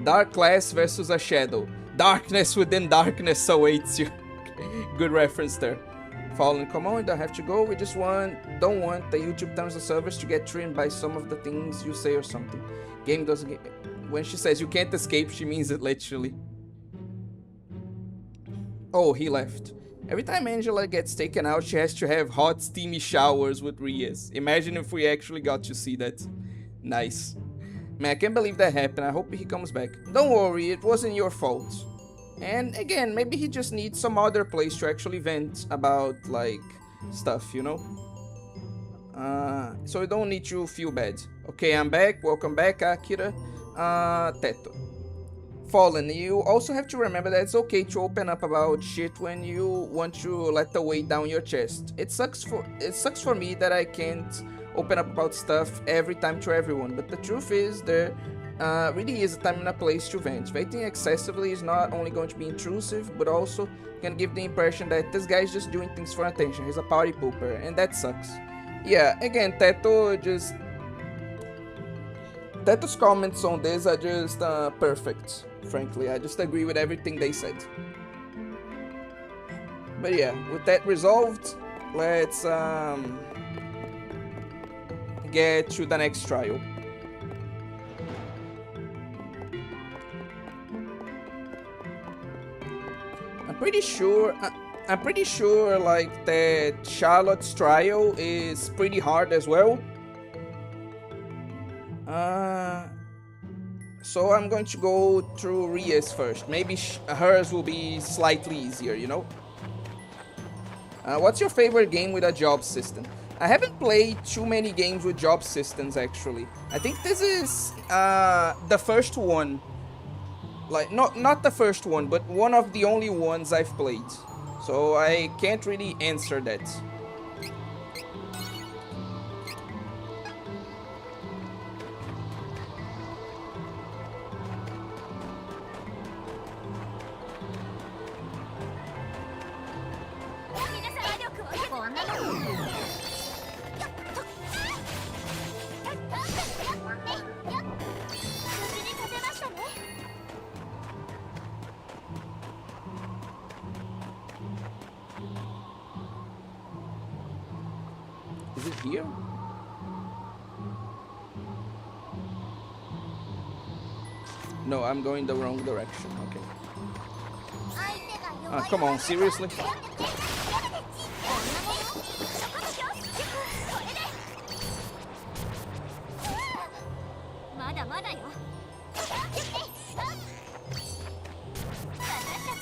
Dark Class versus a Shadow. Darkness within darkness awaits you. Good reference there. Fallen, come on, don't have to go. We just don't want the YouTube terms of service to get trimmed by some of the things you say or something. Game doesn't get... When she says you can't escape, she means it literally. Oh, he left. Every time Angela gets taken out, she has to have hot, steamy showers with Rias. Imagine if we actually got to see that. Nice. Man, I can't believe that happened. I hope he comes back. Don't worry, it wasn't your fault. And again, maybe he just needs some other place to actually vent about, like, stuff, you know? So you don't need to feel bad. Okay, I'm back. Welcome back, Akira. Teto. Fallen, you also have to remember that it's okay to open up about shit when you want to let the weight down your chest. It sucks for me that I can't open up about stuff every time to everyone, but the truth is there really is a time and a place to vent. Venting excessively is not only going to be intrusive, but also can give the impression that this guy is just doing things for attention. He's a party pooper, and that sucks. Yeah, again, Teto's comments on this are just perfect, frankly. I just agree with everything they said. But yeah, with that resolved, let's get to the next trial. I'm pretty sure like that Charlotte's trial is pretty hard as well. So I'm going to go through Ria's first. Maybe hers will be slightly easier, you know? What's your favorite game with a job system? I haven't played too many games with job systems, actually. I think this is the first one. Like, not the first one, but one of the only ones I've played. So I can't really answer that. Is it here? No, I'm going the wrong direction. Okay. Come on, seriously?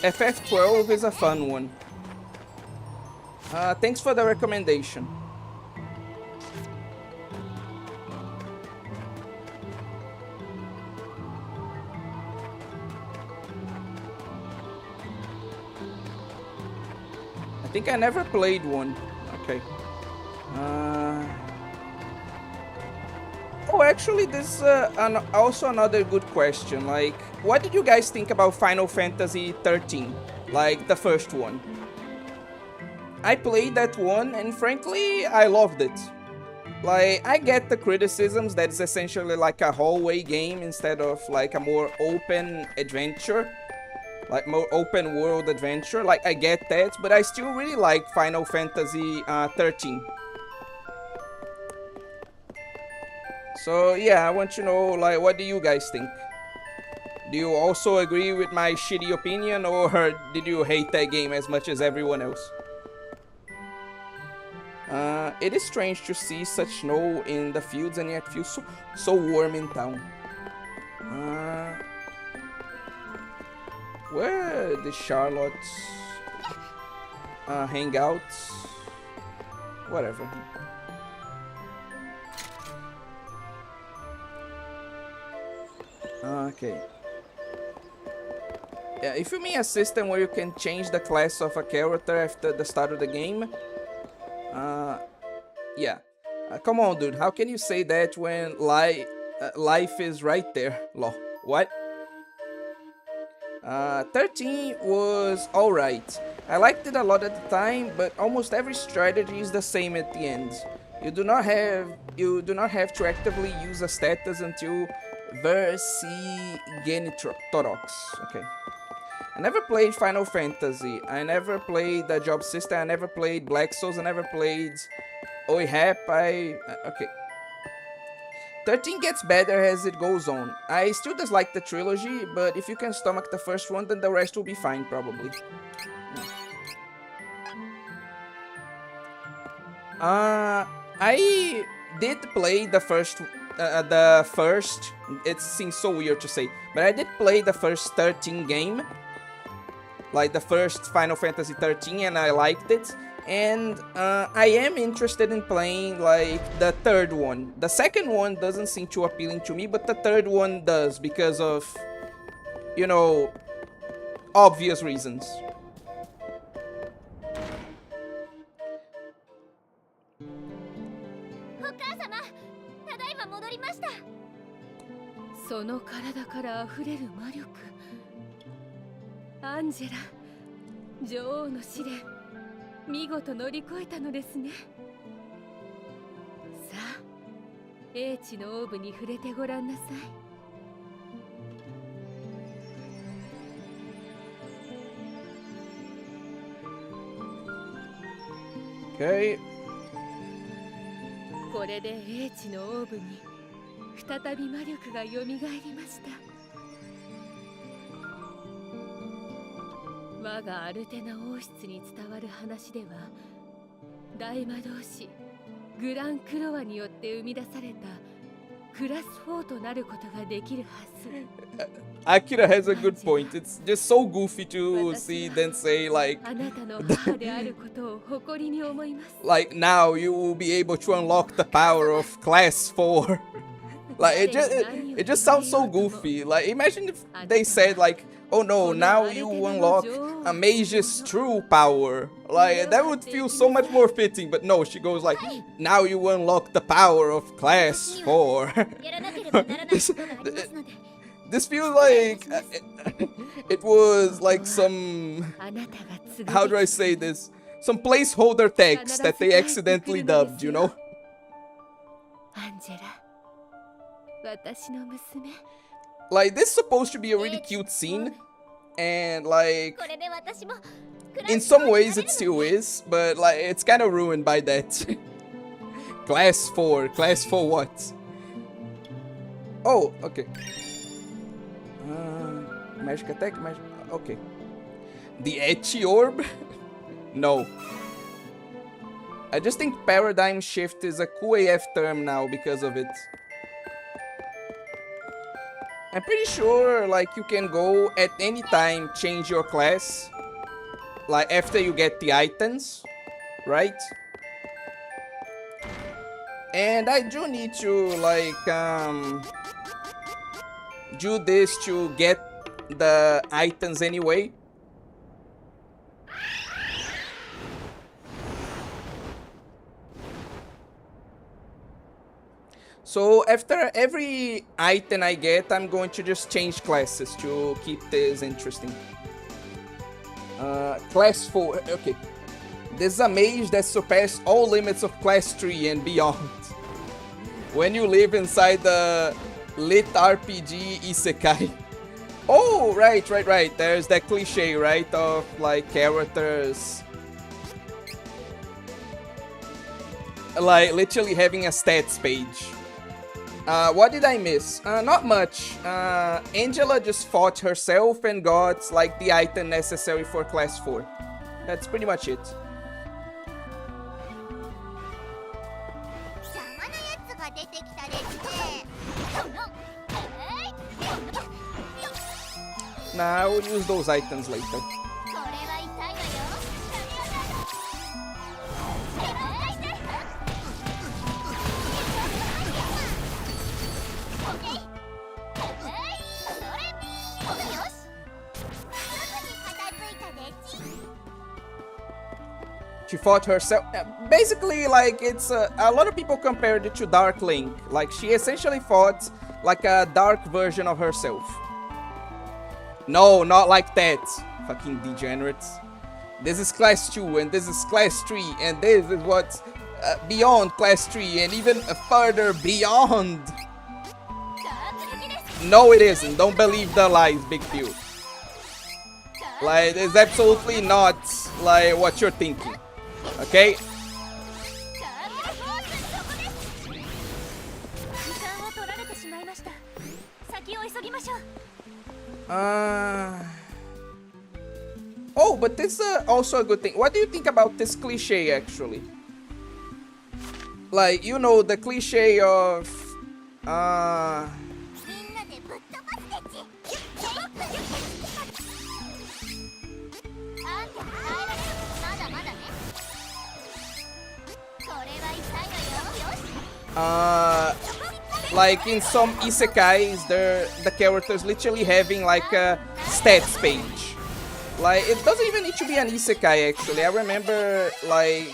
FF12 is a fun one. Thanks for the recommendation. I think I never played one. Okay. Oh, actually, this is also another good question. Like, what did you guys think about Final Fantasy 13? Like, the first one. I played that one, and frankly, I loved it. Like, I get the criticisms that it's essentially like a hallway game instead of like a more open adventure. Like, more open world adventure. Like, I get that, but I still really like Final Fantasy 13. So, yeah, I want to know, like, what do you guys think? Do you also agree with my shitty opinion, or did you hate that game as much as everyone else? It is strange to see such snow in the fields and yet feel so warm in town. Where the Charlottes hang out? Whatever. Okay. Yeah, if you mean a system where you can change the class of a character after the start of the game, yeah. Come on, dude. How can you say that when life is right there? Lol. What? 13 was alright. I liked it a lot at the time, but almost every strategy is the same at the end. You do not have to actively use a status until Vercingetorix. Okay. I never played Final Fantasy. I never played the job system. I never played Black Souls. I never played OIHAP. Okay. 13 gets better as it goes on. I still dislike the trilogy, but if you can stomach the first one, then the rest will be fine, probably. I did play the first. The first. It seems so weird to say, but I did play the first 13 game, like the first Final Fantasy 13, and I liked it. And I am interested in playing like the third one. The second one doesn't seem too appealing to me, but the third one does because of, you know, obvious reasons. お母様、ただいま戻りました。その体から溢れる魔力。アンジェラ、女王の試練、見事乗り越えたのですね。さあ、英知のオーブに触れてごらんなさい。Okay. これで英知のオーブに再び魔力がよみがえりました。我がアルテナ王室に伝わる話では、大魔導士グランクロワによって生み出されたクラス4となることができるはず。Akira has a good point. It's just so goofy to see then say like あなたの母であることを誇りに思います。like now you will be able to unlock the power of class 4. Like it just sounds so goofy. Like imagine if they said like, oh no, now you unlock a mage's true power. Like that would feel so much more fitting, but no, she goes like, now you unlock the power of class 4. やらなければならないことがありますので。 This feels like it was like some, how do I say this? Some placeholder text that they accidentally dubbed, you know? アンジェラ、私の娘。 Like this is supposed to be a really cute scene, and like これで私も in some ways it still is, but like it's kind of ruined by that. Class 4 what? Oh, okay. Magic attack, okay. The Etchy Orb? No. I just think Paradigm Shift is a cool AF term now because of it. I'm pretty sure like you can go at any time change your class, like after you get the items, right? And I do need to like do this to get the items anyway. So after every item I get, I'm going to just change classes to keep this interesting. Class 4, okay. This is a mage that surpassed all limits of class 3 and beyond. When you live inside the lit RPG isekai. Oh, right. There's that cliche, right, of like characters like literally having a stats page. What did I miss? Not much. Angela just fought herself and got like the item necessary for class 4. That's pretty much it. Nah, I will use those items later. She fought herself. Basically, like, it's a lot of people compared it to Dark Link. Like, she essentially fought like a dark version of herself. No, not like that. Fucking degenerates. This is class 2, and this is class 3, and this is what's beyond class 3, and even further beyond. No, it isn't. Don't believe the lies, Big Pew. Like, it's absolutely not like what you're thinking. Okay? Oh, but this is also a good thing. What do you think about this cliche, actually? like, you know, the cliche of uh みんなでぶっ飛ばすでちあんた耐えられるまだまだねこれは痛いのよよし like in some isekais, the characters literally having like a stats page. Like, it doesn't even need to be an isekai actually. I remember, like,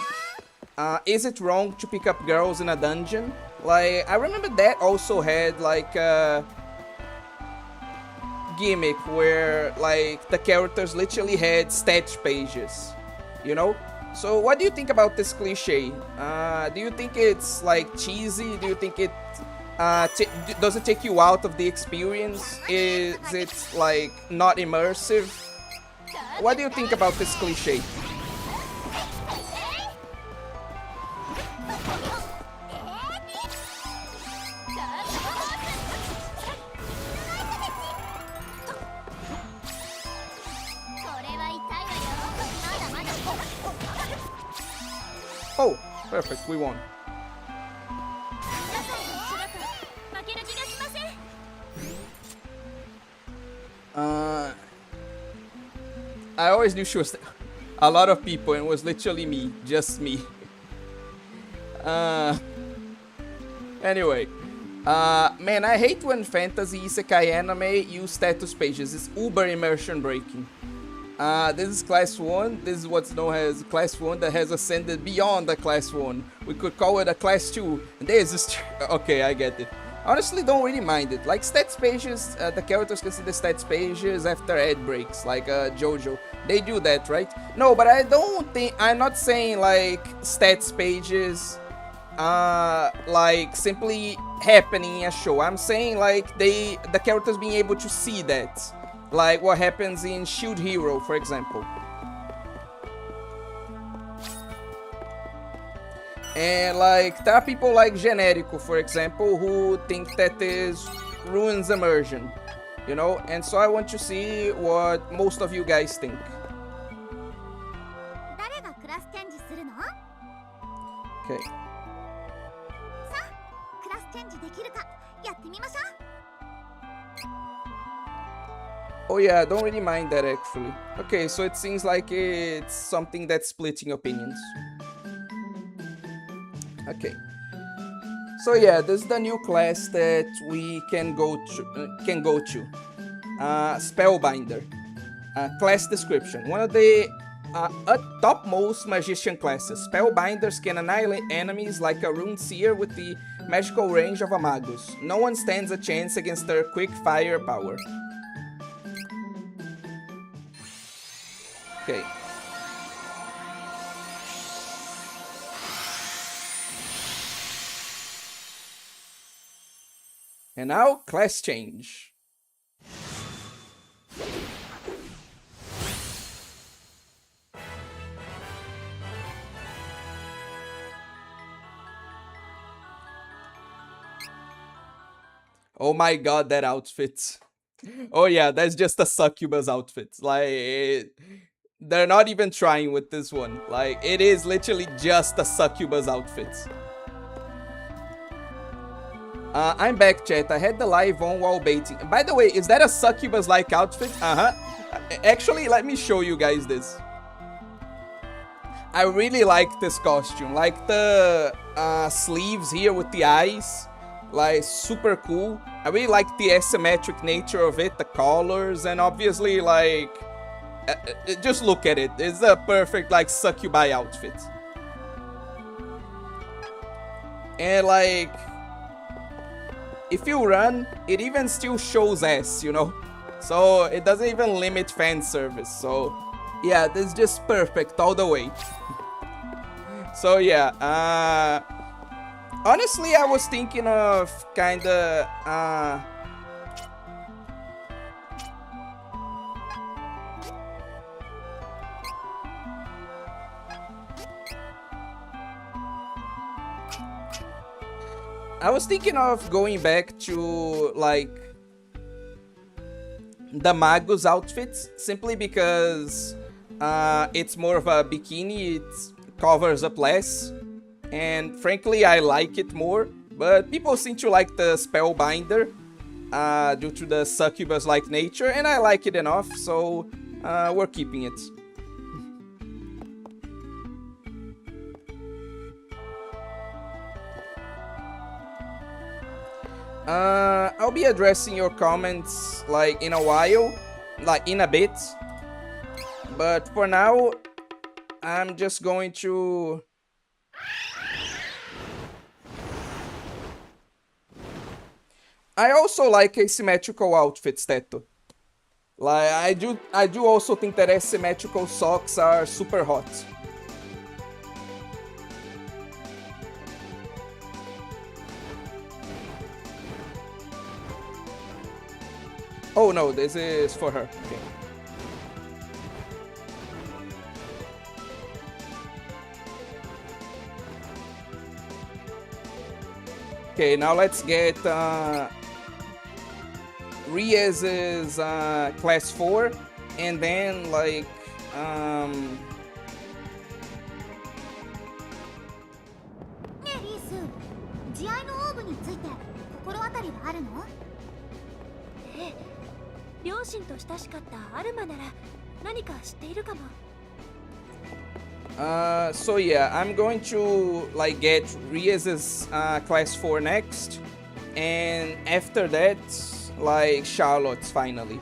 is it wrong to pick up girls in a dungeon? Like, I remember that also had like a gimmick where like the characters literally had stats pages, you know? So what do you think about this cliche? Do you think it's like cheesy? Do you think it does it take you out of the experience? Is it like not immersive? What do you think about this cliche? Oh, perfect, we won. I always knew she was a lot of people, and it was literally me, just me. Anyway, man, I hate when fantasy isekai anime use status pages. It's uber immersion breaking. This is class 1. This is what's known as class 1 that has ascended beyond the class 1. We could call it a class 2. And there's this... Okay, I get it. Honestly, don't really mind it. Like, stats pages, the characters can see the stats pages after ad breaks, like JoJo. They do that, right? No, but I don't think... I'm not saying, like, stats pages, like, simply happening in a show. I'm saying, like, the characters being able to see that. Like what happens in Shield Hero, for example. And like, there are people like Generico, for example, who think that this ruins immersion, you know? And so I want to see what most of you guys think. Okay. Oh yeah, I don't really mind that actually. Okay, so it seems like it's something that's splitting opinions. Okay. So yeah, this is the new class that we can go to. Spellbinder. Class description. One of the topmost magician classes. Spellbinders can annihilate enemies like a rune seer with the magical range of a magus. No one stands a chance against their quick fire power. Okay. And now, class change. Oh my god, that outfit. Oh yeah, that's just a succubus outfit. Like, they're not even trying with this one. Like, it is literally just a succubus outfit. I'm back, chat. I had the live on while baiting. By the way, is that a succubus-like outfit? Actually, let me show you guys this. I really like this costume. Like the sleeves here with the eyes. Like, super cool. I really like the asymmetric nature of it, the colors, and obviously, like... just look at it. It's a perfect, like, succubi outfit. And, like... if you run, it even still shows ass, you know? So, it doesn't even limit fan service. So, yeah, this is just perfect all the way. So, yeah, honestly, I was thinking of kinda, I was thinking of going back to, like, the Magus outfits, simply because it's more of a bikini, it covers up less, and frankly I like it more, but people seem to like the Spellbinder due to the succubus-like nature, and I like it enough, so we're keeping it. I'll be addressing your comments like in a while, like in a bit, but for now I'm just going to I also like asymmetrical outfits, Teto. Like I do also think that asymmetrical socks are super hot. Oh no, this is for her. Okay. Okay, now let's get Riez's class 4, and then likeねえリース、慈愛のオーブについて心当たりはあるの？ええ、両親と親しかったアルマなら何か知っているかも。So yeah, I'm going to like get Riez's class 4 next, and after that, like Charlotte's finally.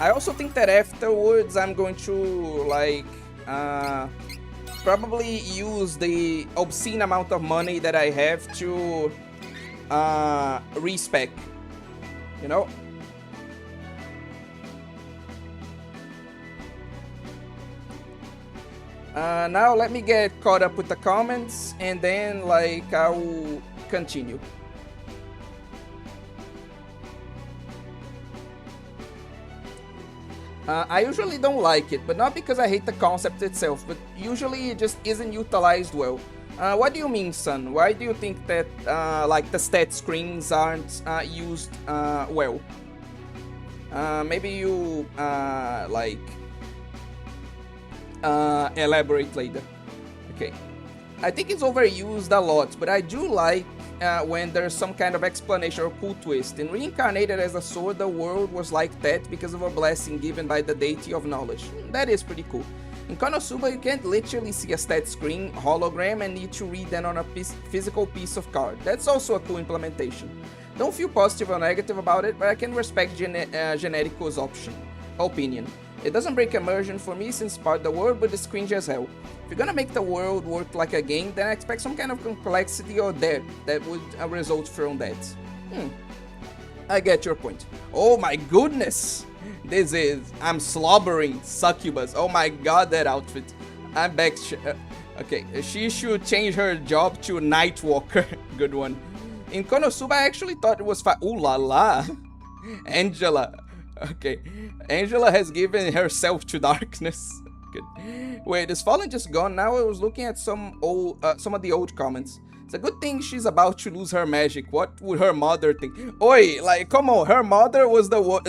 I also think that afterwards I'm going to like probably use the obscene amount of money that I have to respec, you know? Now let me get caught up with the comments, and then like I will continue. I usually don't like it, but not because I hate the concept itself, but usually it just isn't utilized well. What do you mean, son? Why do you think that like the stat screens aren't used well? Maybe you like elaborate later. Okay. I think it's overused a lot, but I do like when there's some kind of explanation or cool twist. In Reincarnated as a Sword, the world was like that because of a blessing given by the deity of knowledge. That is pretty cool. In Konosuba, you can't literally see a stat screen hologram and need to read them on a physical piece of card. That's also a cool implementation. Don't feel positive or negative about it, but I can respect Generico's opinion. It doesn't break immersion for me since part of the world, but it's cringe as hell. If you're gonna make the world work like a game, then I expect some kind of complexity or depth that would result from that. I get your point. Oh my goodness! This is... I'm slobbering succubus. Oh my god, that outfit. I'm back... okay, she should change her job to Nightwalker. Good one. In Konosuba, I actually thought it was ooh la la. Angela. Okay, Angela has given herself to darkness. Good. Wait, is Fallen just gone now? I was looking at some of the old comments. It's a good thing she's about to lose her magic. What would her mother think? Oi, like, come on, her mother was the one...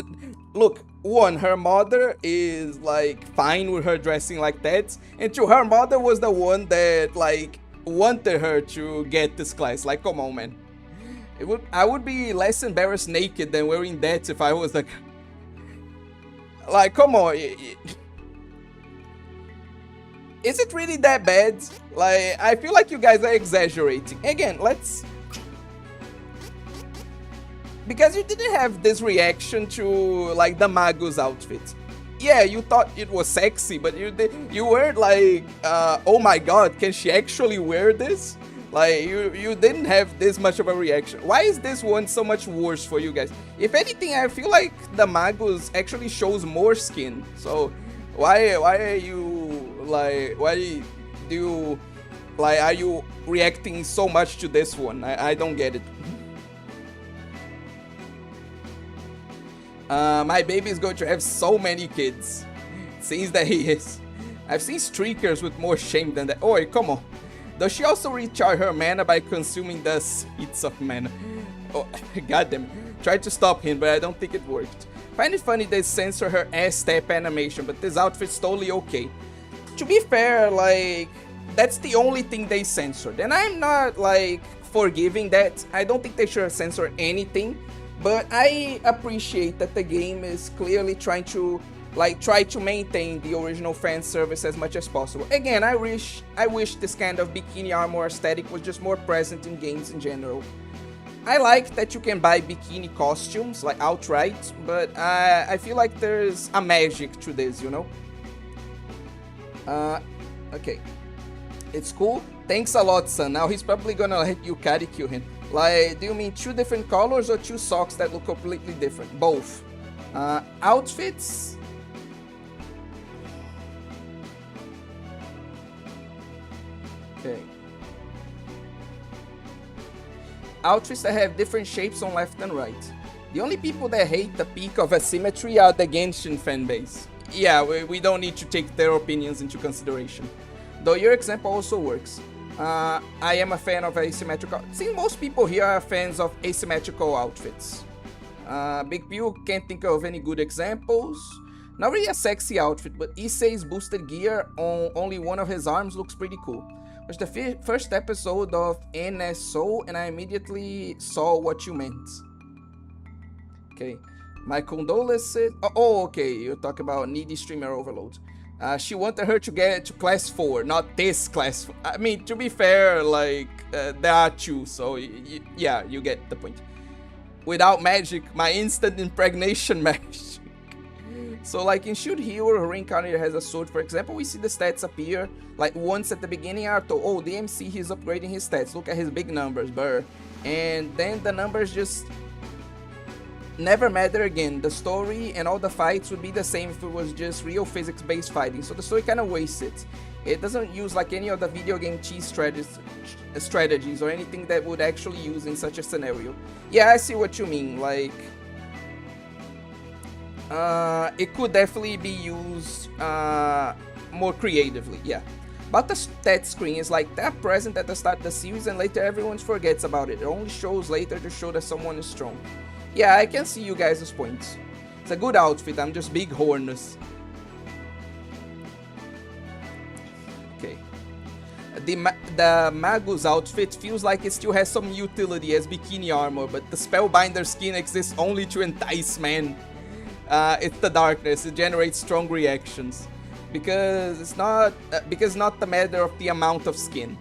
Look, one, her mother is, like, fine with her dressing like that. And two, her mother was the one that, like, wanted her to get this class. Like, come on, man. I would be less embarrassed naked than wearing that if I was the... Like, come on. Is it really that bad? Like, I feel like you guys are exaggerating. Again, let's... Because you didn't have this reaction to, like, the Magus outfit. Yeah, you thought it was sexy, but you weren't like, oh my god, can she actually wear this? Like, you didn't have this much of a reaction. Why is this one so much worse for you guys? If anything, I feel like the Magus actually shows more skin. So, why are you, like, why do you, like, are you reacting so much to this one? I don't get it. My baby is going to have so many kids. Seems that he is. I've seen streakers with more shame than that. Oi, come on. Does she also recharge her mana by consuming the seeds of mana? Oh, goddamn. Tried to stop him, but I don't think it worked. Find it funny they censor her ass step animation, but this outfit's totally okay. to be fair, like, that's the only thing they censored. And I'm not, like, forgiving that. I don't think they should have censored anything. But I appreciate that the game is clearly trying to, like, try to maintain the original fan service as much as possible. Again, I wish this kind of bikini armor aesthetic was just more present in games in general. I like that you can buy bikini costumes, like, outright, but I feel like there's a magic to this, you know? Okay. It's cool. Thanks a lot, son. Now he's probably gonna let Yukari kill him. Like, do you mean 2 different colors or 2 socks that look completely different? Both. Outfits? Okay. Outfits that have different shapes on left and right. The only people that hate the peak of asymmetry are the Genshin fanbase. Yeah, we don't need to take their opinions into consideration. Though your example also works. I am a fan of asymmetrical... See, most people here are fans of asymmetrical outfits. Big Pew can't think of any good examples. Not really a sexy outfit, but Issei's boosted gear on only one of his arms looks pretty cool. It was the first episode of NSO, and I immediately saw what you meant. Okay. My condolences... Oh, okay, you talk about needy streamer overload. She wanted her to get to class 4, not this class 4. I mean, to be fair, like, there are 2, so yeah, you get the point. Without magic, my instant impregnation magic. So, like, in Shield Hero, her reincarnator has a sword, for example, we see the stats appear, like, once at the beginning are told, oh, DMC, he's upgrading his stats, look at his big numbers, brr. And then the numbers just never matter again. The story and all the fights would be the same if it was just real physics-based fighting, so the story kind of wastes it. It doesn't use like any of the video game cheese strategies or anything that would actually use in such a scenario. Yeah, I see what you mean, like... it could definitely be used more creatively, yeah. But the stat screen is like that present at the start of the series and later everyone forgets about it. It only shows later to show that someone is strong. Yeah, I can see you guys' points. It's a good outfit, I'm just big hornless. Okay. The Magus outfit feels like it still has some utility as bikini armor, but the Spellbinder skin exists only to entice men. It's the darkness, it generates strong reactions. Because it's not the matter of the amount of skin.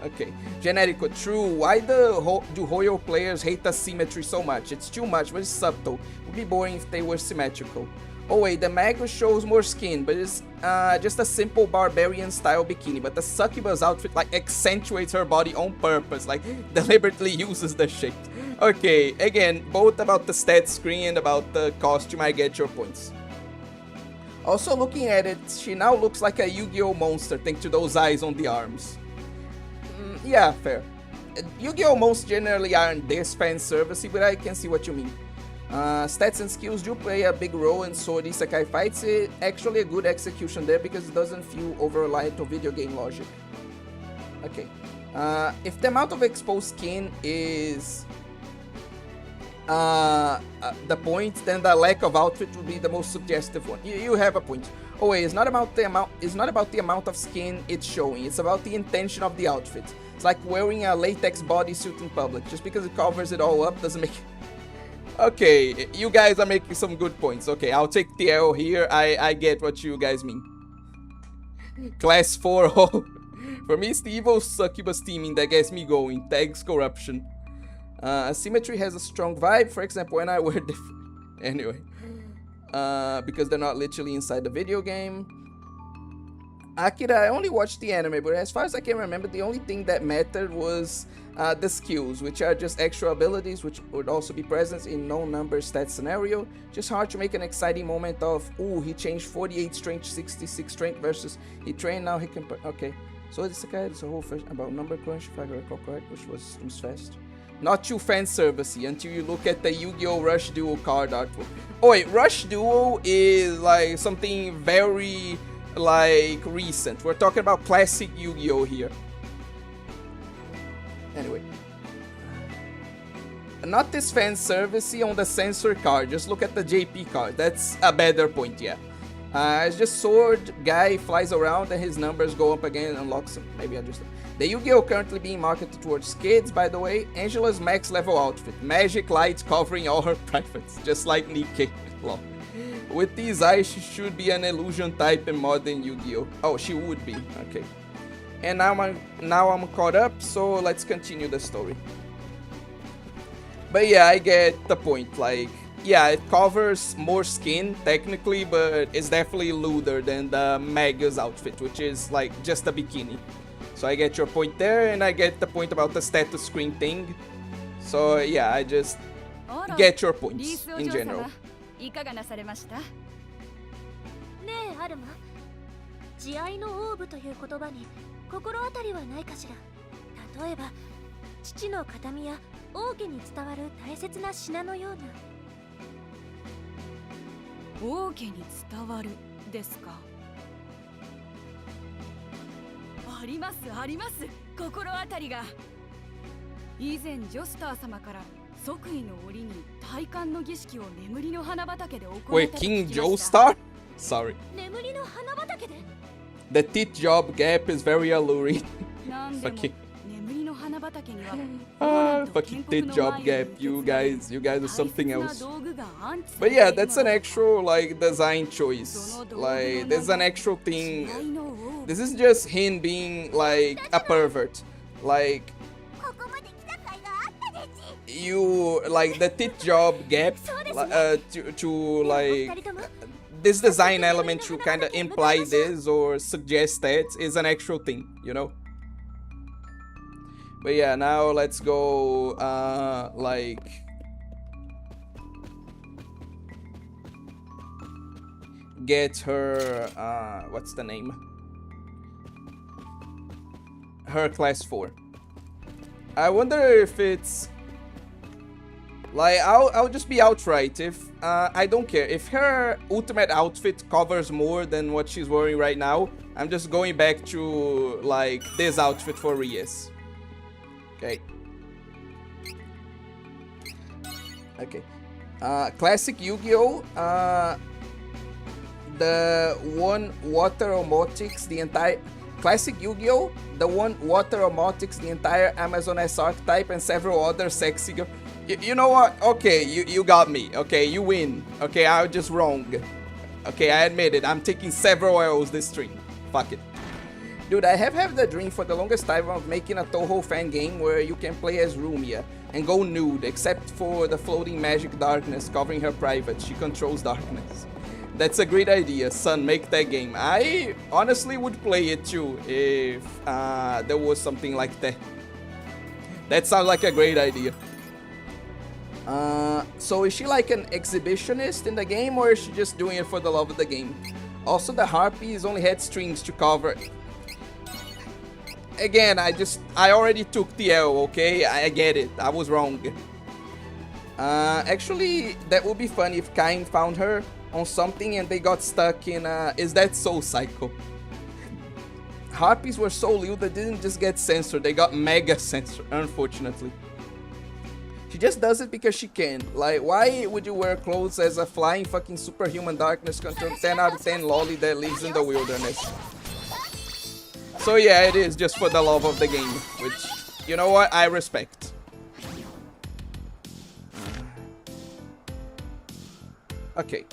Okay, Generico, true. Why do Hoyo players hate the symmetry so much? It's too much, but it's subtle. It would be boring if they were symmetrical. Oh wait, the Magus shows more skin, but it's just a simple barbarian style bikini. But the Succubus outfit like accentuates her body on purpose, like deliberately uses the shape. Okay, again, both about the stat screen and about the costume, I get your points. Also looking at it, she now looks like a Yu-Gi-Oh monster thanks to those eyes on the arms. Yeah, fair. Yu-Gi-Oh monsters generally aren't this fan servicey, but I can see what you mean. Stats and skills do play a big role in Sword Isekai fights. It's actually a good execution there because it doesn't feel over-reliant on video game logic. Okay. If the amount of exposed skin is the point, then the lack of outfit would be the most suggestive one. You have a point. Oh wait, it's not about the amount of skin it's showing, it's about the intention of the outfit. It's like wearing a latex bodysuit in public. Just because it covers it all up doesn't make... Okay, you guys are making some good points. Okay, I'll take the L here. I get what you guys mean. Class 4, oh. For me, it's the evil succubus teaming that gets me going. Tags corruption. Asymmetry has a strong vibe. For example, when I wear different... Anyway. Because they're not literally inside the video game. Akira, I only watched the anime, but as far as I can remember, the only thing that mattered was the skills, which are just extra abilities, which would also be present in no-number stat scenario. Just hard to make an exciting moment of, ooh, he changed 48 strength, 66 strength versus he trained, now he can... Okay, so this guy is a whole first about number crunch, if I recall correct, which was fast. Not too fan servicey until you look at the Yu-Gi-Oh! Rush Duel card artwork. Oh wait, Rush Duel is like something very like recent. We're talking about classic Yu-Gi-Oh! Here. Anyway. Not this fan servicey on the censor card, just look at the JP card. That's a better point, yeah. It's just sword guy flies around and his numbers go up again and unlocks them. Maybe I just... The Yu-Gi-Oh! Currently being marketed towards kids, by the way. Angela's max level outfit. Magic lights covering all her privates. Just like Nikkei. Lol. With these eyes, she should be an illusion type in modern Yu-Gi-Oh! Oh, she would be. Okay. And now I'm caught up, so let's continue the story. But yeah, I get the point. Like, yeah, it covers more skin, technically, but it's definitely lewder than the Mega's outfit, which is, like, just a bikini. So I get your point there, and I get the point about the status screen thing. So yeah, I just get your points in general. ねえアルマ、慈愛のオーブという言葉に心当たりはないかしら。例えば父の形見や王家に伝わる大切な品のような。王家に伝わるですか。ありますあります、心当たりが。以前ジョスター様から即位の折に戴冠の儀式を眠りの花畑で行ったと聞きました。 Wait, King Joestar? Sorry. 眠りの花畑で The tit job gap is very alluring. なんでも Fucking 眠りの花畑には fucking tit job gap. You guys are something else. But yeah, that's an actual like design choice. Like, there's an actual thing. This is just him being like a pervert. Like, ここまで来た甲斐があったでち。 you like the tit job gap to like this design element to kind of imply this or suggest that is an actual thing, you know. But yeah, now let's go like get her what's the name, her class 4. I wonder if it's like, I'll just be outright. If I don't care if her ultimate outfit covers more than what she's wearing right now, I'm just going back to like this outfit for Rias. Okay. Okay. Classic Yu-Gi-Oh! The one water omotics the entire Classic Yu-Gi-Oh! The one water omotics the entire Amazon S archetype and several other sexy girl. You know what? Okay, you got me. Okay, you win. Okay, I was just wrong. Okay, I admit it. I'm taking several L's this stream. Fuck it. Dude, I have had the dream for the longest time of making a Toho fan game where you can play as Rumia and go nude, except for the floating magic darkness covering her private. She controls darkness. That's a great idea, son. Make that game. I honestly would play it too if there was something like that. That sounds like a great idea. So is she like an exhibitionist in the game, or is she just doing it for the love of the game? Also, the harpies only had strings to cover. Again, I already took the L, okay? I get it. I was wrong. Actually, that would be funny if Kain found her on something and they got stuck in Is That So Psycho? Harpies were so little they didn't just get censored, they got mega censored, unfortunately. She just does it because she can. Like, why would you wear clothes as a flying fucking superhuman darkness control 10 out of 10 lolly that lives in the wilderness? So yeah, it is just for the love of the game, which, you know what, I respect. Okay.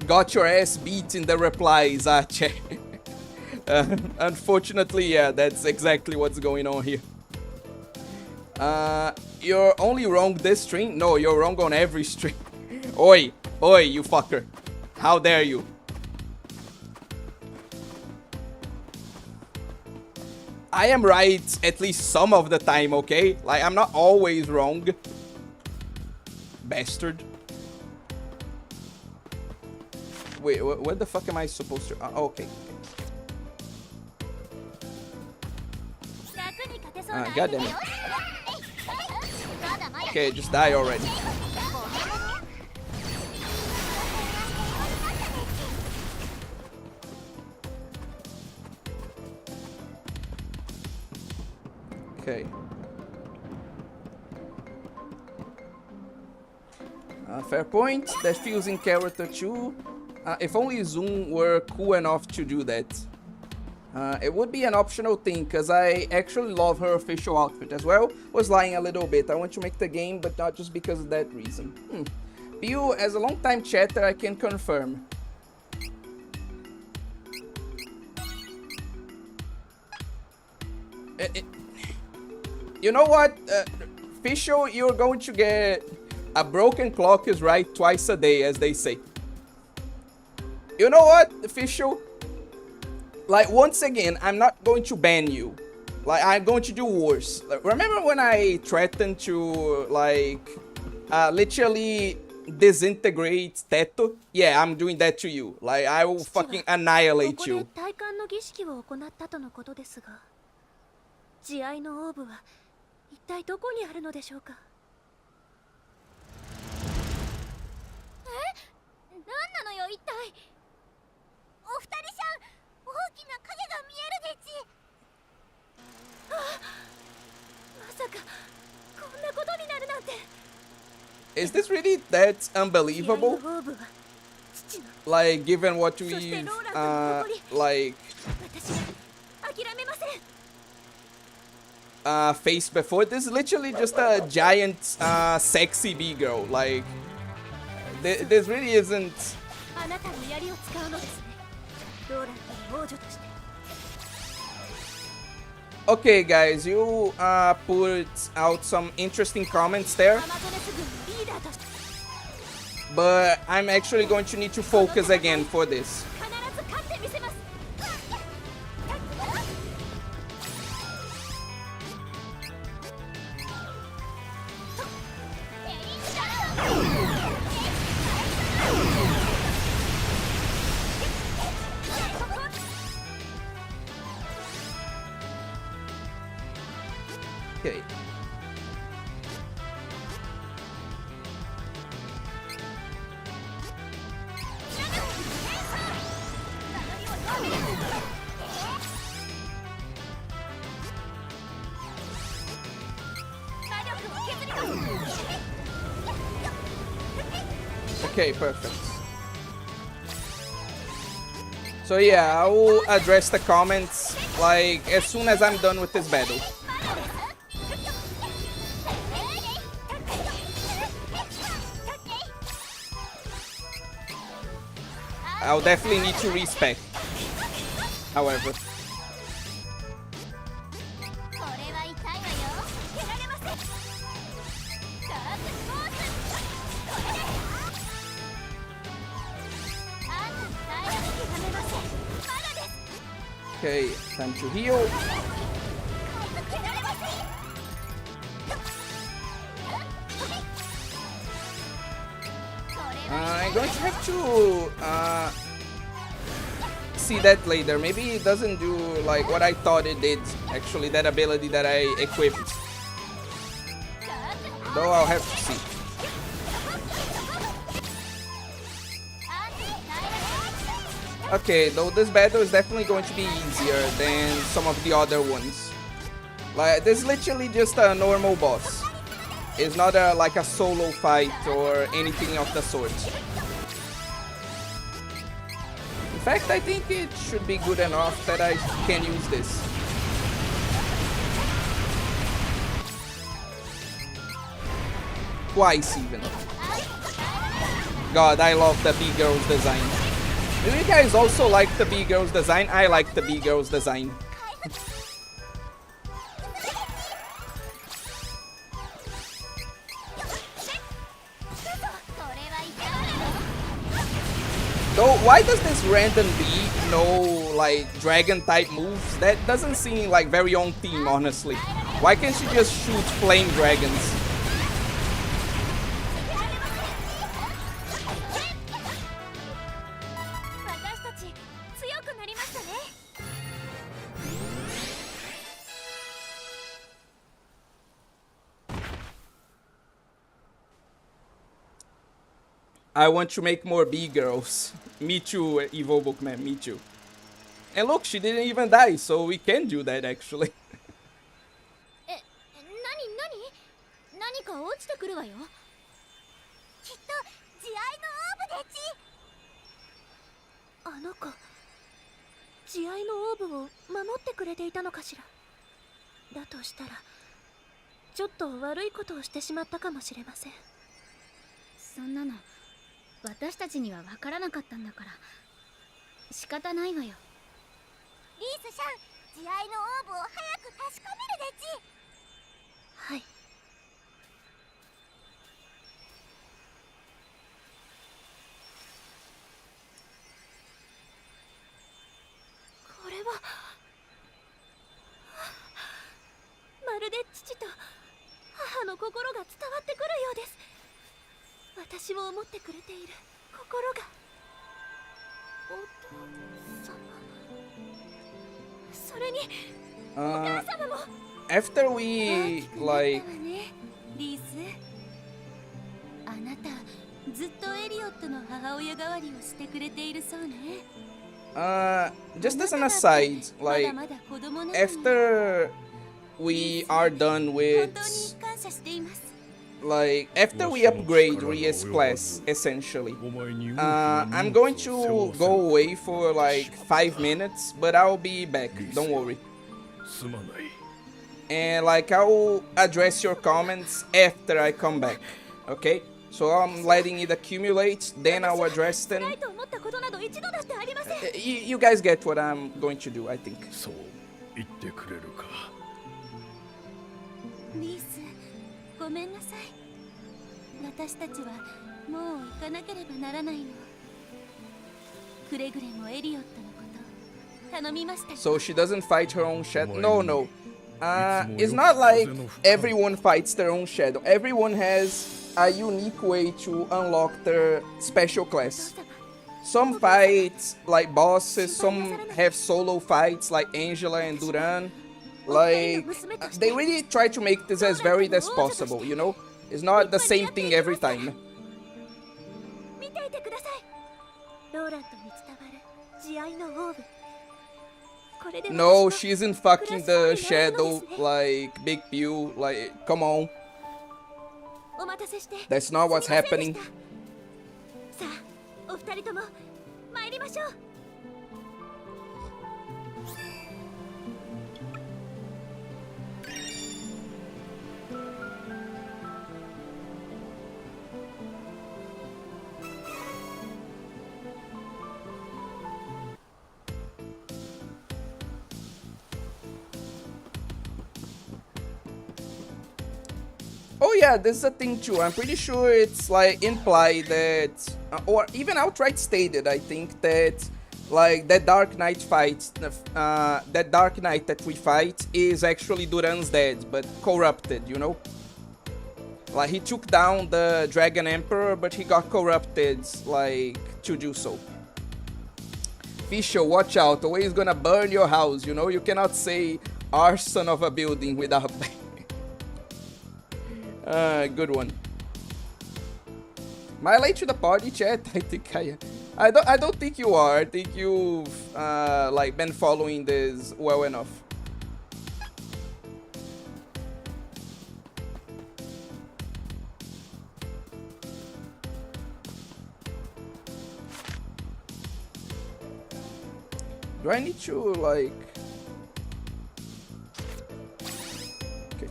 Got your ass beat in the replies, Ache. Unfortunately, yeah, that's exactly what's going on here. You're only wrong this stream? No, you're wrong on every stream. Oi, oi, you fucker. How dare you? I am right at least some of the time, okay? Like, I'm not always wrong. Bastard. Wait, what the fuck am I supposed to... okay. God damn it. Okay, just die already. Okay. Fair point. That feels in character too. If only Zoom were cool enough to do that. It would be an optional thing, because I actually love her official outfit as well. Was lying a little bit. I want to make the game, but not just because of that reason. Bill, as a long-time chatter, I can confirm. You know what? Official, you're going to get... A broken clock is right twice a day, as they say. You know what, official? Like, once again, I'm not going to ban you. Like, I'm going to do worse. Like, remember when I threatened to, like, literally disintegrate Teto? Yeah, I'm doing that to you. Like, I will fucking annihilate you. 体感の儀式を行ったとのことですが、慈愛のオーブは一体どこにあるのでしょうか。何なのよ一体。お二人さん、大きな影が見えるでち。まさかこんなことになるなんて。Is this really that unbelievable? Like, given what we've, like, faced before, this is literally just a giant, sexy B-girl. Like, this really isn't... Okay, guys, you put out some interesting comments there. But I'm actually going to need to focus again for this. Okay. Okay, perfect. So yeah, I will address the comments like as soon as I'm done with this battle. I'll definitely need to respect, however. Okay, time to heal. I'm going to have to see that later. Maybe it doesn't do like what I thought it did, actually, that ability that I equipped. Though I'll have to see. Okay, though this battle is definitely going to be easier than some of the other ones. Like, this is literally just a normal boss. It's not like a solo fight or anything of the sort. In fact, I think it should be good enough that I can use this. Twice even. God, I love the B-Girl's design. Do you guys also like the B-Girl's design? I like the B-Girl's design. Though, why does this random bee know, like, dragon-type moves? That doesn't seem, like, very on theme, honestly. Why can't she just shoot flame dragons? I want to make more B-girls. Me too, Evil Bookman, me too. And look, she didn't even die, so we can do that actually. きっと慈愛のオーブでち。あの子、慈愛のオーブを守ってくれていたのかしら。だとしたらちょっと悪いことをしてしまったかもしれません。そんなの私たちには分からなかったんだから仕方ないわよ。リースシャン、慈愛のオーブを早く確かめるでち。はい。これはまるで父と母の心が伝わってくるようです。私を思ってくれている心が。お父様、それにお母様も。 After we like リース、あなたずっとエリオットの母親代わりをしてくれているそうね。just as an aside, like after we are done with, like after we upgrade Ria's class, essentially, I'm going to go away for like 5 minutes, but I'll be back, don't worry. すまない。 And like I'll address your comments after I come back, okay? So I'm letting it accumulate, then I'll address them. You guys get what I'm going to do, I think. そう言ってくれるか。リース、ごめんなさい。私たちはもう行かなければならないの。くれぐれもエリオットのこと頼みました。 So she doesn't fight her own shadow? No, no. It's not like everyone fights their own shadow. Everyone has a unique way to unlock their special class. Some fight like bosses, some have solo fights like Angela and Duran. Like, they really try to make this as varied as possible, you know? It's not the same thing every time. No, she isn't fucking the shadow like Big Pew, like, come on. That's not what's happening. Oh yeah, this is a thing too. I'm pretty sure it's like implied that, or even outright stated, I think, that like that Dark Knight fight, that Dark Knight that we fight is actually Duran's dad, but corrupted, you know? Like he took down the Dragon Emperor, but he got corrupted, like, to do so. Fisher, watch out, always gonna burn your house, you know? You cannot say arson of a building without... good one. Am I late to the party, chat? I think I am. I don't think you are. I think you've like been following this well enough. Do I need to like... Okay.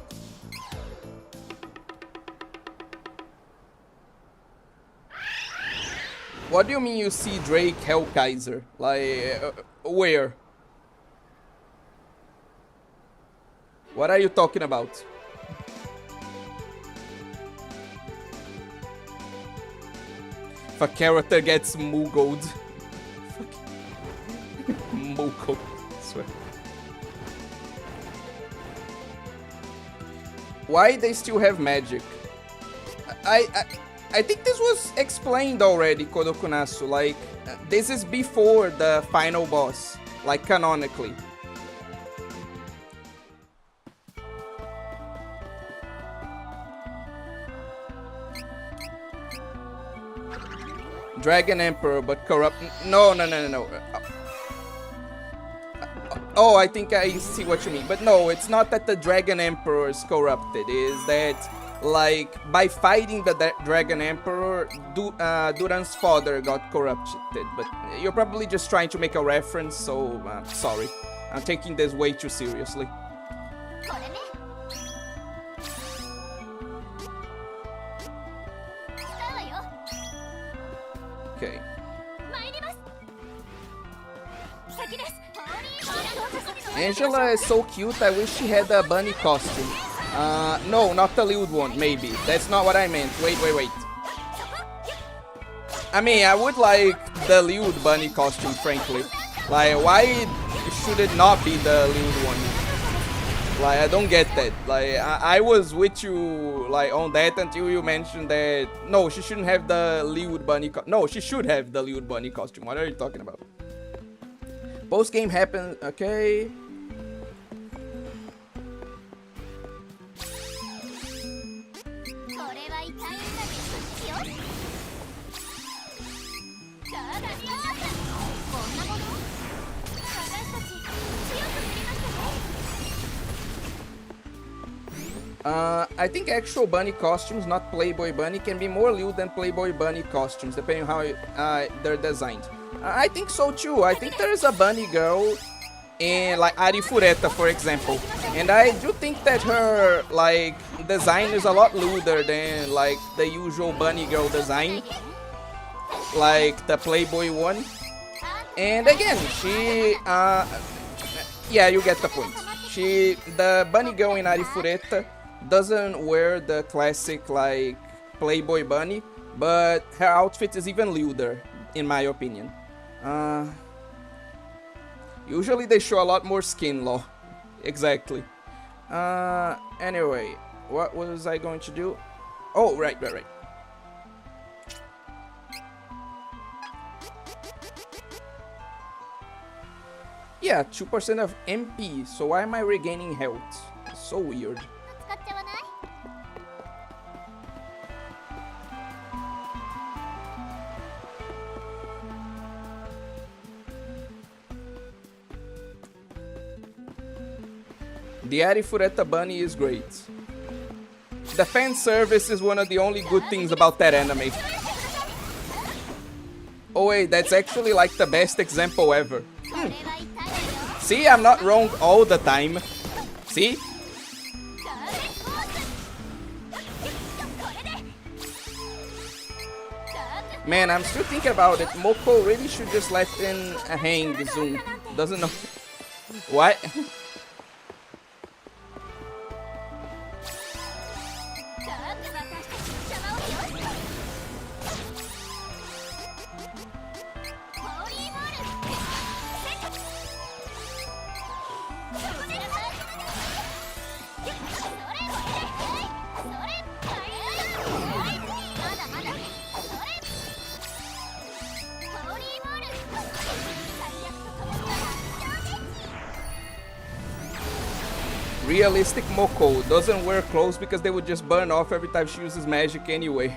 What do you mean you see Drake Hellkaiser? Like, where? What are you talking about? If a character gets moogled. Moogled, I swear. Why they still have magic? I think this was explained already, Kodokunasu. Like, this is before the final boss, like canonically. Dragon Emperor, but corrupt. No. Oh, I think I see what you mean. But no, it's not that the Dragon Emperor is corrupted. It's that like by fighting the Dragon Emperor, Duran's father got corrupted. But you're probably just trying to make a reference, so sorry. I'm taking this way too seriously. これね使うわよ Okay. 参ります先ですホーリー Angela is so cute, I wish she had a bunny costume. No, not the lewd one, maybe. That's not what I meant. Wait. I mean, I would like the lewd bunny costume, frankly. Like, why should it not be the lewd one? Like, I don't get that. Like, I was with you, like, on that until you mentioned that, no, she shouldn't have the lewd bunny no, she should have the lewd bunny costume. What are you talking about? Post-game happens, okay. これは痛いんだけどよ体に合わせこんなもの私たち強くなりましたね I think actual bunny costumes, not Playboy bunny, can be more lewd than Playboy bunny costumes, depending on how they're designed. I think so too. I think there is a bunny girl in like Arifureta, for example, and I do think that her like design is a lot lewder than like the usual bunny girl design, like the Playboy one. And again, she yeah, you get the point. The bunny girl in Arifureta doesn't wear the classic like Playboy bunny, but her outfit is even lewder, in my opinion. Usually they show a lot more skin, law. Exactly. Anyway, what was I going to do? Oh, right. Yeah, 2% of MP, so why am I regaining health? So weird. 使っちゃわない The Arifureta bunny is great. The fan service is one of the only good things about that anime. Oh wait, that's actually like the best example ever. See, I'm not wrong all the time. See? Man, I'm still thinking about it. Moko really should just let in a hang zoom. Doesn't know. What? Realistic Moko doesn't wear clothes because they would just burn off every time she uses magic anyway.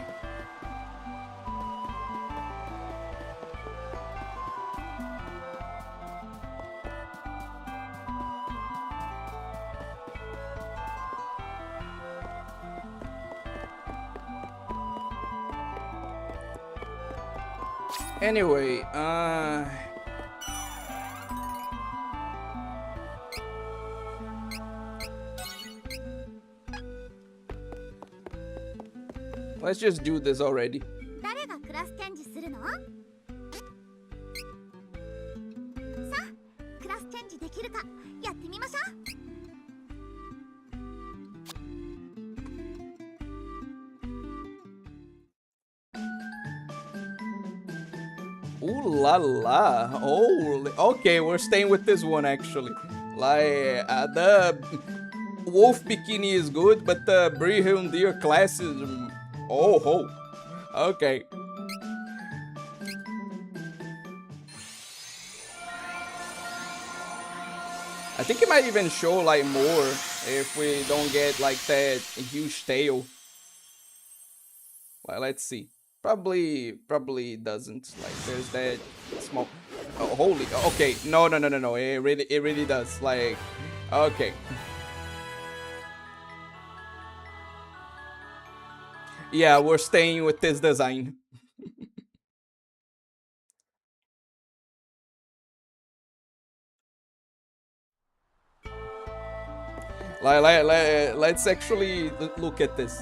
Anyway, let's just do this already. 誰がクラスチェンジするのさあクラスチェンジできるかやってみましょう Ooh la la. Oh, okay, we're staying with this one actually. Like, the wolf bikini is good, but the Brihundir class is... Oh ho. Okay. I think it might even show like more if we don't get like that huge tail. Well, let's see. Probably doesn't. Like there's that small. Oh, holy. Okay. No. It really does. Like, okay. Yeah, we're staying with this design. Let's actually look at this.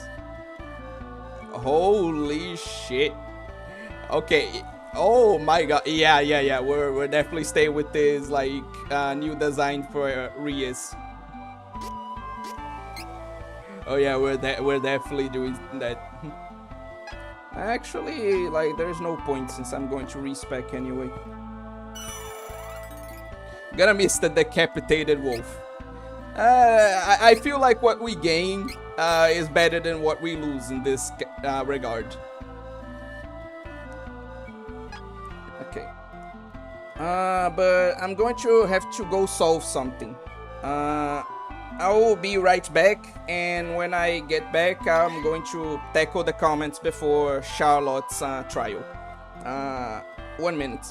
Holy shit. Okay. Oh my god. Yeah. We're definitely staying with this like new design for Rias. Oh yeah, we're definitely doing that. Actually, like there's no point since I'm going to respec anyway. Gonna miss the decapitated wolf. I feel like what we gain is better than what we lose in this regard. Okay. But I'm going to have to go solve something. I will be right back, and when I get back, I'm going to tackle the comments before Charlotte's trial. 1 minute.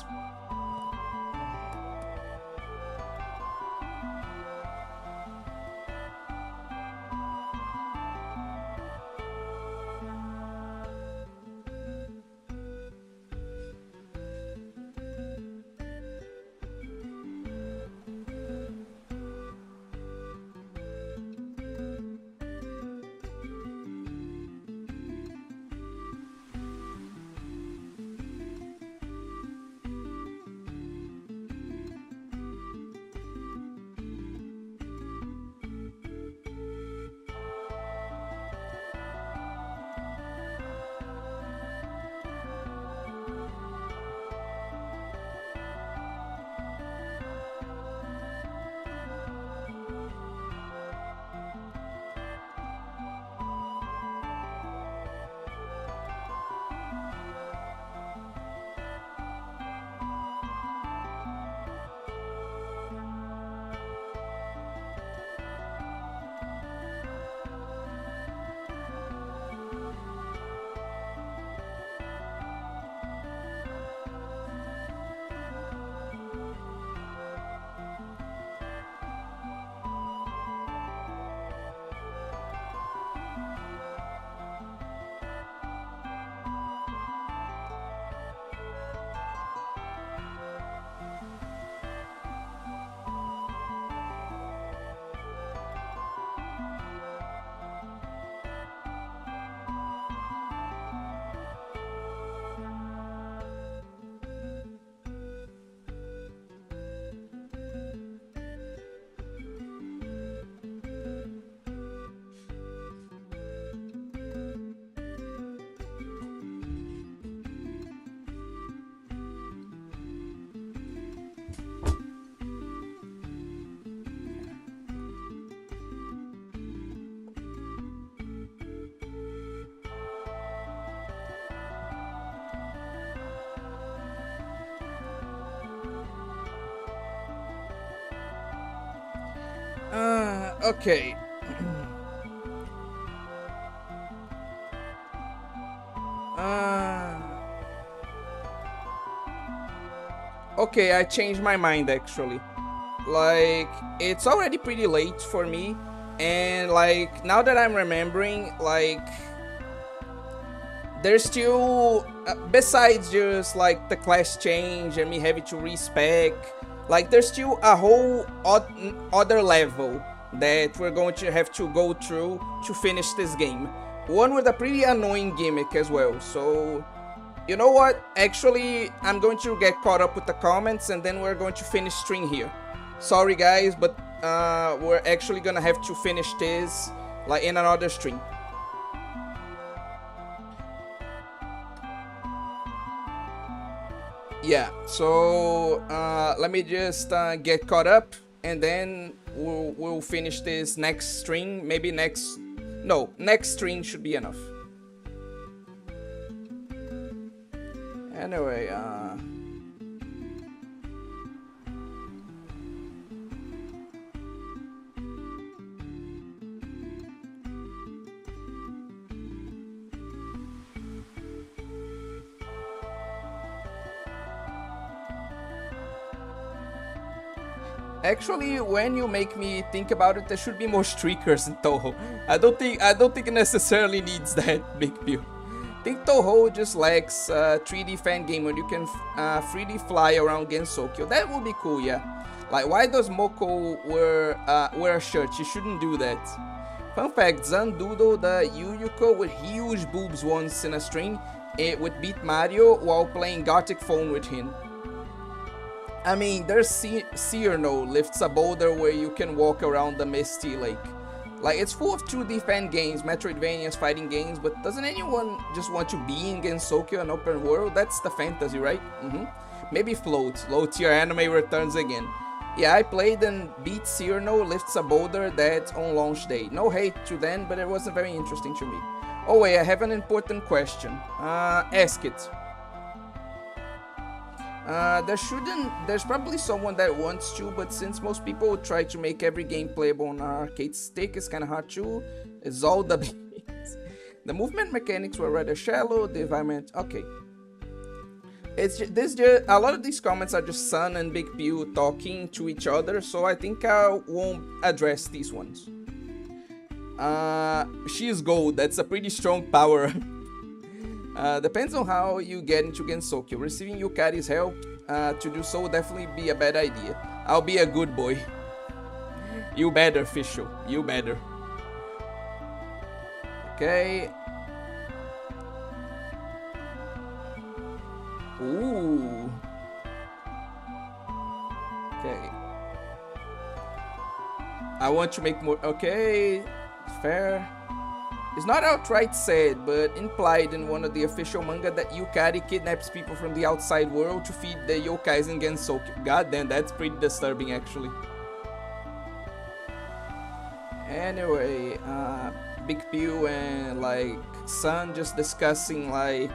Okay. uh, okay, I changed my mind actually. Like, it's already pretty late for me, and like now that I'm remembering, like there's still besides just like the class change and me having to respec, like there's still a whole other level that we're going to have to go through to finish this game, one with a pretty annoying gimmick as well. So you know what, actually I'm going to get caught up with the comments and then we're going to finish stream here. Sorry guys, but we're actually gonna have to finish this like in another stream. Yeah, so let me just get caught up, and then we'll finish this next stream. Maybe next stream should be enough. Anyway, Actually, when you make me think about it, there should be more streakers in Toho. I don't think it necessarily needs that, Big Pew. I think Toho just lacks 3D fan game where you can freely fly around Gensokyo. That would be cool, yeah. Like, why does Moko wear a shirt? She shouldn't do that. Fun fact, Zan doodled the Yuyuko with huge boobs once in a string with Beat Mario while playing Gothic Phone with him. I mean, there's Cyrano lifts a boulder where you can walk around the misty lake. Like, it's full of 2D fan games, Metroidvanias, fighting games, but doesn't anyone just want to be in Gensokyo, an open world? That's the fantasy, right? Maybe Float. Low tier anime returns again. Yeah, I played and beat Cyrano lifts a boulder that on launch day. No hate to them, but it wasn't very interesting to me. Oh wait, I have an important question. Ask it. There's probably someone that wants to, but since most people try to make every game playable on an arcade stick, it's kinda hard to. It's all the base. The movement mechanics were rather shallow, the environment, okay. It's just a lot of these comments are just Sun and Big Pew talking to each other, so I think I won't address these ones. She is gold, that's a pretty strong power. Depends on how you get into Gensokyo. Receiving Yukari's help to do so would definitely be a bad idea. I'll be a good boy. You better, Fischl. You better. Okay. Ooh. Okay. I want to make more. Okay. Fair. It's not outright said, but implied in one of the official manga that Yukari kidnaps people from the outside world to feed the yokais in Gensokyo. God damn, that's pretty disturbing actually. Anyway, Big Pew and like Sun just discussing like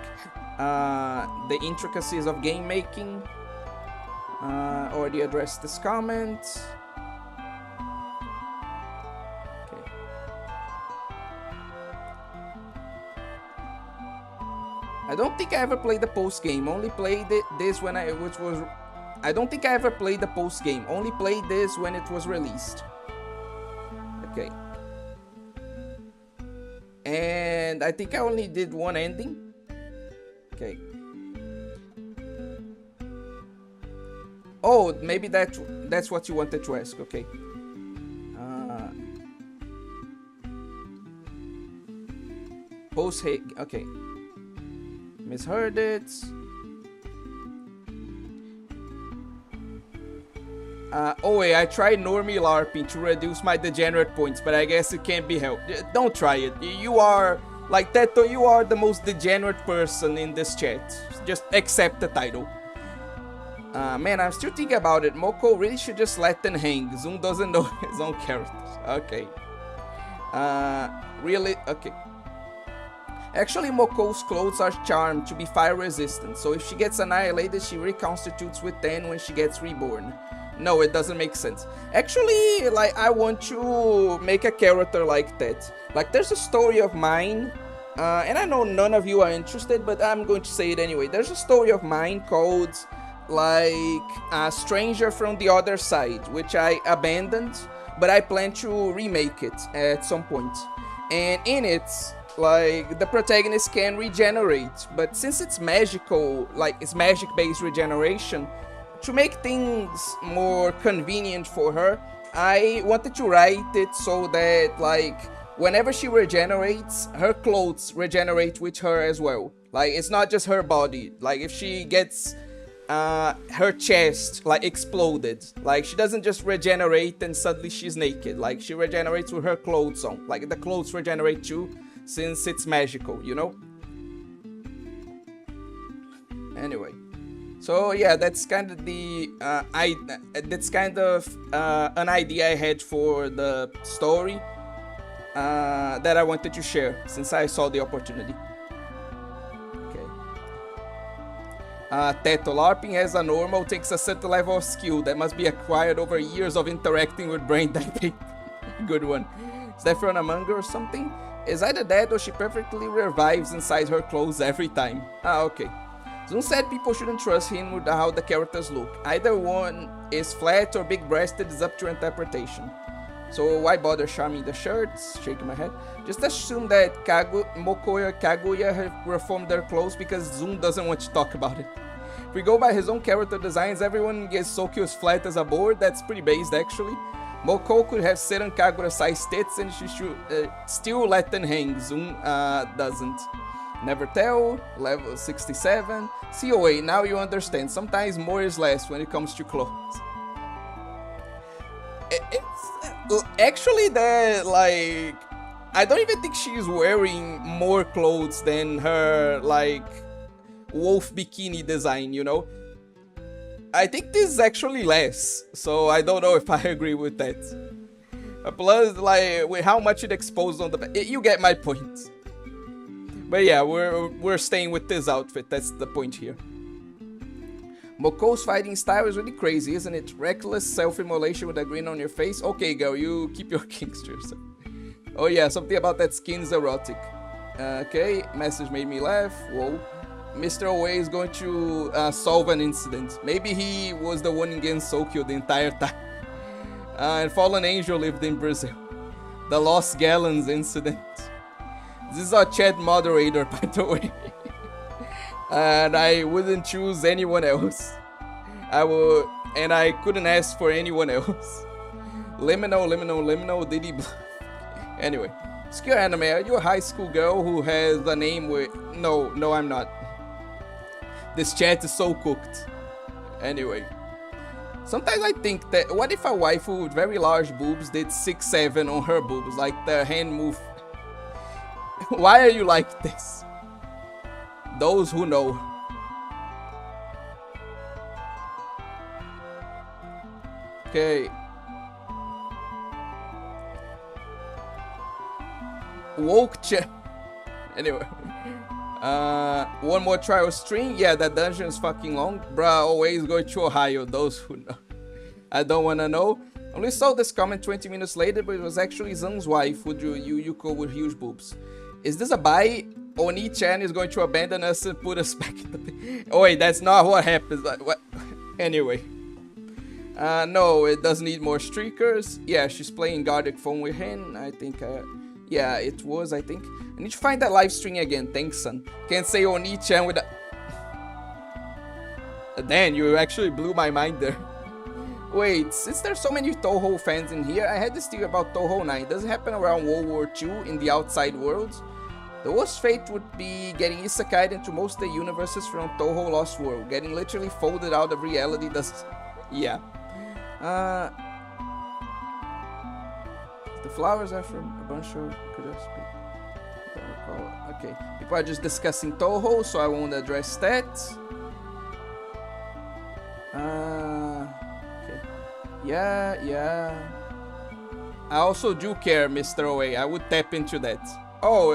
the intricacies of game making. Already addressed this comment. I don't think I ever played the post game. Only played this when I don't think I ever played the post game. Only played this when it was released. Okay. And I think I only did one ending. Okay. Oh, maybe that's what you wanted to ask. Okay. Post hate. Okay. Misheard it. Oh wait, I tried normie LARPing to reduce my degenerate points, but I guess it can't be helped. Don't try it. You are, like Teto, you are the most degenerate person in this chat. Just accept the title. Man, I'm still thinking about it. Moko really should just let them hang. Zoom doesn't know his own characters. Okay. Really? Okay. Actually, Moko's clothes are charmed to be fire resistant, so if she gets annihilated, she reconstitutes with 10 when she gets reborn. No, it doesn't make sense. Actually, like, I want to make a character like that. Like, there's a story of mine, and I know none of you are interested, but I'm going to say it anyway. There's a story of mine called, like, A Stranger from the Other Side, which I abandoned, but I plan to remake it at some point. And in it, like, the protagonist can regenerate, but since it's magical, like, it's magic-based regeneration, to make things more convenient for her, I wanted to write it so that, like, whenever she regenerates, her clothes regenerate with her as well. Like, it's not just her body. Like, if she gets her chest, like, exploded, like, she doesn't just regenerate and suddenly she's naked. Like, she regenerates with her clothes on. Like, the clothes regenerate too, since it's magical, you know? Anyway. So yeah, that's kind of the an idea I had for the story that I wanted to share since I saw the opportunity. Okay. Teto, LARPing as a normal takes a certain level of skill that must be acquired over years of interacting with brain typing. Good one. Is that from a manga or something? Is either that or she perfectly revives inside her clothes every time. Ah, okay. Zoom said people shouldn't trust him with how the characters look. Either one is flat or big-breasted, is up to interpretation. So why bother charming the shirts? Shaking my head. Just assume that Mokoi or Kaguya have reformed their clothes because Zoom doesn't want to talk about it. If we go by his own character designs, everyone gets Sokyo as flat as a board. That's pretty based, actually. Moko could have Seren Kagura size tits and she should still let them hang. Zoom doesn't. Never tell. Level 67. COA, now you understand. Sometimes more is less when it comes to clothes. It's actually that, like, I don't even think she's wearing more clothes than her, like, wolf bikini design, you know? I think this is actually less, so I don't know if I agree with that. Plus, like, with how much it exposed on the back, you get my point. But yeah, we're staying with this outfit, that's the point here. Moko's fighting style is really crazy, isn't it? Reckless self-immolation with a grin on your face. Okay, girl, you keep your gangsters. Oh yeah, something about that skin's erotic. Okay, message made me laugh. Whoa. Mr. Oe is going to solve an incident. Maybe he was the one against Sokyo the entire time. And Fallen Angel lived in Brazil. The Lost Gallons incident. This is our chat moderator, by the way. And I wouldn't choose anyone else. And I couldn't ask for anyone else. Liminal, did he bluff? Anyway, Scare Anime, are you a high school girl who has a name with... No, I'm not. This chat is so cooked. Anyway. Sometimes I think that, what if a waifu with very large boobs did 6-7 on her boobs? Like the hand move. Why are you like this? Those who know. Okay. Woke chat. Anyway. One more trial string. Yeah, that dungeon is fucking long. Bruh, always go to Ohio. Those who know. I don't wanna know. Only saw this comment 20 minutes later, but it was actually Zung's wife who drew Yuko with huge boobs. Is this a buy? Oni-chan is going to abandon us and put us back in the... Oh wait, that's not what happens. What? Anyway. No, it does need more streakers. Yeah, she's playing Gardic phone with him. I think, yeah, it was, I think. I need to find that live stream again. Thanks, son. Can't say Oni-chan with a... Damn, you actually blew my mind there. Wait, since there's so many Toho fans in here, I had this theory about Toho 9. Does it happen around World War II in the outside world? The worst fate would be getting isekai'd into most of the universes from Toho Lost World. Getting literally folded out of reality does... Yeah. The flowers are from a bunch of... Okay. People are just discussing Toho, so I won't address that. Okay. Yeah. I also do care, Mr. Oe. I would tap into that. Oh,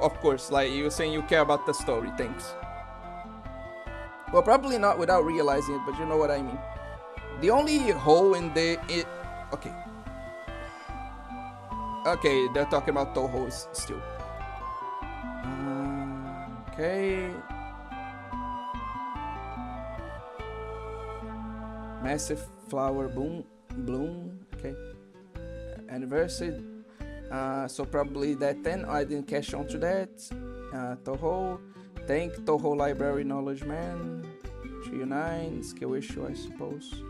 of course, like you were saying you care about the story, thanks. Well, probably not without realizing it, but you know what I mean. The only hole in the... Okay. Okay, they're talking about Tohos still. Okay. Massive flower bloom. Okay. Anniversary. So probably that 10. I didn't cash onto that. Toho. Thank Toho Library Knowledge Man. 309. Skill issue, I suppose.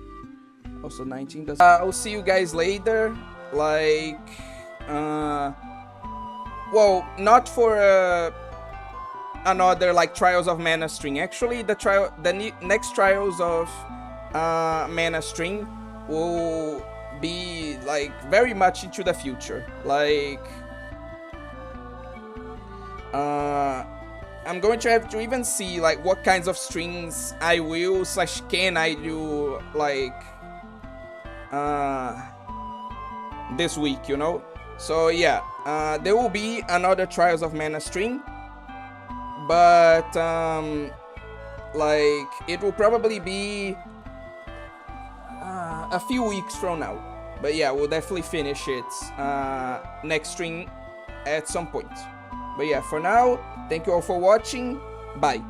Also 19 does. I'll see you guys later. Like, well, not for another like Trials of Mana string. Actually, the next Trials of Mana string will be like very much into the future. Like, I'm going to have to even see like what kinds of strings I will / can I do like this week, you know. So yeah, there will be another Trials of Mana string, but like it will probably be a few weeks from now. But yeah, we'll definitely finish it next stream at some point. But yeah, for now, thank you all for watching. Bye.